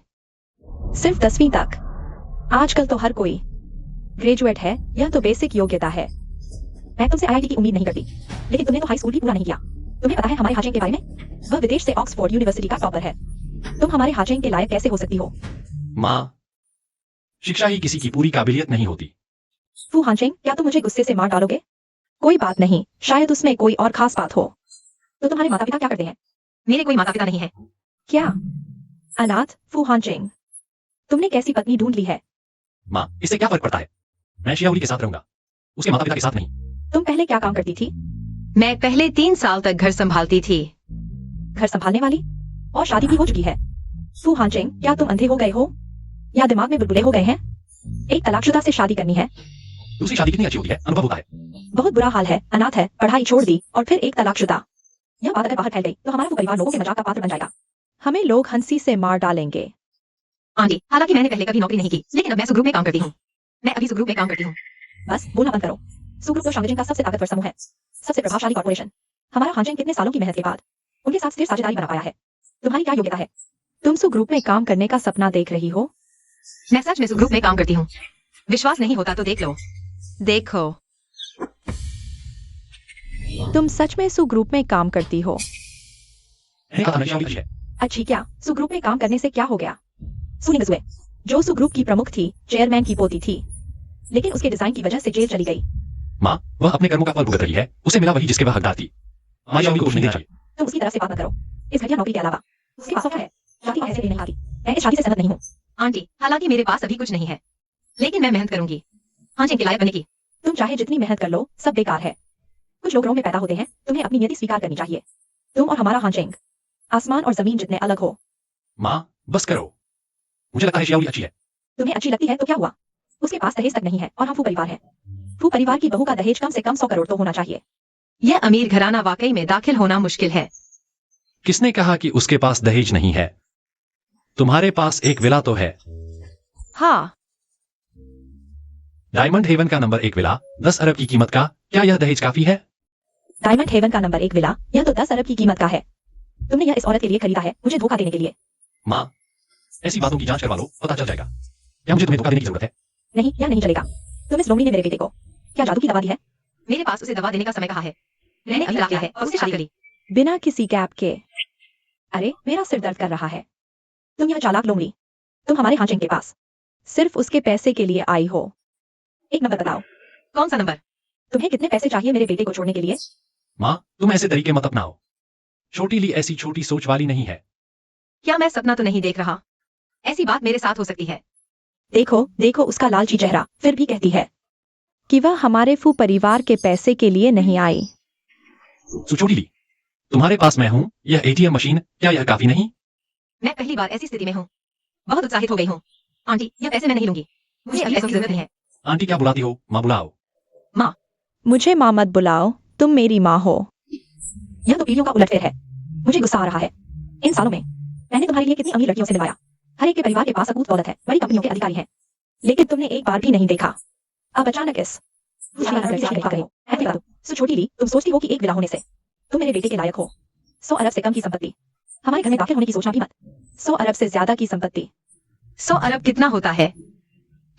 सिर्फ 10वीं तक? आजकल तो हर कोई ग्रेजुएट है, यह तो बेसिक योग्यता है। मैं तुमसे आईआईटी की उम्मीद नहीं करती, लेकिन तुमने तो हाई स्कूल भी पूरा नहीं किया। तुम्हें पता है हमारे हाचेंग के बारे में? वह विदेश से ऑक्सफोर्ड यूनिवर्सिटी का टॉपर है। तुम हमारे हाचेंग के लायक कैसे हो सकती हो? माँ, शिक्षा ही किसी की पूरी काबिलियत नहीं होती। फू हाचेंग, क्या तुम मुझे गुस्से से मार डालोगे? कोई बात नहीं, शायद उसमें कोई और खास बात हो। तो तुम्हारे माता पिता क्या करते हैं? मेरे कोई माता पिता नहीं है। क्या अनाथ? फू हाचेंग, तुमने कैसी पत्नी ढूंढ ली है? माँ, इससे क्या फर्क पड़ता है? मैं शियाओली के साथ रहूंगा, उसके माता पिता के साथ नहीं। तुम पहले क्या काम करती थी? मैं पहले 3 साल तक घर संभालती थी। घर संभालने वाली? और शादी भी हो चुकी है। फू हाचेंग, क्या तुम अंधे हो गए हो या दिमाग में बुलबुले हो गए हैं? एक तलाकशुदा से शादी करनी है? दूसरी शादी कितनी अच्छी होती है, अनुभव होता है। बहुत बुरा हाल है, अनाथ है, पढ़ाई छोड़ दी और फिर एक तलाकशुदा। यह बात अगर बाहर फैल गई तो हमारा वो परिवार लोगों के मजाक का पात्र बन जाएगा। हमें लोग हंसी से मार डालेंगे। आंटी, हालांकि मैंने पहले कभी नौकरी नहीं की, लेकिन अब मैं सुग्रुप में काम करती हूँ। मैं अभी सुग्रुप में काम करती हूँ। बस बोलना बंद करो। सुग्रुप तो शांगचिंग का सबसे ताकतवर समूह है, सबसे प्रभावशाली कॉर्पोरेशन। हमारा हाचेंग कितने सालों की मेहनत के बाद उनके साथ स्थिर साझेदारी बना पाया है। तुम्हारी क्या योग्यता है? तुम सुग्रुप में काम करने का सपना देख रही हो? मैं सच में सुग्रुप में काम करती हूँ। विश्वास नहीं होता तो देख लो। देखो, तुम सच में सुग्रुप में काम करती हो? मैंने कहा था ना, शियाओली अच्छी है। अच्छी क्या? सुग्रुप में काम करने से क्या हो गया? सुनिंगजुए, जो सु ग्रुप की प्रमुख थी, चेयरमैन की पोती थी, लेकिन उसके डिजाइन की वजह से जेल चली गई। माँ, वह अपने कर्मों का फल भुगत रही है। उसे मिला वही जिसके वह हकदार थी। हमारी शादी को कुछ नहीं देना चाहिए। तुम उसकी तरफ से बात मत करो। इस घटिया नौकरी के अलावा उसके पास क्या है? शादी ऐसे भी नहीं आती। मैं इस शादी से सहमत नहीं हूँ। आंटी, हालांकि मेरे पास अभी कुछ नहीं है, लेकिन मैं मेहनत करूंगी हाँ जी के लायक बनने की। तुम चाहे जितनी मेहनत कर लो, सब बेकार है। कुछ लोग में पैदा होते हैं, तुम्हें अपनी नियति स्वीकार करनी चाहिए। तुम और हमारा हांचेंग आसमान और जमीन जितने अलग हो। माँ, बस करो। मुझे लगता है शियावली अच्छी है। तुम्हें अच्छी लगती है तो क्या हुआ? उसके पास दहेज तक नहीं है और हम फू परिवार है। फू परिवार की बहू का दहेज कम से कम 100 करोड़ तो होना चाहिए। यह अमीर घराना वाकई में दाखिल होना मुश्किल है। किसने कहा कि उसके पास दहेज नहीं है? तुम्हारे पास एक विला तो है। हाँ, डायमंड हेवन का नंबर 1 विला 10 अरब की कीमत का, क्या यह दहेज काफी है? डायमंड हेवन का नंबर 1 विला, यह तो 10 अरब की कीमत का है। तुमने यह इस औरत के लिए खरीदा है, मुझे धोखा देने के लिए। माँ, ऐसी बातों की जांच करवा लो, पता चल जाएगा। क्या मुझे तुम्हें धोखा देने की जरूरत है? नहीं, यह नहीं चलेगा। तुम इस लोमड़ी ने मेरे बेटे को क्या जादू की दवा दी है? मेरे पास उसे दवा देने का समय कहाँ है? मैंने अभी तलाक लिया है और उससे शादी करी। बिना किसी गैप के। अरे, मेरा सिर दर्द कर रहा है। तुम यह चालाक लोमड़ी, तुम हमारे हांचेंग के पास सिर्फ उसके पैसे के लिए आई हो। एक नंबर बताओ, कौन सा नंबर? तुम्हें कितने पैसे चाहिए मेरे बेटे को छोड़ने के लिए? माँ, तुम ऐसे तरीके मत अपनाओ। छोटी ली ऐसी छोटी सोच वाली नहीं है। क्या मैं सपना तो नहीं देख रहा? ऐसी बात मेरे साथ हो सकती है। देखो देखो उसका लालची चेहरा, फिर भी कहती है कि वह हमारे फू परिवार के पैसे के लिए नहीं आई। छोटी ली, तुम्हारे पास मैं हूँ, यह एटीएम मशीन, क्या यह काफी नहीं? मैं पहली बार ऐसी स्थिति में हूँ। बहुत उत्साहित हो गई हूँ। आंटी, यह पैसे मैं नहीं लूंगी। मुझे अभी पैसों की जरूरत नहीं है। आंटी क्या बुलाती हो? माँ बुलाओ। माँ, मुझे माँ मत बुलाओ, तुम मेरी माँ हो। यह तो पीढ़ियों का उलटफेर है। मुझे गुस्सा आ रहा है। इन सालों में मैंने तुम्हारे लिए कितनी अमीर लड़कियों से मिलवाया। हर एक के परिवार के पास अकूत दौलत है, बड़ी कंपनियों के अधिकारी हैं, लेकिन तुमने एक बार भी नहीं देखा। अब अचानक इस छोटी ली, तुम सोचती हो कि एक विला होने से तुम मेरे बेटे के लायक हो। 100 अरब से कम की संपत्ति, हमारे घर में दाखिल होने की सोचना भी मत। 100 अरब से ज्यादा की संपत्ति। 100 अरब कितना होता है?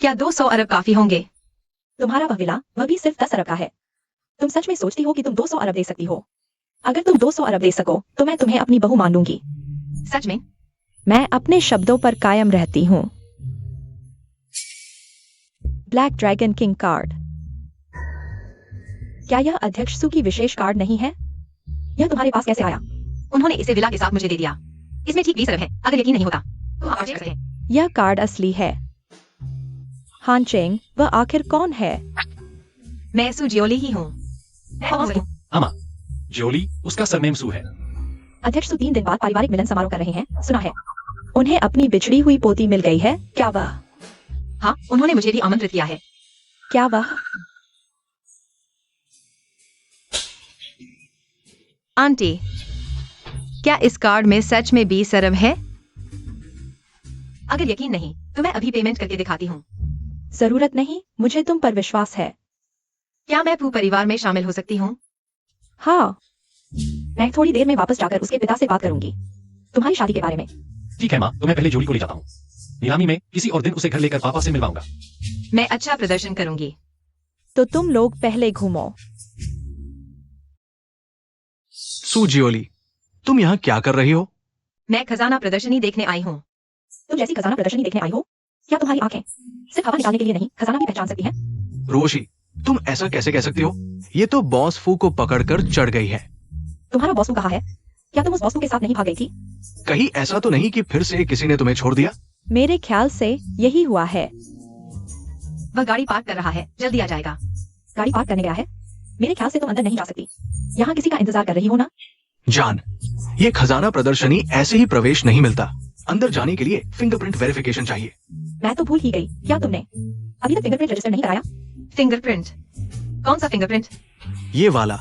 क्या 200 अरब काफी होंगे? तुम्हारा वह विला, वह भी सिर्फ 10 अरब का है। तुम सच में सोचती हो कि तुम 200 अरब दे सकती हो? अगर तुम 200 अरब दे सको तो मैं तुम्हें अपनी बहू मान लूंगी। सच में? मैं अपने शब्दों पर कायम रहती हूँ। Black dragon king card. क्या यह अध्यक्ष सु की विशेष कार्ड नहीं है? यह तुम्हारे पास कैसे आया? उन्होंने इसे विला के साथ मुझे दे दिया। इसमें ठीक 20 अरब है। अगर यकीन नहीं होता तो आप चेक करें। यह कार्ड असली है। हांचेंग, वह आखिर कौन है? मैं सु जियोली ही हूँ। हाँ माँ, जोली, उसका सरनेम सू है। अध्यक्ष सु 3 दिन बाद पारिवारिक मिलन समारोह कर रहे हैं, सुना है। उन्हें अपनी बिछड़ी हुई पोती मिल गई है, क्या वह? हाँ, उन्होंने मुझे भी आमंत्रित किया है। क्या वह? आंटी, क्या इस कार्ड में सच में 20 अरब है? अगर यकीन नहीं तो मैं अभी पेमेंट करके दिखाती हूँ। जरूरत नहीं, मुझे तुम पर विश्वास है। क्या मैं फू परिवार में शामिल हो सकती हूँ? हाँ, मैं थोड़ी देर में वापस जाकर उसके पिता से बात करूंगी तुम्हारी शादी के बारे में। ठीक है माँ, तो मैं पहले जोली को ले जाता हूँ। नीलामी में किसी और दिन उसे घर लेकर पापा से मिलवाऊंगा। मैं अच्छा प्रदर्शन करूंगी। तो तुम लोग पहले घूमो। सुजियोली, तुम यहाँ क्या कर रही हो? मैं खजाना प्रदर्शनी देखने आई हूँ। तुम जैसी खजाना प्रदर्शनी देखने आई हो? क्या तुम्हारी आंखें सिर्फ हवा निकालने के लिए नहीं, खजाना भी पहचान सकती हैं? रोशी, तुम ऐसा कैसे कह सकती हो? ये तो बॉस फू को पकड़कर चढ़ गई है। तुम्हारा बॉस कहाँ है? क्या तुम उस बॉस के साथ नहीं भाग गई थी? कहीं ऐसा तो नहीं कि फिर से किसी ने तुम्हें छोड़ दिया? मेरे ख्याल से यही हुआ है। वह गाड़ी पार्क कर रहा है, जल्दी आ जाएगा। गाड़ी पार्क करने गया है? मेरे ख्याल से तुम अंदर नहीं जा सकती। यहाँ किसी का इंतजार कर रही हो ना? जान, ये खजाना प्रदर्शनी ऐसे ही प्रवेश नहीं मिलता। अंदर जाने के लिए फिंगरप्रिंट वेरिफिकेशन चाहिए। मैं तो भूल ही गई, क्या तुमने अभी तक फिंगरप्रिंट रजिस्टर नहीं कराया? फिंगरप्रिंट? कौन सा फिंगरप्रिंट? ये वाला।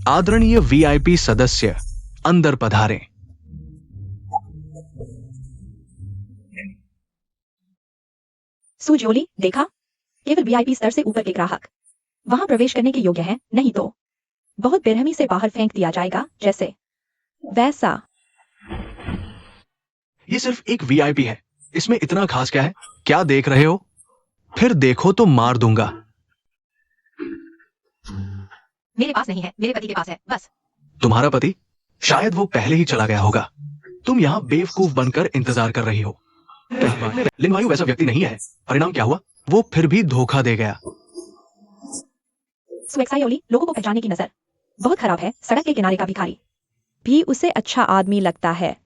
आदरणीय वीआईपी सदस्य अंदर पधारें। सुजोली, देखा? केवल वीआईपी स्तर से ऊपर के ग्राहक वहां प्रवेश करने के योग्य हैं, नहीं तो बहुत बेरहमी से बाहर फेंक दिया जाएगा, जैसे वैसा। ये सिर्फ एक वीआईपी है, इसमें इतना खास क्या है? क्या देख रहे हो? फिर देखो तो मार दूंगा। मेरे पास नहीं है, मेरे पति के पास है, बस। तुम्हारा पति? शायद वो पहले ही चला गया होगा। तुम यहाँ बेवकूफ बनकर इंतजार कर रही हो। लिनवायु वैसा व्यक्ति नहीं है। परिणाम क्या हुआ? वो फिर भी धोखा दे गया। सुएक्सायोली लोगों को पहचानने की नजर बहुत खराब है। सड़क के किनारे का भिखारी भी उसे अच्छा आदमी लगता है।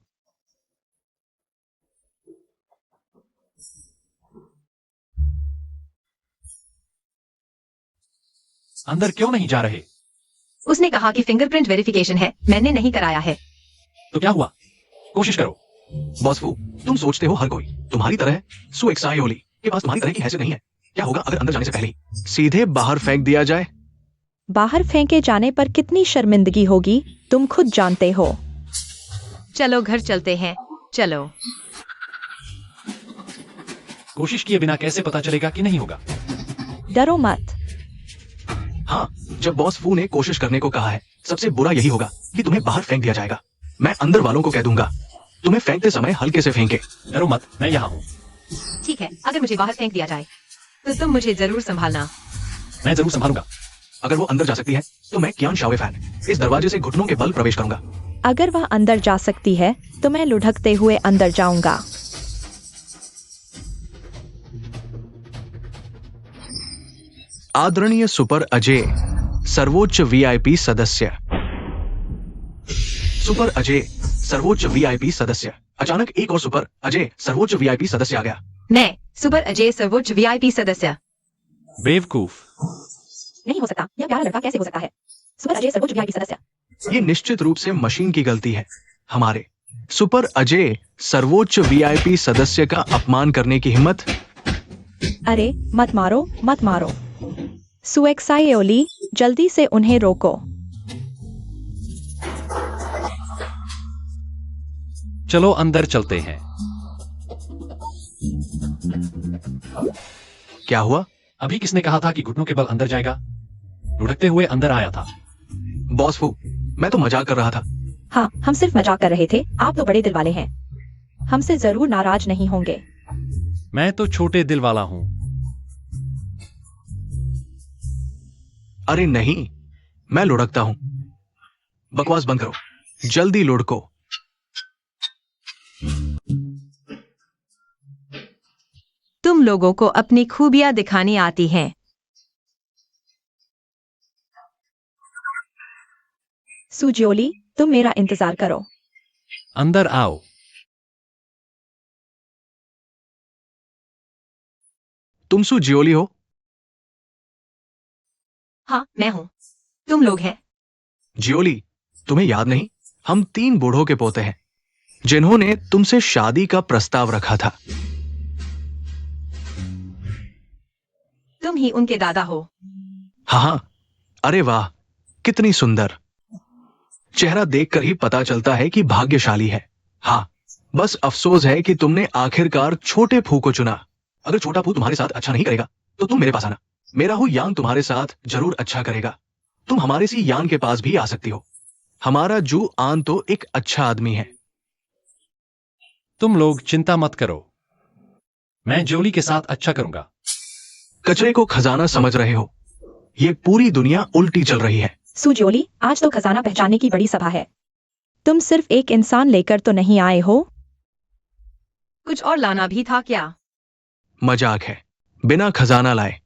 अंदर क्यों नहीं जा रहे? उसने कहा कि फिंगरप्रिंट वेरिफिकेशन है, मैंने नहीं कराया है। तो क्या हुआ? कोशिश करो। बॉस फू, तुम सोचते हो हर कोई तुम्हारी तरह है। सुएक्सायोली के पास तुम्हारी तरह की हैसियत नहीं है। क्या होगा अगर अंदर जाने से पहले ही सीधे बाहर फेंक दिया जाए? बाहर फेंके जाने पर कितनी शर्मिंदगी होगी तुम खुद जानते हो। चलो घर चलते हैं, चलो। कोशिश किए बिना कैसे पता चलेगा कि नहीं होगा? डरो मत। हाँ, जब बॉस फू ने कोशिश करने को कहा है, सबसे बुरा यही होगा कि तुम्हें बाहर फेंक दिया जाएगा। मैं अंदर वालों को कह दूंगा तुम्हें फेंकते समय हल्के से फेंके। डरो मत, मैं यहाँ हूँ। ठीक है, अगर मुझे बाहर फेंक दिया जाए तो तुम मुझे जरूर संभालना। मैं जरूर संभालूंगा। अगर वो अंदर जा सकती है तो मैं कियान शावे फैन इस दरवाजे से घुटनों के बल प्रवेश करूंगा। अगर वह अंदर जा सकती है तो मैं लुढ़कते हुए अंदर जाऊंगा। आदरणीय सुपर अजय, सर्वोच्च वीआईपी सदस्य। सुपर अजय, सर्वोच्च वीआईपी सदस्य। अचानक एक और सुपर अजय सर्वोच्च वीआईपी सदस्य आ गया। मैं सुपर अजय सर्वोच्च वीआईपी सदस्य। बेवकूफ। नहीं हो सकता, यह प्यारा लड़का कैसे हो सकता है? सुपर अजय सर्वोच्च वीआईपी सदस्य। ये निश्चित रूप से मशीन की गलती है। हमारे सुपर अजय सर्वोच्च वीआईपी सदस्य का अपमान करने की हिम्मत। अरे मत मारो, मत मारो। सुएक्सायोली, जल्दी से उन्हें रोको। चलो अंदर चलते हैं। क्या हुआ? अभी किसने कहा था कि घुटनों के बल अंदर जाएगा? लुढ़कते हुए अंदर आया था। बॉस फू, मैं तो मजाक कर रहा था। हाँ, हम सिर्फ मजाक कर रहे थे। आप तो बड़े दिल वाले हैं, हमसे जरूर नाराज नहीं होंगे। मैं तो छोटे दिल वाला हूँ। अरे नहीं, मैं लुढ़कता हूं। बकवास बंद करो, जल्दी लुढ़को। तुम लोगों को अपनी खूबियां दिखानी आती हैं। सुजियोली, तुम मेरा इंतजार करो। अंदर आओ। तुम सुजियोली हो? हाँ, मैं हूँ। तुम लोग हैं। जियोली, तुम्हें याद नहीं? हम 3 बूढ़ों के पोते हैं जिन्होंने तुमसे शादी का प्रस्ताव रखा था। तुम ही उनके दादा हो। हाँ हाँ, अरे वाह, कितनी सुंदर। चेहरा देखकर ही पता चलता है कि भाग्यशाली है। हाँ, बस अफसोस है कि तुमने आखिरकार छोटे फू को चुना। अगर छोटा फू तुम्हारे साथ अच्छा नहीं करेगा तो तुम मेरे पास आना। मेरा हूँ यांग तुम्हारे साथ जरूर अच्छा करेगा। तुम हमारे सी यांग के पास भी आ सकती हो। हमारा जू आन तो एक अच्छा आदमी है। तुम लोग चिंता मत करो, मैं जोली के साथ अच्छा करूंगा। कचरे को खजाना समझ रहे हो? ये पूरी दुनिया उल्टी चल रही है। सुजियोली, आज तो खजाना पहचानने की बड़ी सभा है। तुम सिर्फ एक इंसान लेकर तो नहीं आए हो? कुछ और लाना भी था क्या? मजाक है, बिना खजाना लाए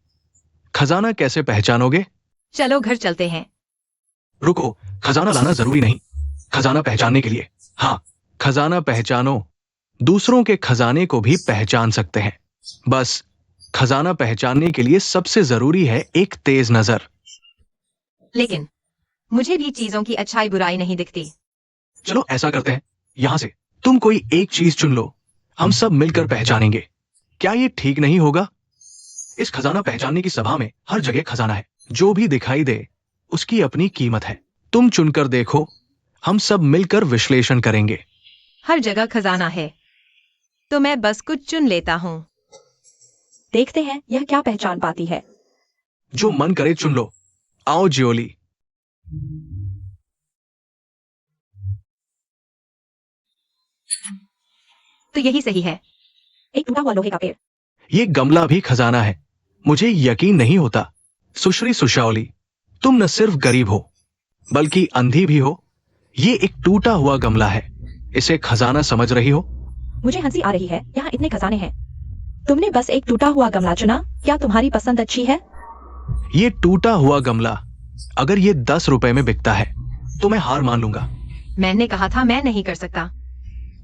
खजाना कैसे पहचानोगे? चलो घर चलते हैं। रुको, खजाना लाना जरूरी नहीं। खजाना पहचानने के लिए, हाँ, खजाना पहचानो। दूसरों के खजाने को भी पहचान सकते हैं। बस खजाना पहचानने के लिए सबसे जरूरी है एक तेज नजर। लेकिन मुझे भी चीजों की अच्छाई बुराई नहीं दिखती। चलो ऐसा करते हैं, यहां से तुम कोई एक चीज चुन लो, हम सब मिलकर पहचानेंगे। क्या ये ठीक नहीं होगा? इस खजाना पहचानने की सभा में हर जगह खजाना है। जो भी दिखाई दे उसकी अपनी कीमत है। तुम चुनकर देखो, हम सब मिलकर विश्लेषण करेंगे। हर जगह खजाना है, तो मैं बस कुछ चुन लेता हूँ। देखते हैं यह क्या पहचान पाती है। जो मन करे चुन लो। आओ जियोली। तो यही सही है। एक टूटा हुआ लोहे का पेड़। ये गमला भी खजाना है। मुझे यकीन नहीं होता। सुश्री सुशावली, तुम न सिर्फ गरीब हो बल्कि अंधी भी हो। ये एक टूटा हुआ गमला है। इसे खजाना समझ रही हो? मुझे हंसी आ रही है, यहाँ इतने खजाने हैं। तुमने बस एक टूटा हुआ गमला चुना। क्या तुम्हारी पसंद अच्छी है? ये टूटा हुआ गमला अगर ये 10 रुपए में बिकता है तो मैं हार मान लूंगा। मैंने कहा था मैं नहीं कर सकता।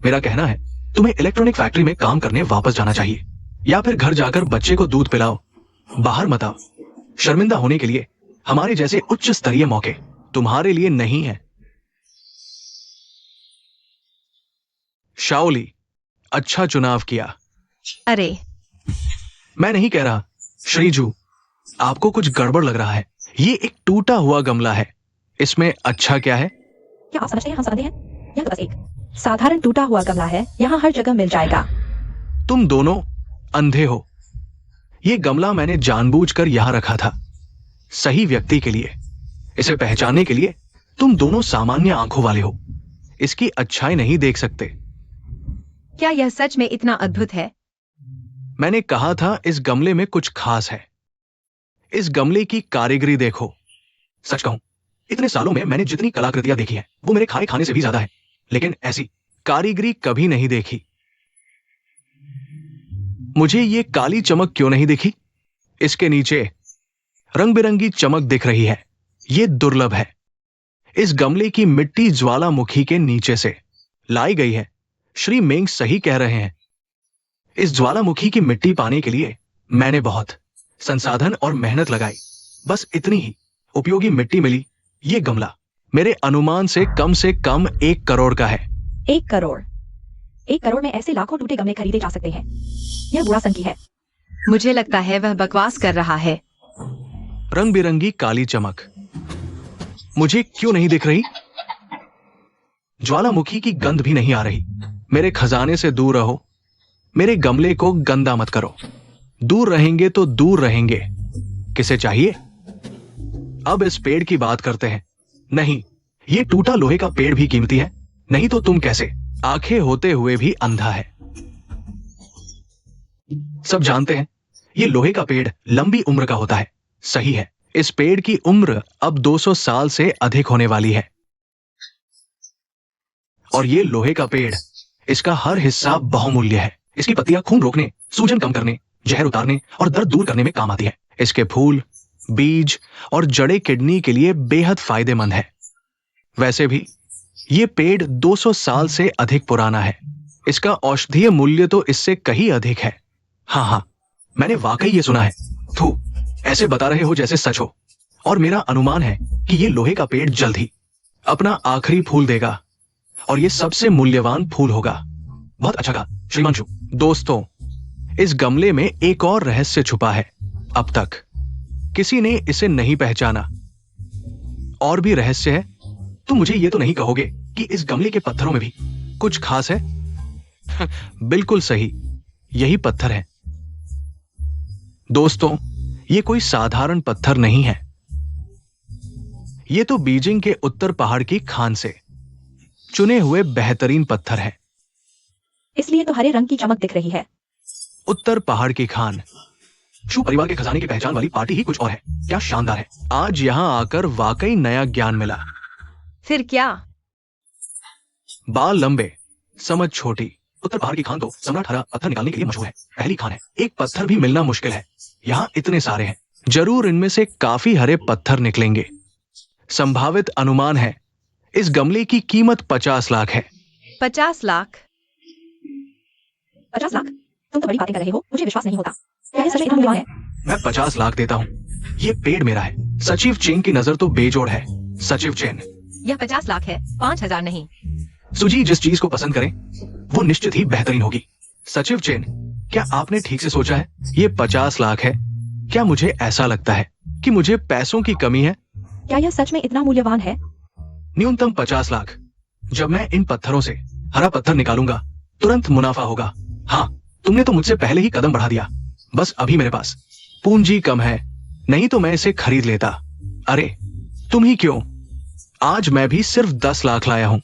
मेरा कहना है तुम्हें इलेक्ट्रॉनिक फैक्ट्री में काम करने वापस जाना चाहिए, या फिर घर जाकर बच्चे को दूध पिलाओ। बाहर मत आओ। शर्मिंदा होने के लिए हमारे जैसे उच्च स्तरीय मौके तुम्हारे लिए नहीं है। शाओली, अच्छा चुनाव किया। अरे मैं नहीं कह रहा। श्रीजू, आपको कुछ गड़बड़ लग रहा है। ये एक टूटा हुआ गमला है, इसमें अच्छा क्या है? क्या आप समझते हैं हम समझते हैं? यह तो बस एक साधारण टूटा हुआ गमला है, यहाँ हर जगह मिल जाएगा। तुम दोनों अंधे हो। ये गमला मैंने जानबूझकर यहां रखा था, सही व्यक्ति के लिए। इसे पहचानने के लिए तुम दोनों सामान्य आंखों वाले हो, इसकी अच्छाई नहीं देख सकते। क्या यह सच में इतना अद्भुत है? मैंने कहा था इस गमले में कुछ खास है। इस गमले की कारीगरी देखो। सच कहूं, इतने सालों में मैंने जितनी कलाकृतियां देखी हैं वो मेरे खाए खाने से भी ज्यादा है, लेकिन ऐसी कारीगरी कभी नहीं देखी। मुझे ये काली चमक क्यों नहीं दिखी? इसके नीचे रंग बिरंगी चमक दिख रही है। ये दुर्लभ है। इस गमले की मिट्टी ज्वालामुखी के नीचे से लाई गई है। श्री मेंग सही कह रहे हैं। इस ज्वालामुखी की मिट्टी पाने के लिए मैंने बहुत संसाधन और मेहनत लगाई। बस इतनी ही उपयोगी मिट्टी मिली। ये गमला मेरे अनुमान से कम 1 करोड़ का है। 1 करोड़? 1 करोड़ में ऐसे लाखों टूटे गमले खरीदे जा सकते हैं। यह बुरा संकी है। मुझे लगता है वह बकवास कर रहा है। रंग बिरंगी काली चमक मुझे क्यों नहीं दिख रही? ज्वालामुखी की गंध भी नहीं आ रही। मेरे खजाने से दूर रहो। मेरे गमले को गंदा मत करो। दूर रहेंगे तो दूर रहेंगे। किसे चाहिए? अब इस पेड़ की बात करते हैं। नहीं, ये टूटा लोहे का पेड़ भी कीमती है, नहीं तो तुम कैसे आंखें होते हुए भी अंधा है। सब जानते हैं ये लोहे का पेड़ लंबी उम्र का होता है। सही है, इस पेड़ की उम्र अब 200 साल से अधिक होने वाली है। और ये लोहे का पेड़, इसका हर हिस्सा बहुमूल्य है। इसकी पत्तियां खून रोकने, सूजन कम करने, जहर उतारने और दर्द दूर करने में काम आती है। इसके फूल, बीज और जड़ें किडनी के लिए बेहद फायदेमंद है। वैसे भी ये पेड़ 200 साल से अधिक पुराना है। इसका औषधीय मूल्य तो इससे कहीं अधिक है। हाँ, मैंने वाकई ये सुना है। थू, ऐसे बता रहे हो जैसे सच हो। और मेरा अनुमान है कि ये लोहे का पेड़ जल्द ही अपना आखिरी फूल देगा, और ये सबसे मूल्यवान फूल होगा। बहुत अच्छा कहा श्रीमांशु। दोस्तों, इस गमले में एक और रहस्य छुपा है। अब तक किसी ने इसे नहीं पहचाना। और भी रहस्य है? तुम मुझे ये तो नहीं कहोगे कि इस गमले के पत्थरों में भी कुछ खास है? बिल्कुल सही, यही पत्थर है। दोस्तों, ये कोई साधारण पत्थर नहीं है। ये तो बीजिंग के उत्तर पहाड़ की खान से चुने हुए बेहतरीन पत्थर है। इसलिए तो हरे रंग की चमक दिख रही है। उत्तर पहाड़ की खान शू परिवार के खजाने की पहचान वाली पार्टी ही कुछ और है। क्या शानदार है। आज यहां आकर वाकई नया ज्ञान मिला। फिर क्या? बाल लंबे, समझ छोटी। उत्तर पहाड़ की खान तो सम्राट हरा पत्थर निकालने के लिए मशहूर है। पहली खान है। एक पत्थर भी मिलना मुश्किल है। यहाँ इतने सारे हैं, जरूर इनमें से काफी हरे पत्थर निकलेंगे। संभावित अनुमान है इस गमले की कीमत 50 लाख है। 50 लाख? 50 लाख? तुम तो बड़ी बातें कर रहे हो, मुझे विश्वास नहीं होता। क्या यह सच में इतना मूल्यवान है? मैं 50 लाख देता हूँ। ये पेड़ मेरा है। सचिव चेन की नजर तो बेजोड़ है। सचिव चेन, यह 50 लाख है, 5000 नहीं। सुजी जिस चीज को पसंद करे वो निश्चित ही बेहतरीन होगी। सचिव चेन, क्या आपने ठीक से सोचा है? ये 50 लाख है। क्या मुझे ऐसा लगता है कि मुझे पैसों की कमी है? क्या यह सच में इतना मूल्यवान है? न्यूनतम 50 लाख। जब मैं इन पत्थरों से हरा पत्थर निकालूंगा तुरंत मुनाफा होगा। हाँ, तुमने तो मुझसे पहले ही कदम बढ़ा दिया। बस अभी मेरे पास पूंजी कम है, नहीं तो मैं इसे खरीद लेता। अरे तुम ही क्यों, आज मैं भी सिर्फ 10 लाख लाया हूं।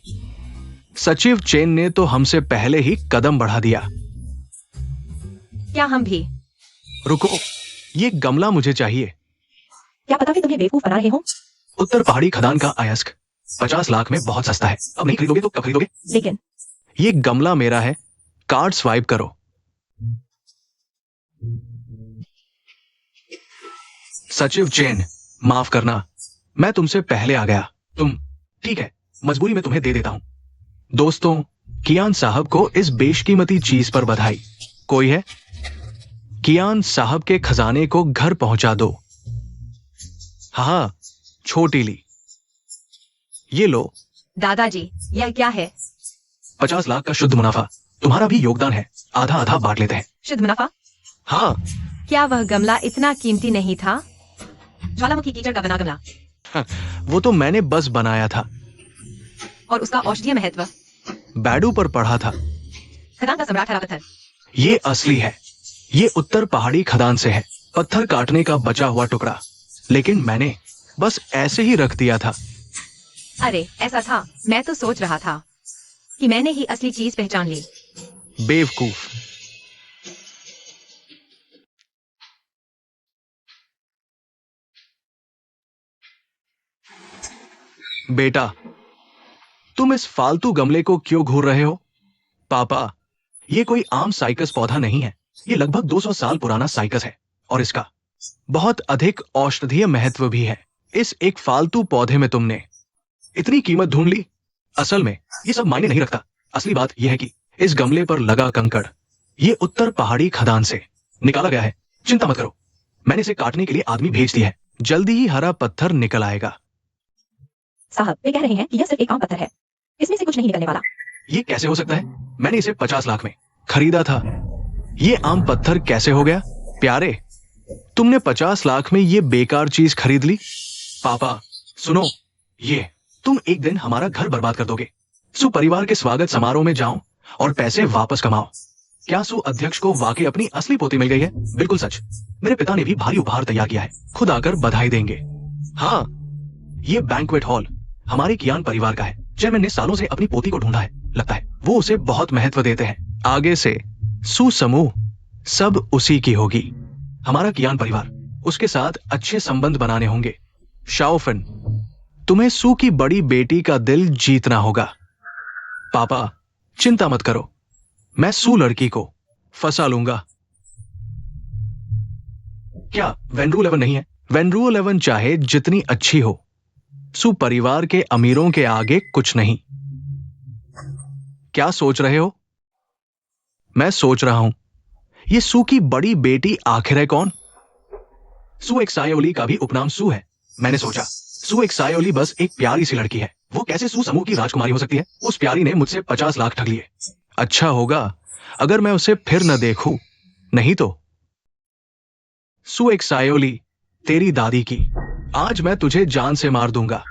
सचिव चेन ने तो हमसे पहले ही कदम बढ़ा दिया। क्या हम भी? रुको, ये गमला मुझे चाहिए। क्या पता कि तुम्हें बेवकूफ बना रहे हो? उत्तर पहाड़ी खदान का अयस्क 50 लाख में बहुत सस्ता है। अब नहीं खरीदोगे तो कब खरीदोगे? लेकिन ये गमला मेरा है, कार्ड स्वाइप करो। सचिव जैन, माफ करना, मैं तुमसे पहले आ गया। तुम ठीक है, मजबूरी में तुम्हें दे देता हूं। दोस्तों, कियान साहब को इस बेशकीमती चीज पर बधाई। कोई है? कियान साहब के खजाने को घर पहुंचा दो। हाँ, छोटी ली। ये लो। दादाजी, यह क्या है? 50 लाख का शुद्ध मुनाफा। तुम्हारा भी योगदान है, आधा आधा बांट लेते हैं। शुद्ध मुनाफा? हाँ। क्या वह गमला इतना कीमती नहीं था? ज्वालामुखी कीचड़ का बना गमला। वो तो मैंने बस बनाया था। और उसका औषधीय महत्व? बैडू पर पढ़ा था। खदान का सम्राट हरा पत्थर। ये असली है। ये उत्तर पहाड़ी खदान से है, पत्थर काटने का बचा हुआ टुकड़ा। लेकिन मैंने बस ऐसे ही रख दिया था। अरे ऐसा था, मैं तो सोच रहा था कि मैंने ही असली चीज पहचान ली। बेवकूफ। बेटा, तुम इस फालतू गमले को क्यों घूर रहे हो? पापा, ये कोई आम साइकस पौधा नहीं है। ये लगभग 200 साल पुराना साइकस है और इसका बहुत अधिक औषधीय महत्व भी है। इस एक फालतू पौधे में तुमने इतनी कीमत ढूंढ ली। असल में ये सब मायने नहीं रखता। असली बात यह है कि इस गमले पर लगा कंकड़ ये उत्तर पहाड़ी खदान से निकाला गया है। चिंता मत करो, मैंने इसे काटने के लिए आदमी भेज दिया है। जल्दी ही हरा पत्थर निकल आएगा। साहब, वे कह रहे हैं कि यह सिर्फ एक आम पत्थर है, इसमें से कुछ नहीं निकलने वाला। ये कैसे हो सकता है? मैंने इसे 50 लाख में खरीदा था। ये आम पत्थर कैसे हो गया? प्यारे, तुमने 50 लाख में ये बेकार चीज खरीद ली। पापा सुनो, ये तुम एक दिन हमारा घर बर्बाद कर दोगे। सु परिवार के स्वागत समारोह में जाओ और पैसे वापस कमाओ। क्या सु अध्यक्ष को वाकई अपनी असली पोती मिल गई है? बिल्कुल सच। मेरे पिता ने भी भारी उपहार तैयार किया है, खुद आकर बधाई देंगे। हाँ, ये बैंक्वेट हॉल हमारे कियान परिवार का है। चेयरमैन ने सालों से अपनी पोती को ढूंढा है। लगता है वो उसे बहुत महत्व देते हैं। आगे से सु समूह सब उसी की होगी। हमारा कियान परिवार, उसके साथ अच्छे संबंध बनाने होंगे। शाओफिन, तुम्हें सु की बड़ी बेटी का दिल जीतना होगा। पापा चिंता मत करो, मैं सु लड़की को फंसा लूंगा। क्या वेनरू 11 नहीं है? वेनरू 11 चाहे जितनी अच्छी हो, सु परिवार के अमीरों के आगे कुछ नहीं। क्या सोच रहे हो? मैं सोच रहा हूं, ये सु की बड़ी बेटी आखिर है कौन? सु एक सायोली का भी उपनाम सु है। मैंने सोचा सु एक सायोली बस एक प्यारी सी लड़की है, वो कैसे सु समूह की राजकुमारी हो सकती है? उस प्यारी ने मुझसे 50 लाख ठग लिए। अच्छा होगा अगर मैं उसे फिर न देखूं, नहीं तो। सु एक सायोली, तेरी दादी की, आज मैं तुझे जान से मार दूंगा।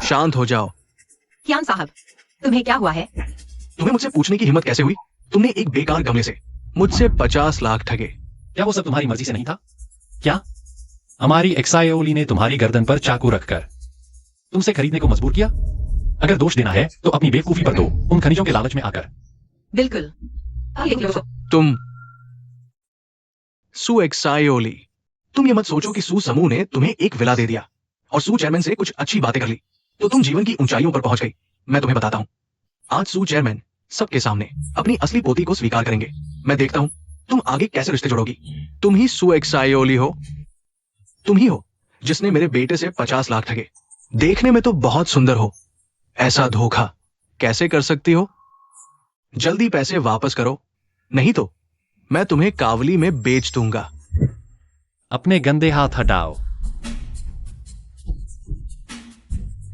शांत हो जाओ। कियान साहब, तुम्हें क्या हुआ है? तुम्हें मुझसे पूछने की हिम्मत कैसे हुई? तुमने एक बेकार गमले से मुझसे 50 लाख ठगे। क्या वो सब तुम्हारी मर्जी से नहीं था? क्या हमारी एक्सायोली ने तुम्हारी गर्दन पर चाकू रखकर तुमसे खरीदने को मजबूर किया? अगर दोष देना है तो अपनी बेवकूफी पर दो, उन खनिजों के लालच में आकर। बिल्कुल। तुम सु एक्सायोली, तुम ये मत सोचो कि सु समूह ने तुम्हें एक विला दे दिया और सु चेयरमैन से कुछ अच्छी बातें कर ली तो तुम जीवन की ऊंचाइयों पर पहुंच गई। मैं तुम्हें बताता हूं, आज सु चेयरमैन सबके सामने अपनी असली पोती को स्वीकार करेंगे। मैं देखता हूं तुम आगे कैसे रिश्ते जोड़ोगी। तुम ही सु एक्सायोली हो। तुम ही हो जिसने मेरे बेटे से 50 लाख ठगे। देखने में तो बहुत सुंदर हो, ऐसा धोखा कैसे कर सकती हो? जल्दी पैसे वापस करो, नहीं तो मैं तुम्हें कावली में बेच दूंगा। अपने गंदे हाथ हटाओ।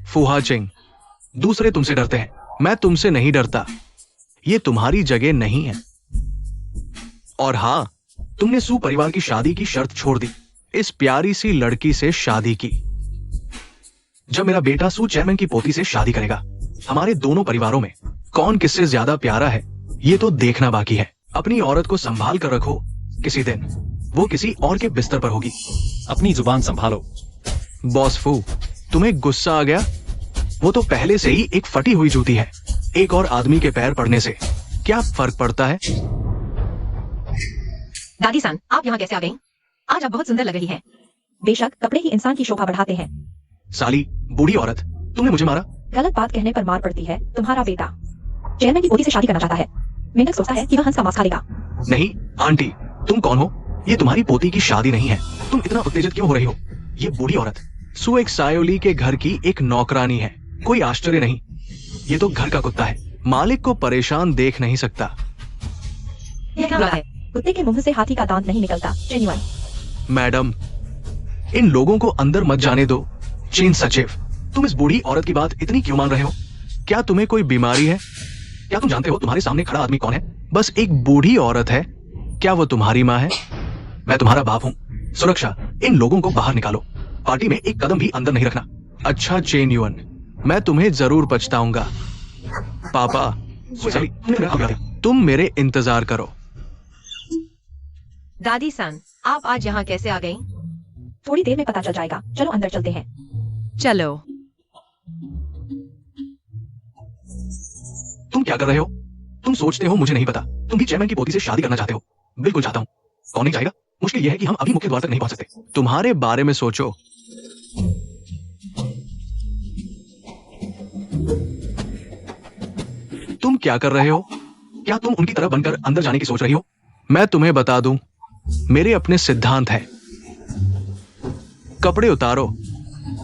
फुहा चिंग, दूसरे तुमसे डरते हैं, मैं तुमसे नहीं डरता। ये तुम्हारी जगह नहीं है। और हां, तुमने सु परिवार की शादी की शर्त छोड़ दी, इस प्यारी सी लड़की से शादी की। जब मेरा बेटा सु चेयरमैन की पोती से शादी करेगा, हमारे दोनों परिवारों में कौन किससे ज्यादा प्यारा है ये तो देखना बाकी है। अपनी औरत को संभाल कर रखो, किसी दिन वो किसी और के बिस्तर पर होगी। अपनी जुबान संभालो। बॉस फू, तुम्हें गुस्सा आ गया? वो तो पहले से ही एक फटी हुई जूती है। एक और आदमी के पैर पड़ने से क्या फर्क पड़ता है? दादी सन, आप यहाँ कैसे आ गई? आज आप बहुत सुंदर लग रही हैं। बेशक कपड़े ही इंसान की शोभा बढ़ाते हैं। साली बूढ़ी औरत, तुमने मुझे मारा। गलत बात कहने पर मार पड़ती है, तुम्हारा बेटा। चेयरमैन की पोती से शादी करना चाहता है। मेंढक सोचता है कि वह हंस का मांस खा लेगा। नहीं आंटी, तुम कौन हो? ये तुम्हारी पोती की शादी नहीं है। तुम इतना उत्तेजित क्यों हो रही हो? ये बूढ़ी औरत सु एक्सायोली के घर की एक नौकरानी है। कोई आश्चर्य नहीं, ये तो घर का कुत्ता है। मालिक को परेशान देख नहीं सकता। यह क्या है? कुत्ते के मुंह से हाथी का दांत नहीं निकलता। जेन्युइन। मैडम, इन लोगों को अंदर मत जाने दो। चीन सचिव, तुम इस बूढ़ी औरत की बात इतनी क्यों मान रहे हो? क्या तुम्हें कोई बीमारी है? क्या तुम जानते हो तुम्हारे सामने खड़ा आदमी कौन है? बस एक बूढ़ी औरत है। क्या वो तुम्हारी माँ है? मैं तुम्हारा बाप हूँ। सुरक्षा, इन लोगों को बाहर निकालो। पार्टी में एक कदम भी अंदर नहीं रखना। अच्छा चेन युअन, मैं तुम्हें जरूर पछताऊंगा। पापा, तुम मेरे इंतजार करो। दादी सन, आप आज यहाँ कैसे आ गई? थोड़ी देर में पता चल जाएगा। चलो अंदर चलते हैं। चलो। तुम क्या कर रहे हो? तुम सोचते हो मुझे नहीं पता? तुम भी चेयरमैन की पोती से शादी करना चाहते हो? बिल्कुल चाहता हूँ। कौन नहीं चाहेगा? मुश्किल यह है कि हम अभी मुख्य द्वार तक नहीं पहुंच सकते। तुम्हारे बारे में सोचो। तुम क्या कर रहे हो? क्या तुम उनकी तरह बनकर अंदर जाने की सोच रही हो? मैं तुम्हें बता दूं, मेरे अपने सिद्धांत हैं। कपड़े उतारो।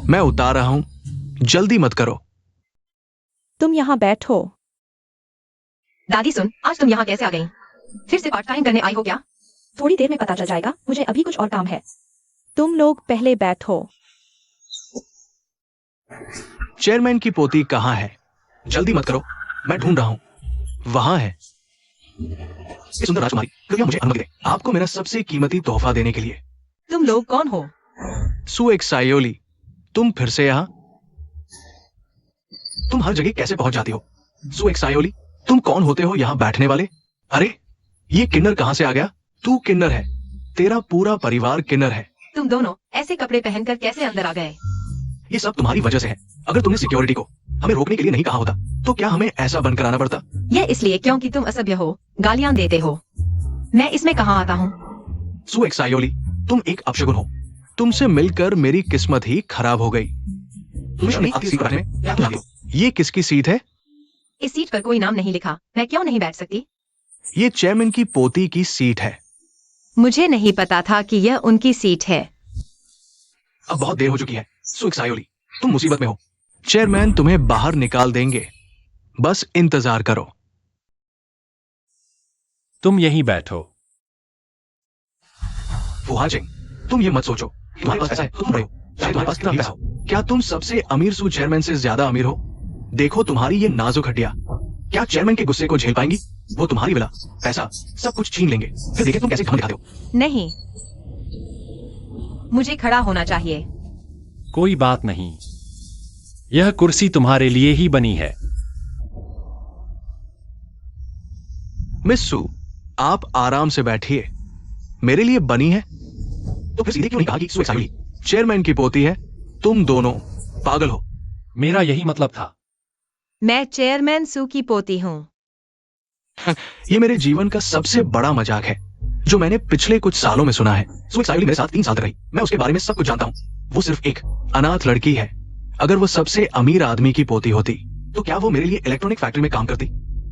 मैं उतार रहा हूं। जल्दी मत करो। तुम यहाँ बैठो। दादी सुन, आज तुम यहाँ कैसे आ गई? फिर से पार्ट टाइम करने आई हो क्या? थोड़ी देर में पता चल जाएगा। मुझे अभी कुछ और काम है। तुम लोग पहले बैठो। चेयरमैन की पोती कहाँ है? जल्दी मत करो, मैं ढूंढ रहा हूं। वहां है। सुंदर राजकुमारी, कृपया मुझे अनुमति दें आपको मेरा सबसे कीमती तोहफा देने के लिए। तुम लोग कौन हो? सु एक्सायोली, तुम फिर से यहाँ? तुम हर जगह कैसे पहुंच जाती हो? सु एक्सायोली, तुम कौन होते हो यहाँ बैठने वाले? अरे, ये किन्नर कहाँ से आ गया? तू किन्नर है। तेरा पूरा परिवार किन्नर है। तुम दोनों ऐसे कपड़े पहनकर कैसे अंदर आ गए? ये सब तुम्हारी वजह से है। अगर तुमने सिक्योरिटी को हमें रोकने के लिए नहीं कहा होता तो क्या हमें ऐसा बनकर आना पड़ता? यह इसलिए क्योंकि तुम असभ्य हो, गालियां देते हो। मैं इसमें कहाँ आता हूँ? सु एक्सायोली, तुम एक अपशगुन हो। तुमसे मिलकर मेरी किस्मत ही खराब हो गई। तुम्हें आपकी सीट पर बैठने में क्या तुम आती हो? ये किसकी सीट है? इस सीट पर कोई नाम नहीं लिखा। मैं क्यों नहीं बैठ सकती? ये चेयरमैन की पोती की सीट है। मुझे नहीं पता था कि यह उनकी सीट है। अब बहुत देर हो चुकी है। सु एक्सायोली, तुम मुसीबत में हो। चेयरमैन तुम्हें बाहर निकाल देंगे। बस इंतजार करो। तुम यहीं बैठो। फुहाजिंग, तुम ये मत सोचो तुम्हारे पास पैसा है तो तुम रहे हो। चाहे तुम्हारे पास कितना भी पैसा हो। क्या तुम सबसे अमीर सु चेयरमैन से ज्यादा अमीर हो? देखो तुम्हारी ये नाजुक हड्डियां। क्या चेयरमैन के गुस्से को झेल पाएंगी? वो तुम्हारी विला, पैसा, सब कुछ छीन लेंगे। फिर देखें तुम कैसे घमंड दिखाते हो। नहीं, मुझे खड़ा होना चाहिए। कोई बात नहीं, यह कुर्सी तुम्हारे लिए ही बनी है। मिस सु, आप आराम से बैठिए। मेरे लिए बनी है तो फिर सीधे क्यों नहीं कहा कि सु एक्सायोली चेयरमैन की पोती है? तुम दोनों पागल हो। मेरा यही मतलब था। मैं चेयरमैन सू की पोती हूँ। ये मेरे जीवन का सबसे बड़ा मजाक है जो मैंने पिछले कुछ सालों में सुना है। सु एक्सायोली मेरे साथ 3 साल तक रही। मैं उसके बारे में सब कुछ जानता हूँ। वो सिर्फ एक अनाथ लड़की है। अगर वो सबसे अमीर आदमी की पोती होती तो क्या वो मेरे लिए इलेक्ट्रॉनिक फैक्ट्री में काम करती?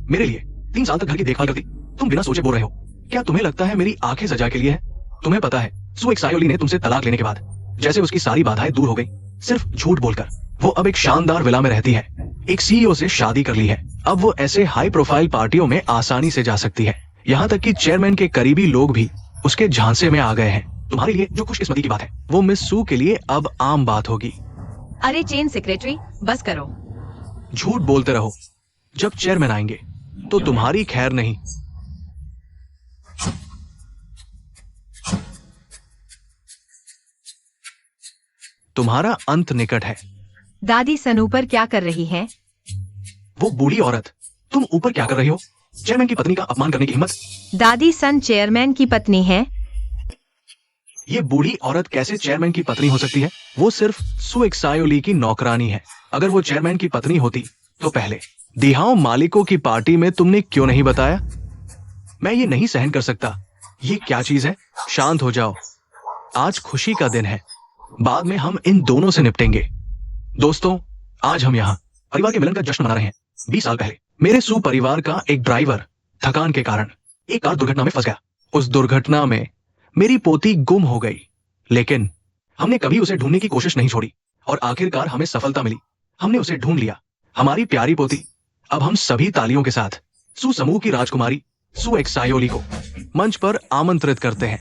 मेरे लिए 3 साल तक घर की देखभाल करती? तुम बिना सोचे बोल रहे हो। क्या तुम्हें लगता है मेरी आंखें सजा के लिए है? तुम्हें पता है सु एक्सायोली ने तुमसे तलाक लेने के बाद जैसे उसकी सारी बाधाएं दूर हो गई, सिर्फ झूठ बोलकर वो अब एक शानदार विला में रहती है। एक सीईओ से शादी कर ली है। अब वो ऐसे हाई प्रोफाइल पार्टियों में आसानी से जा सकती है। यहाँ तक कि चेयरमैन के करीबी लोग भी उसके झांसे में आ गए हैं। तुम्हारे लिए जो खुशकिस्मती की बात है वो मिस सू के लिए अब आम बात होगी। अरे चेन सेक्रेटरी, बस करो। झूठ बोलते रहो। जब चेयरमैन आएंगे तो तुम्हारी खैर नहीं। तुम्हारा अंत निकट है। दादी सन ऊपर क्या कर रही हैं? वो बूढ़ी औरत, तुम ऊपर क्या कर रही हो? चेयरमैन की पत्नी का अपमान करने की हिम्मत? दादी सन चेयरमैन की पत्नी है। ये बूढ़ी औरत कैसे चेयरमैन की पत्नी हो सकती है? वो सिर्फ सु एक्सायोली की नौकरानी है। अगर वो चेयरमैन की पत्नी होती तो पहले दिहाओ मालिकों की पार्टी में तुमने क्यों नहीं बताया? मैं ये नहीं सहन कर सकता। ये क्या चीज है? शांत हो जाओ। आज खुशी का दिन है। बाद में हम इन दोनों से निपटेंगे। दोस्तों, आज हम यहाँ परिवार के मिलन का जश्न मना रहे हैं। 20 साल पहले मेरे सू परिवार का एक ड्राइवर थकान के कारण एक कार दुर्घटना में फंस गया। उस दुर्घटना में मेरी पोती गुम हो गई, लेकिन हमने कभी उसे ढूंढने की कोशिश नहीं छोड़ी और आखिरकार हमें सफलता मिली। हमने उसे ढूंढ लिया, हमारी प्यारी पोती। अब हम सभी तालियों के साथ सू समूह की राजकुमारी सू एक्सायोली को मंच पर आमंत्रित करते हैं।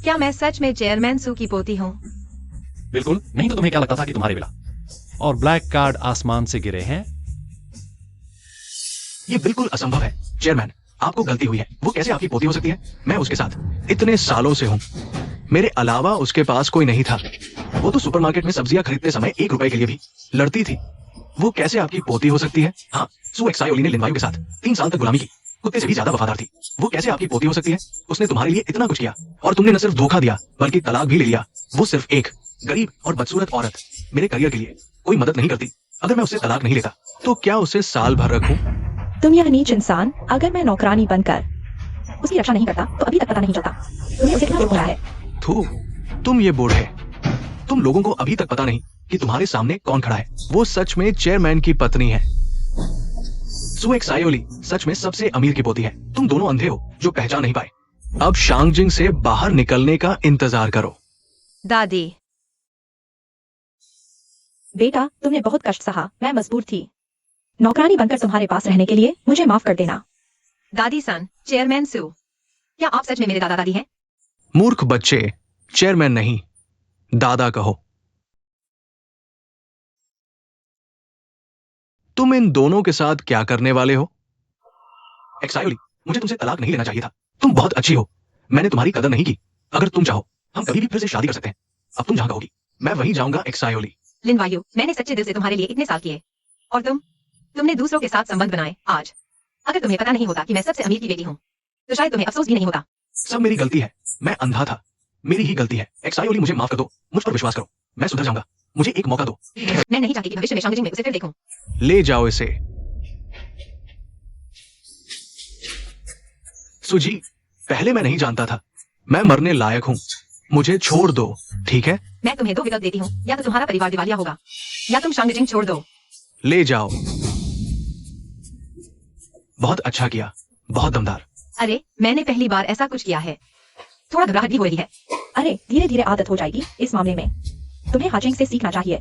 क्या मैं सच में चेयरमैन सू की पोती हूँ? बिल्कुल नहीं तो तुम्हें क्या लगता था कि तुम्हारे मिला? और ब्लैक कार्ड आसमान से गिरे हैं। ये बिल्कुल असंभव है चेयरमैन, आपको गलती हुई है। वो कैसे आपकी पोती हो सकती है? मैं उसके साथ इतने सालों से हूँ, मेरे अलावा उसके पास कोई नहीं था। वो तो सुपरमार्केट में सब्जियां खरीदते समय 1 रुपए के लिए भी लड़ती थी। वो कैसे आपकी पोती हो सकती है? हाँ, सू एक्सायोली ने लिनवायु के साथ 3 साल तक गुलामी की, कुत्ते से भी ज्यादा वफादार थी। वो कैसे आपकी पोती हो सकती है? उसने तुम्हारे लिए इतना कुछ किया और तुमने न सिर्फ धोखा दिया बल्कि तलाक भी ले लिया। वो सिर्फ एक गरीब और बदसूरत औरत मेरे करियर के लिए कोई मदद नहीं करती। अगर मैं उससे तलाक नहीं लेता तो क्या उसे साल भर रखूं? तुम यह नीच इंसान, अगर मैं नौकरानी बनकर उसकी रक्षा नहीं करता तो अभी तक पता नहीं चलता तुमने उसे कितना बोला है। थू, तुम ये बूढ़े, तुम लोगों को अभी तक पता नहीं कि तुम्हारे सामने कौन खड़ा है। वो सच में चेयरमैन की पत्नी है। सू एक्सायोली सच में सबसे अमीर की पोती है। तुम दोनों अंधे हो जो पहचान नहीं पाए। अब शांगजिंग से बाहर निकलने का इंतजार करो। दादी, बेटा, तुमने बहुत कष्ट सहा, मैं मजबूर थी। नौकरानी बनकर तुम्हारे पास रहने के लिए मुझे माफ कर देना। दादी सन, चेयरमैन सू, क्या आप सच में मेरे दादा दादी हैं? मूर्ख बच्चे, चेयरमैन नहीं, दादा कहो। तुम इन दोनों के साथ क्या करने वाले हो? एक्सायोली, मुझे तुमसे तलाक नहीं लेना चाहिए था। तुम बहुत अच्छी हो, मैंने तुम्हारी कदर नहीं की। अगर तुम चाहो हम कभी भी फिर से शादी कर सकते हैं। अब तुम जहां कहोगी मैं वहीं जाऊंगा एक्सायोली। लिनवायु, मैंने सच्चे दिल से तुम्हारे लिए इतने साल किए और तुमने दूसरों के साथ संबंध बनाए। आज अगर तुम्हें पता नहीं होता कि मैं सबसे अमीर की बेटी हूँ तो शायद तुम्हें अफसोस भी नहीं होता। सब मेरी गलती है, मैं अंधा था, मेरी ही गलती है। एक्सायोली, मुझे माफ कर दो, मुझ पर विश्वास करो, मैं सुधर जाऊंगा। मुझे एक मौका दो। मैं नहीं चाहती कि भविष्य में शांगजिंग में उसे फिर देखूं। ले जाओ इसे। सुजी, पहले मैं नहीं जानता था, मैं मरने लायक हूँ, मुझे छोड़ दो, ठीक है? मैं तुम्हें 2 विकल्प देती हूँ, या तो तुम्हारा परिवार दिवालिया होगा या तुम शांगजिंग छोड़ दो। ले जाओ। बहुत अच्छा किया, बहुत दमदार। अरे, मैंने पहली बार ऐसा कुछ किया है, थोड़ा घबराहट भी हो रही है। अरे, धीरे धीरे आदत हो जाएगी। इस मामले में तुम्हें हाजिंग से सीखना चाहिए।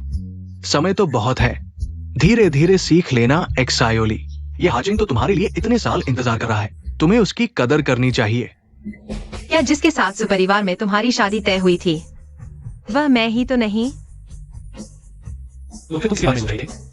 समय तो बहुत है, धीरे धीरे सीख लेना एक्सायोली। ये हाजिंग तो तुम्हारे लिए इतने साल इंतजार कर रहा है, तुम्हें उसकी कदर करनी चाहिए। क्या जिसके साथ सुपरिवार में तुम्हारी शादी तय हुई थी वह मैं ही तो नहीं? तो फिर तुम किस बारे में सोच रही थी?